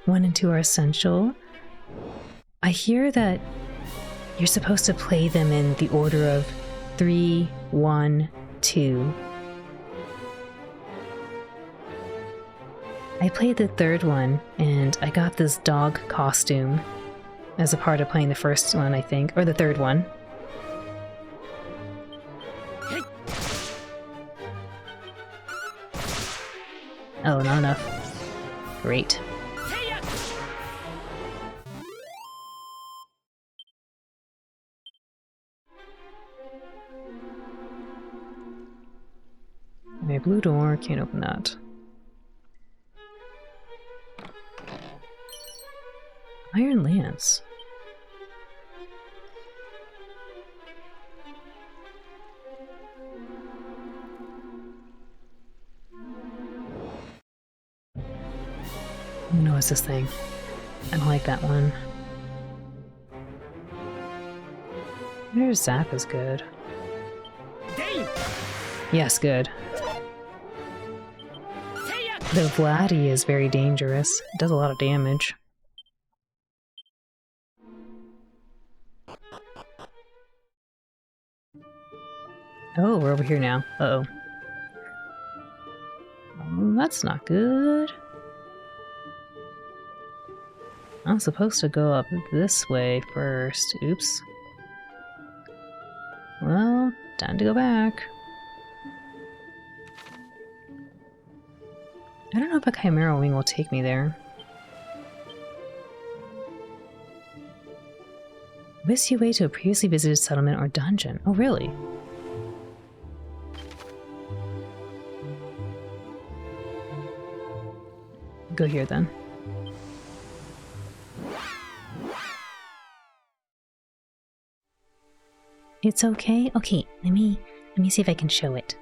1 and 2 are essential. I hear that you're supposed to play them in the order of 3, 1, 2. I played the third one, and I got this dog costume as a part of playing the first one, I think, or the third one. Oh, not enough. Great. Okay, blue door, can't open that. Iron Lance. Who knows this thing? I don't like that one. Their zap is good. Yes, good. The Vladdy is very dangerous. It does a lot of damage. Oh, we're over here now. Uh-oh. Oh, that's not good. I'm supposed to go up this way first. Oops. Well, time to go back. I don't know if a Chimera Wing will take me there. Whisk you away to a previously visited settlement or dungeon. Oh, really? Go here then. It's okay? Okay, let me see if I can show it.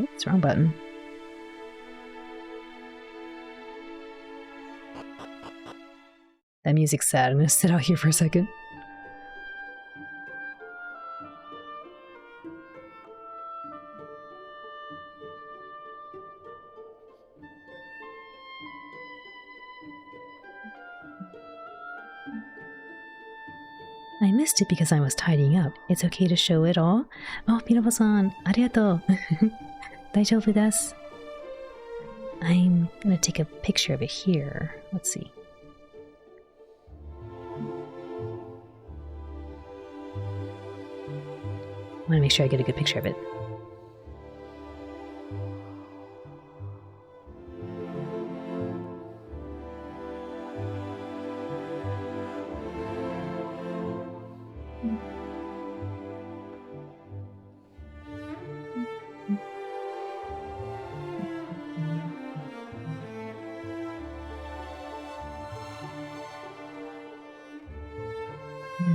Oops, wrong button. That music's sad. I'm gonna sit out here for a second. I missed it because I was tidying up. It's okay to show it all? Oh, Pinabo-san, arigato. 大丈夫です. I'm gonna take a picture of it here. Let's see. I want to make sure I get a good picture of it.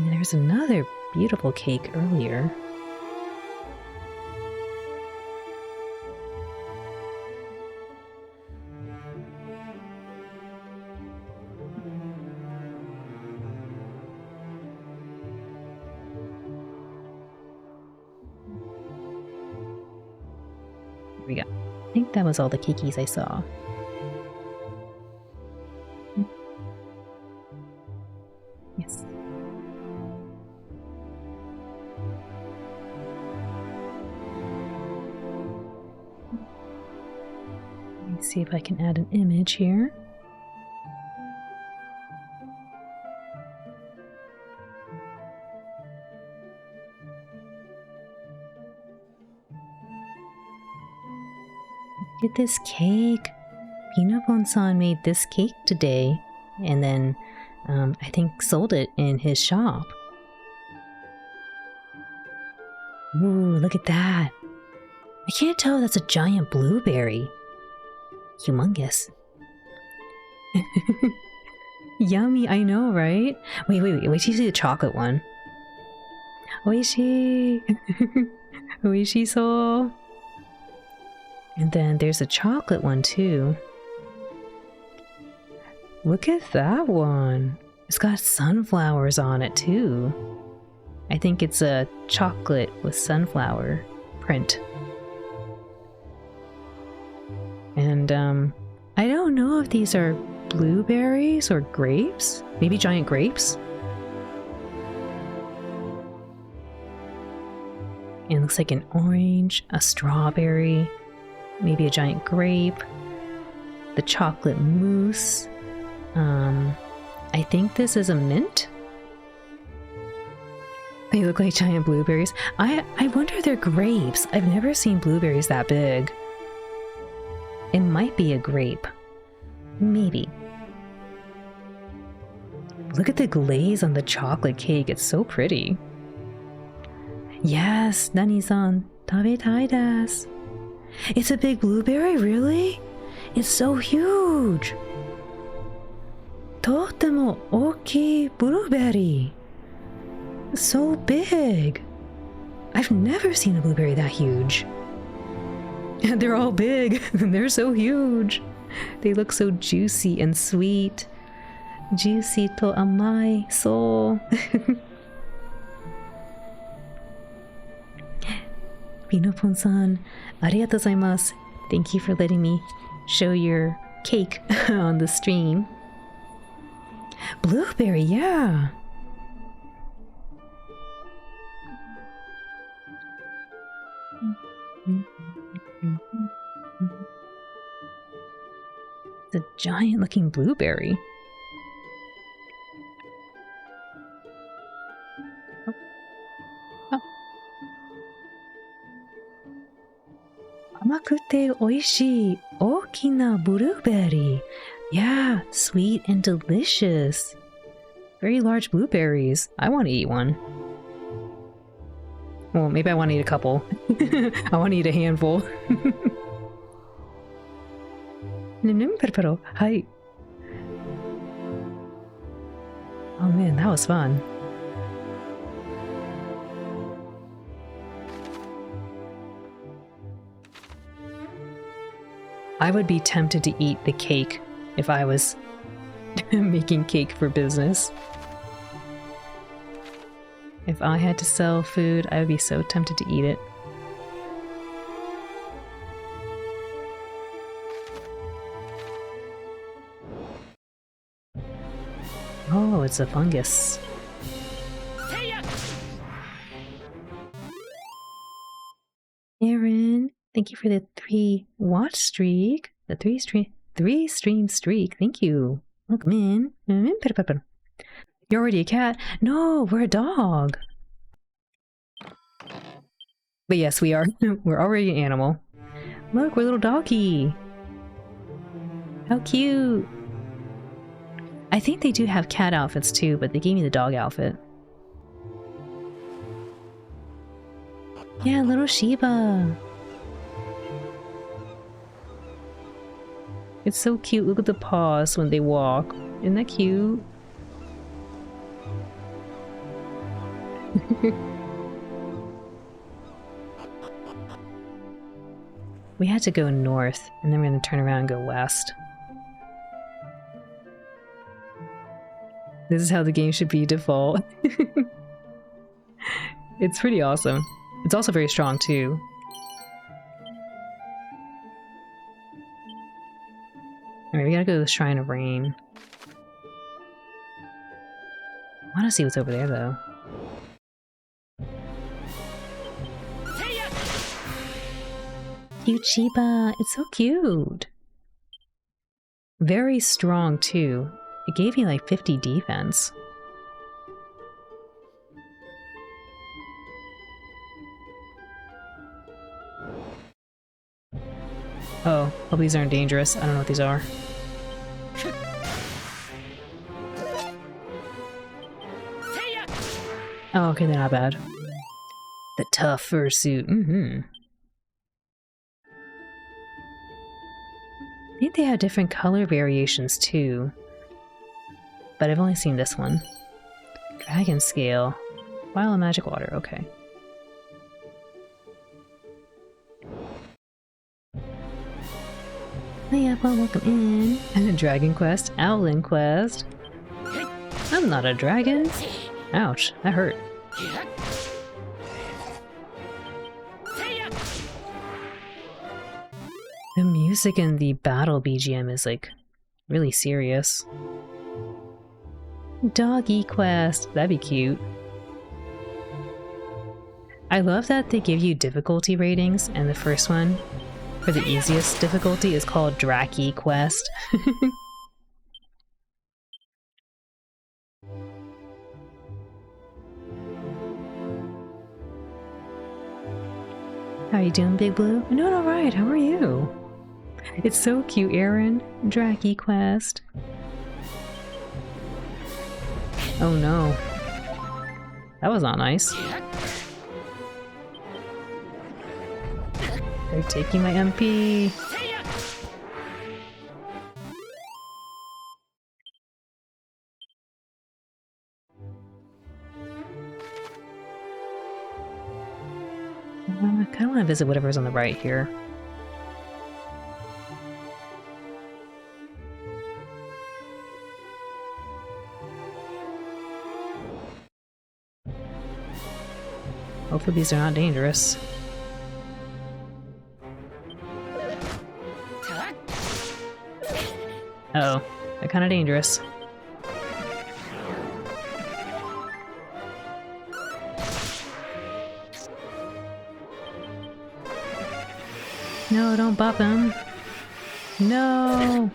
There's another beautiful cake earlier. Here we go. I think that was all the kikis I saw. Yes. Let me see if I can add an image here. Look at this cake. Pinabon-san made this cake today and then I think sold it in his shop. Ooh, look at that. I can't tell if that's a giant blueberry. Humongous. Yummy, I know, right? Wait till you see the chocolate one. Oishii! Oishii-so! And then there's a chocolate one too. Look at that one. It's got sunflowers on it too. I think it's a chocolate with sunflower print. And I don't know if these are blueberries or grapes. Maybe giant grapes. And it looks like an orange, a strawberry, maybe a giant grape, the chocolate mousse. I think this is a mint. They look like giant blueberries. I wonder if they're grapes. I've never seen blueberries that big. It might be a grape. Maybe. Look at the glaze on the chocolate cake. It's so pretty. Yes, Nani-san, tabetai desu. It's a big blueberry, really? It's so huge. Totemo oki blueberry. So big. I've never seen a blueberry that huge. And they're all big. They're so huge. They look so juicy and sweet. Juicy to amai so. Pinopon-san, arigatou gozaimasu. Thank you for letting me show your cake on the stream. Blueberry, yeah. It's a giant looking blueberry. Amakute oishii okina blueberry. Yeah, sweet and delicious. Very large blueberries. I want to eat one. Well, maybe I want to eat a couple. I want to eat a handful. Hi. Oh man, that was fun. I would be tempted to eat the cake if I was making cake for business. If I had to sell food, I would be so tempted to eat it. Oh, it's a fungus. Thank you for the 3 watch streak. The 3 stream streak. Thank you. Welcome in. You're already a cat. No, we're a dog. But yes, we are. We're already an animal. Look, we're a little doggy. How cute. I think they do have cat outfits too, but they gave me the dog outfit. Yeah, little Shiba. It's so cute. Look at the paws when they walk. Isn't that cute? We had to go north, and then we're going to turn around and go west. This is how the game should be default. It's pretty awesome. It's also very strong, too. Alright, we gotta go to the Shrine of Rain. I want to see what's over there, though. Cute Shiba! It's so cute! Very strong, too. It gave me like 50 defense. Oh, hope these aren't dangerous. I don't know what these are. Oh, okay, they're not bad. The tough fursuit. I think they have different color variations too. But I've only seen this one. Dragon scale. Vial of magic water, okay. Hiya, welcome in. And a Dragon Quest, Owlin Quest. I'm not a dragon. Ouch, that hurt. The music in the battle BGM is like really serious. Doggy Quest, that'd be cute. I love that they give you difficulty ratings, and the first one for the easiest difficulty is called Dracky Quest. How are you doing, Big Blue? I'm doing alright, how are you? It's so cute, Aaron. Dracky Quest. Oh no. That was not nice. They're taking my MP. I kind of want to visit whatever's on the right here. Hopefully these are not dangerous. Uh oh, they're kind of dangerous. No, don't bop him. No!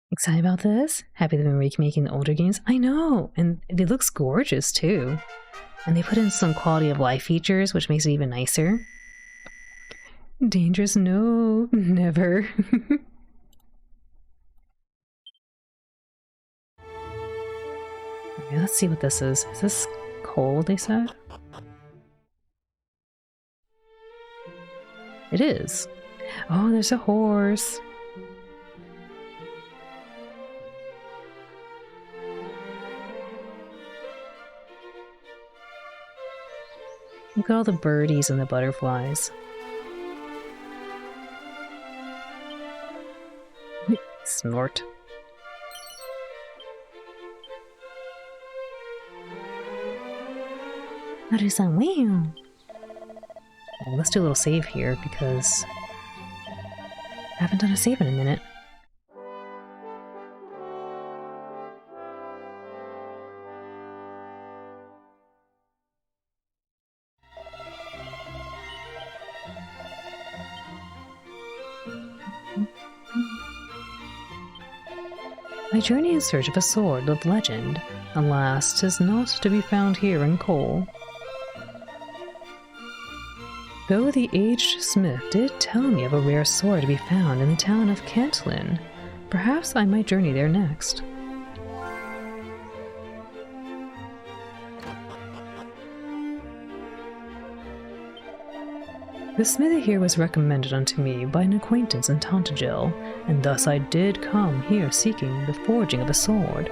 Excited about this? Happy they've been remaking the older games? I know! And it looks gorgeous too. And they put in some quality of life features, which makes it even nicer. Dangerous? No, never. Okay, let's see what this is. Is this cold, they said? It is. Oh, there's a horse. Look at all the birdies and the butterflies. Snort. Naru-san, wow. Well, let's do a little save here because I haven't done a save in a minute. My journey in search of a sword of legend, alas, 'tis not to be found here in Cole. Though the aged smith did tell me of a rare sword to be found in the town of Cantlin, perhaps I might journey there next. The smithy here was recommended unto me by an acquaintance in Tantagel, and thus I did come here seeking the forging of a sword.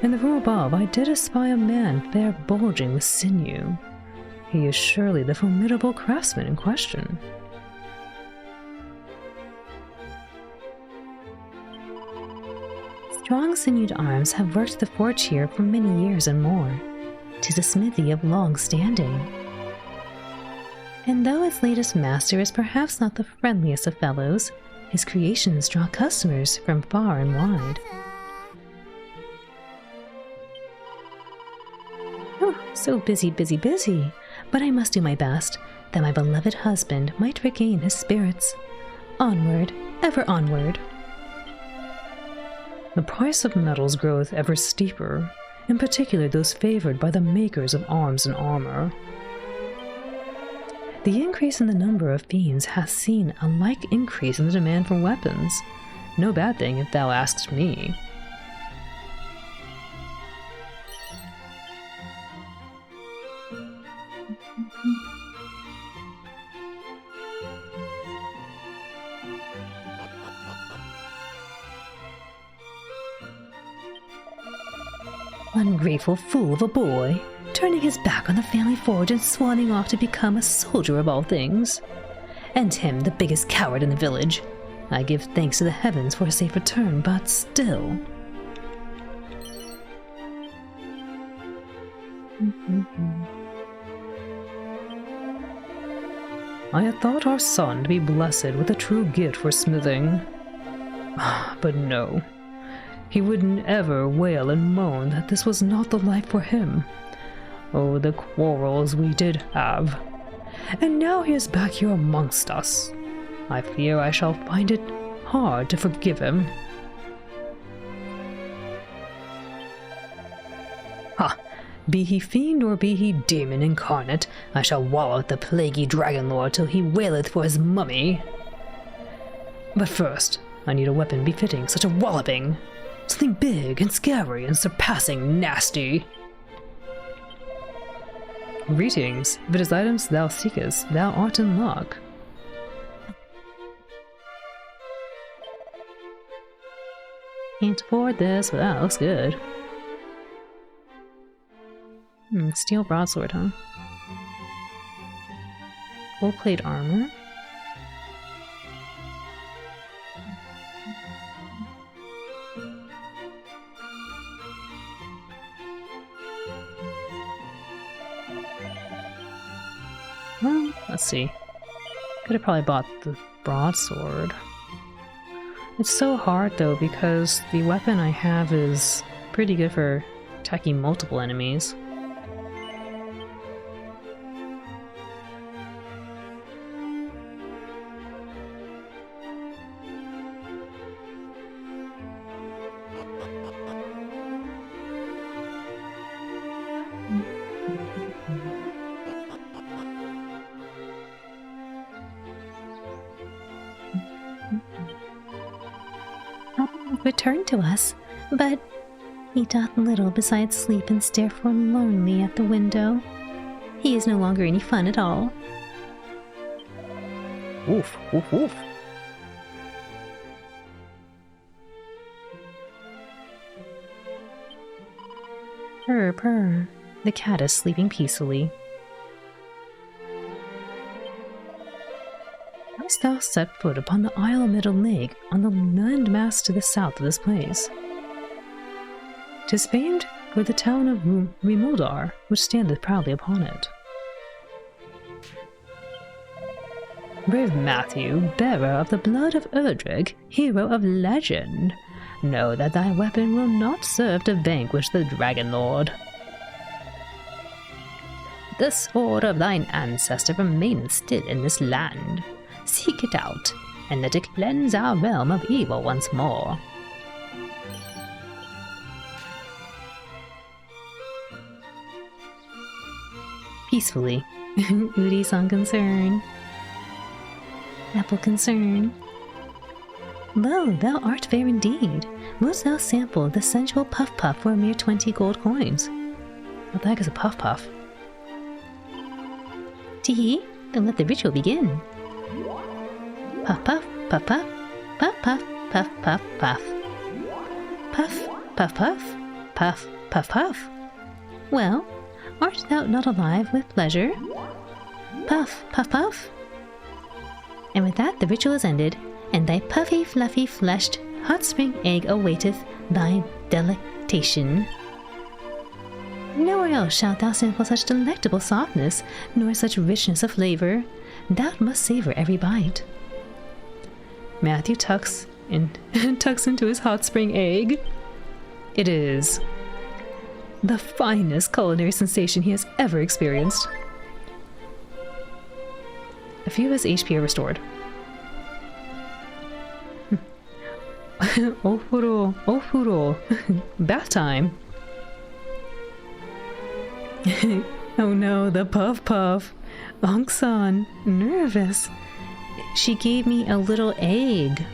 In the room above I did espy a man fair bulging with sinew. He is surely the formidable craftsman in question. Strong sinewed arms have worked the forge here for many years and more. 'Tis a smithy of long standing. And though its latest master is perhaps not the friendliest of fellows, his creations draw customers from far and wide. Oh, so busy, busy, busy. But I must do my best, that my beloved husband might regain his spirits. Onward, ever onward. The price of metals groweth ever steeper, in particular those favored by the makers of arms and armor. The increase in the number of fiends has seen a like increase in the demand for weapons. No bad thing if thou askest me. Ungrateful fool of a boy, turning his back on the family forge and swanning off to become a soldier of all things. And him the biggest coward in the village. I give thanks to the heavens for a safe return, but still. I had thought our son to be blessed with a true gift for smithing. But no. He wouldn't ever wail and moan that this was not the life for him. Oh, the quarrels we did have. And now he is back here amongst us. I fear I shall find it hard to forgive him. Ha! Be he fiend or be he demon incarnate, I shall wallow at the plaguey Dragonlord till he waileth for his mummy. But first, I need a weapon befitting such a walloping. Something big and scary and surpassing nasty. Greetings. If it is items thou seekest, thou art in luck. Can't afford this, but that looks good. Steel broadsword, huh? Full plate armor. Well, let's see. Could have probably bought the broadsword. It's so hard though because the weapon I have is pretty good for attacking multiple enemies. Return to us, but he doth little besides sleep and stare forlornly at the window. He is no longer any fun at all. Oof, oof, oof. Purr, purr. The cat is sleeping peacefully. Hast thou set foot upon the Isle of Middle Lake on the landmass to the south of this place? 'Tis famed for the town of Rimuldar, which standeth proudly upon it. Brave Matthew, bearer of the blood of Erdrick, hero of legend, know that thy weapon will not serve to vanquish the Dragonlord. The sword of thine ancestor remaineth still in this land. Seek it out, and let it cleanse our realm of evil once more. Peacefully. Udi's unconcerned. Apple concern. Lo, thou art fair indeed. Wilt thou sample the sensual puff puff for a mere 20 gold coins? What the heck is a puff puff? Tee, then let the ritual begin. Puff puff, puff puff, puff puff, puff puff, puff. Puff, puff puff, puff, puff puff. Well, art thou not alive with pleasure? Puff, puff, puff. And with that the ritual is ended, and thy puffy, fluffy, fleshed hot spring egg awaiteth thy delectation. Nowhere else shalt thou sample such delectable softness, nor such richness of flavor. Thou must savor every bite. Matthew tucks into his hot spring egg. It is the finest culinary sensation he has ever experienced. A few of his HP are restored. Ofuro, ofuro. Bath time. Oh no, the puff puff. Ongsan, nervous. She gave me a little egg.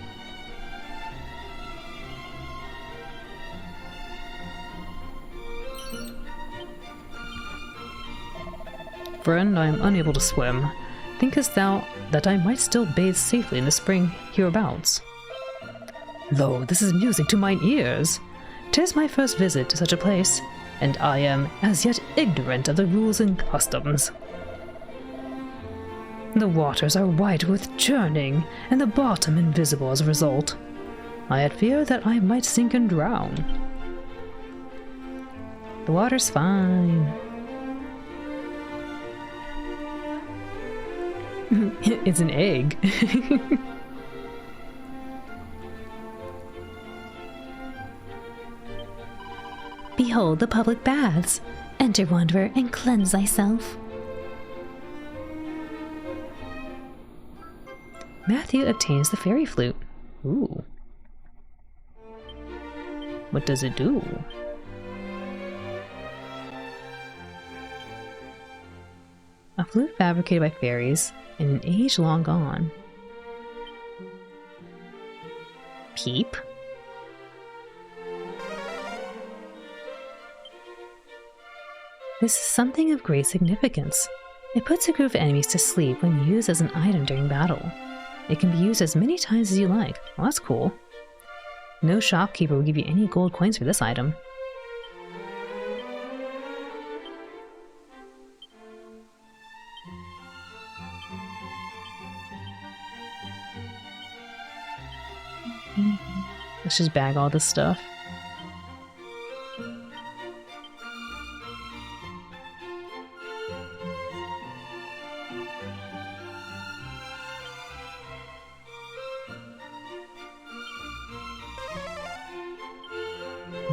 Friend, I am unable to swim. Thinkest thou that I might still bathe safely in the spring hereabouts? Lo, this is music to mine ears. 'Tis my first visit to such a place, and I am as yet ignorant of the rules and customs. The waters are white with churning, and the bottom invisible as a result. I had feared that I might sink and drown. The water's fine. It's an egg. Behold the public baths. Enter, wanderer, and cleanse thyself. Matthew obtains the fairy flute. Ooh. What does it do? A flute fabricated by fairies in an age long gone. Peep? This is something of great significance. It puts a group of enemies to sleep when used as an item during battle. It can be used as many times as you like. Well, that's cool. No shopkeeper will give you any gold coins for this item. Let's just bag all this stuff.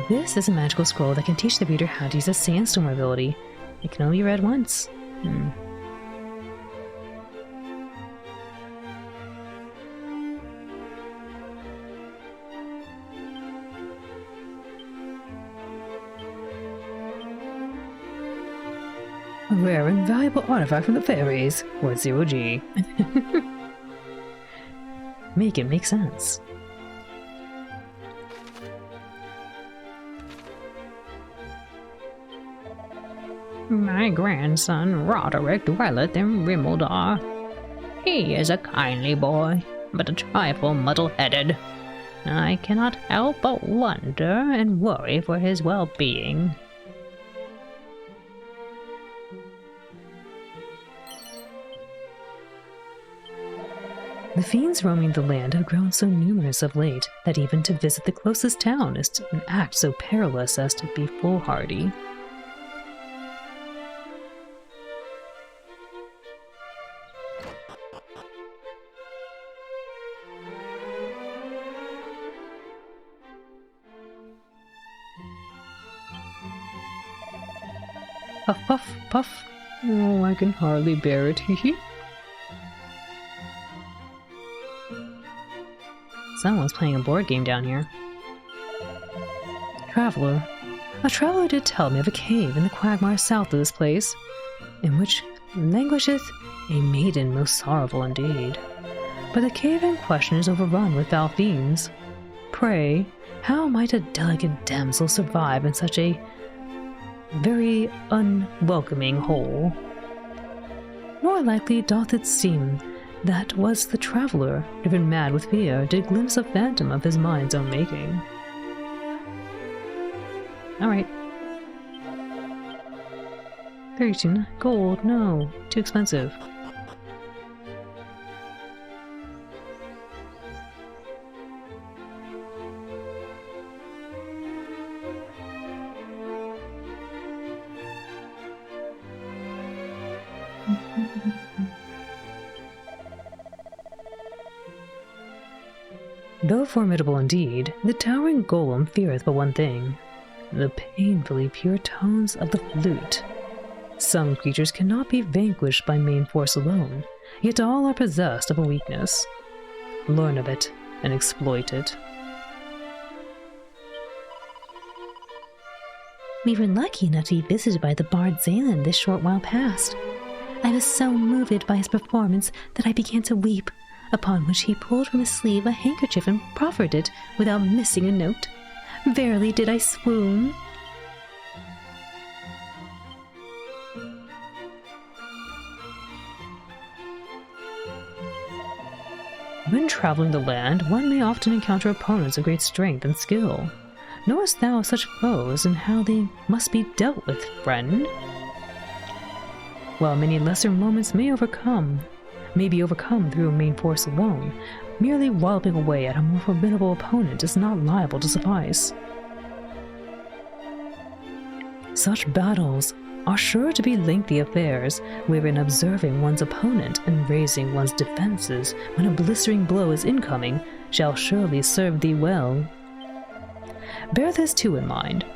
This is a magical scroll that can teach the reader how to use a sandstorm ability. It can only be read once. A rare and valuable artifact from the fairies, or 0G. Make it make sense. My grandson Roderick dwelleth in Rimeldar. He is a kindly boy, but a trifle muddle-headed. I cannot help but wonder and worry for his well-being. The fiends roaming the land have grown so numerous of late that even to visit the closest town is an act so perilous as to be foolhardy. Puff, puff, puff. Oh, I can hardly bear it, hee hee. Someone's playing a board game down here. Traveler. A traveler did tell me of a cave in the quagmire south of this place, in which languisheth a maiden most sorrowful indeed. But the cave in question is overrun with foul fiends. Pray, how might a delicate damsel survive in such a very unwelcoming hole? More likely doth it seem that was the traveller, driven mad with fear, did glimpse a phantom of his mind's own making. Alright. 32 gold, no, too expensive. Though formidable indeed, the towering golem feareth but one thing: the painfully pure tones of the flute. Some creatures cannot be vanquished by main force alone, yet all are possessed of a weakness. Learn of it and exploit it. We were lucky enough to be visited by the bard Zalen this short while past. I was so moved by his performance that I began to weep, upon which he pulled from his sleeve a handkerchief and proffered it without missing a note. Verily did I swoon. When traveling the land, one may often encounter opponents of great strength and skill. Knowest thou of such foes and how they must be dealt with, friend? While many lesser moments may be overcome through main force alone, merely walloping away at a more formidable opponent is not liable to suffice. Such battles are sure to be lengthy affairs, wherein observing one's opponent and raising one's defenses when a blistering blow is incoming shall surely serve thee well. Bear this too in mind.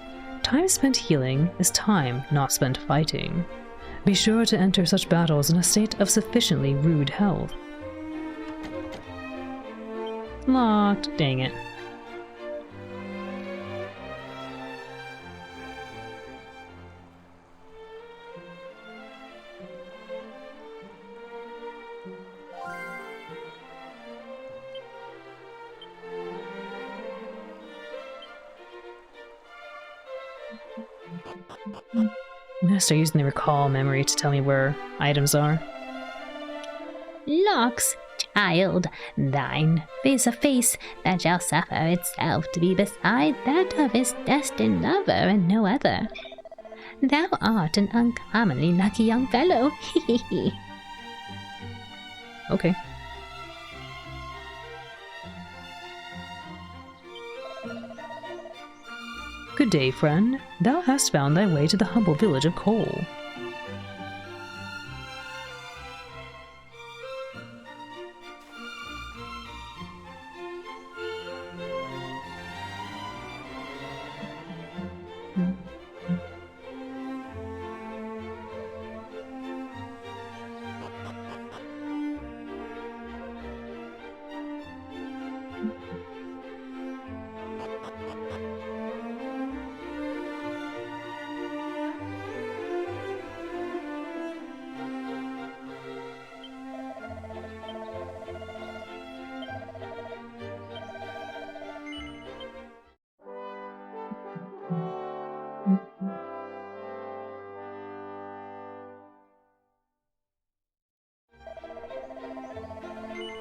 Time spent healing is time not spent fighting. Be sure to enter such battles in a state of sufficiently rude health. Locked. Dang it. I'm gonna start using the recall memory to tell me where items are. Locks, child, thine face a face that shall suffer itself to be beside that of his destined lover and no other. Thou art an uncommonly lucky young fellow, Okay. Good day, friend. Thou hast found thy way to the humble village of Cole.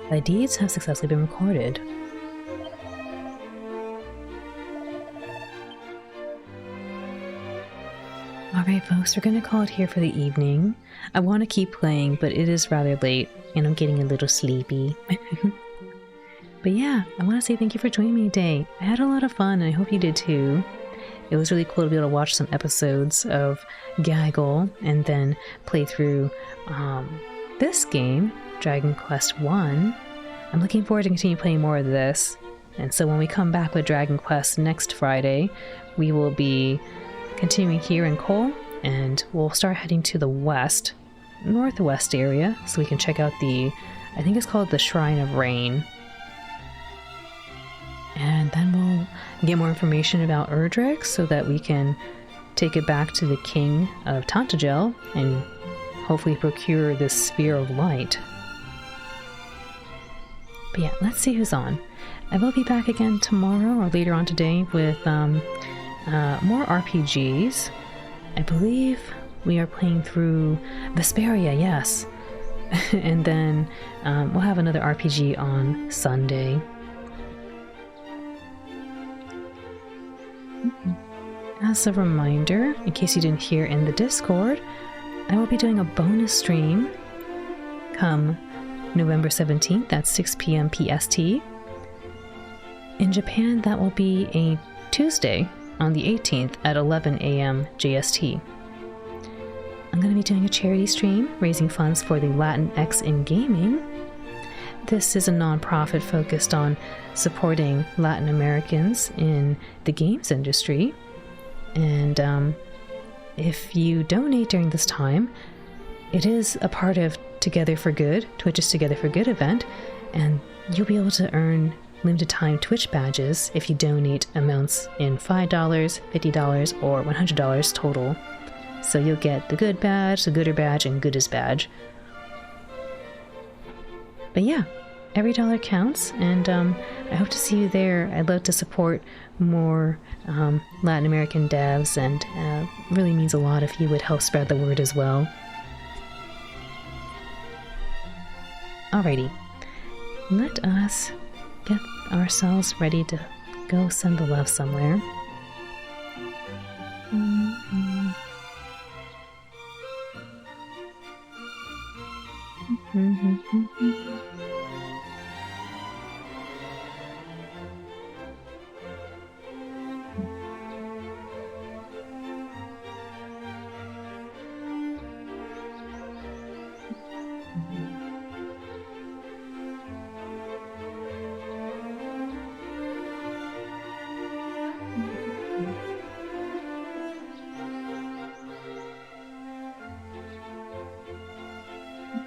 Thy deeds have successfully been recorded. Alright folks, we're gonna call it here for the evening. I want to keep playing, but it is rather late, and I'm getting a little sleepy. But yeah, I want to say thank you for joining me today. I had a lot of fun, and I hope you did too. It was really cool to be able to watch some episodes of Gaggle, and then play through this game, Dragon Quest 1. I'm looking forward to continue playing more of this. And so when we come back with Dragon Quest next Friday, we will be continuing here in Cole and we'll start heading to the northwest area, so we can check out I think it's called the Shrine of Rain. And then we'll get more information about Erdrick so that we can take it back to the King of Tantagel and hopefully procure this Sphere of Light. But yeah, let's see who's on. I will be back again tomorrow or later on today with more RPGs. I believe we are playing through Vesperia, yes. And then we'll have another RPG on Sunday. As a reminder, in case you didn't hear in the Discord, I will be doing a bonus stream come November 17th at 6 p.m. PST. In Japan, that will be a Tuesday on the 18th at 11 a.m. JST. I'm going to be doing a charity stream raising funds for the Latinx in Gaming. This is a non-profit focused on supporting Latin Americans in the games industry. And if you donate during this time, it is a part of Together for Good, Twitch's Together for Good event, and you'll be able to earn limited time Twitch badges if you donate amounts in $5, $50, or $100 total. So you'll get the good badge, the gooder badge, and goodest badge. But yeah, every dollar counts, and I hope to see you there. I'd love to support more Latin American devs, and really means a lot if you would help spread the word as well. Alrighty, let us get ourselves ready to go send the love somewhere.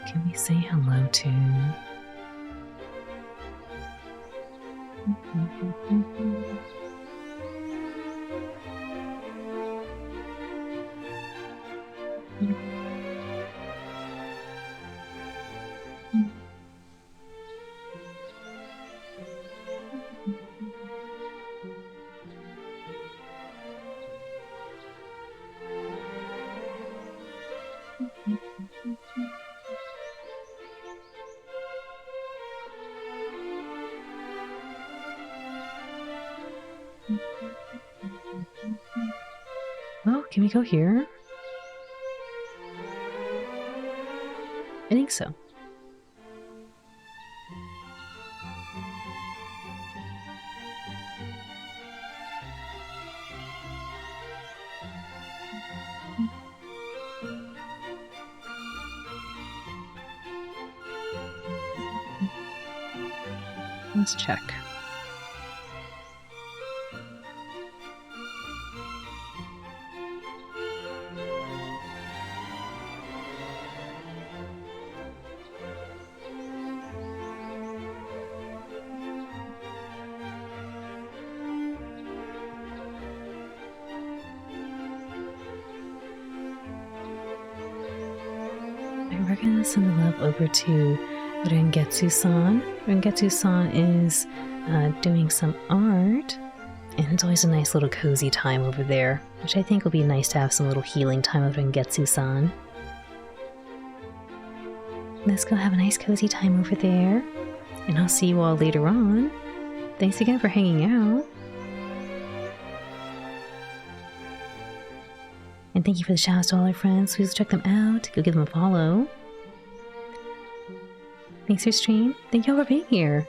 Can we say hello to? Oh, can we go here? I think so. Let's check. We're gonna send the love over to Rengetsu-san. Rengetsu-san is doing some art, and it's always a nice little cozy time over there, which I think will be nice to have some little healing time with Rengetsu-san. Let's go have a nice cozy time over there, and I'll see you all later on. Thanks again for hanging out. And thank you for the shoutouts to all our friends. Please check them out. Go give them a follow. Thanks for stream. Thank you all for being here.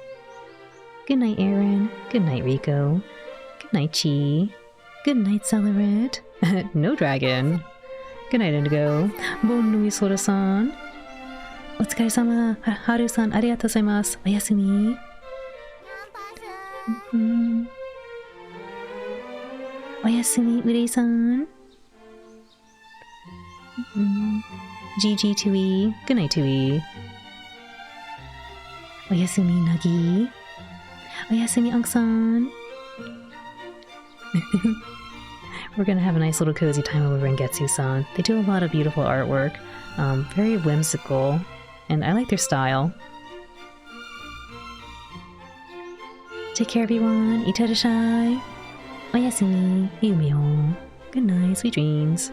Good night, Aaron. Good night, Rico. Good night, Chi. Good night, Celerit. No dragon. Good night, Indigo. Bon nuit, Sora-san. Otsukaresama. Haru-san, arigatou gozaimasu. Oyasumi. Oyasumi, Urei-san. GG 2E. Good night 2E. Oyasumi Nagi. Oyasumi Anksan. We're gonna have a nice little cozy time over in Getsu-san. They do a lot of beautiful artwork. Very whimsical. And I like their style. Take care everyone. Itarashai. Oyasumi. Yumio. Good night. Sweet dreams.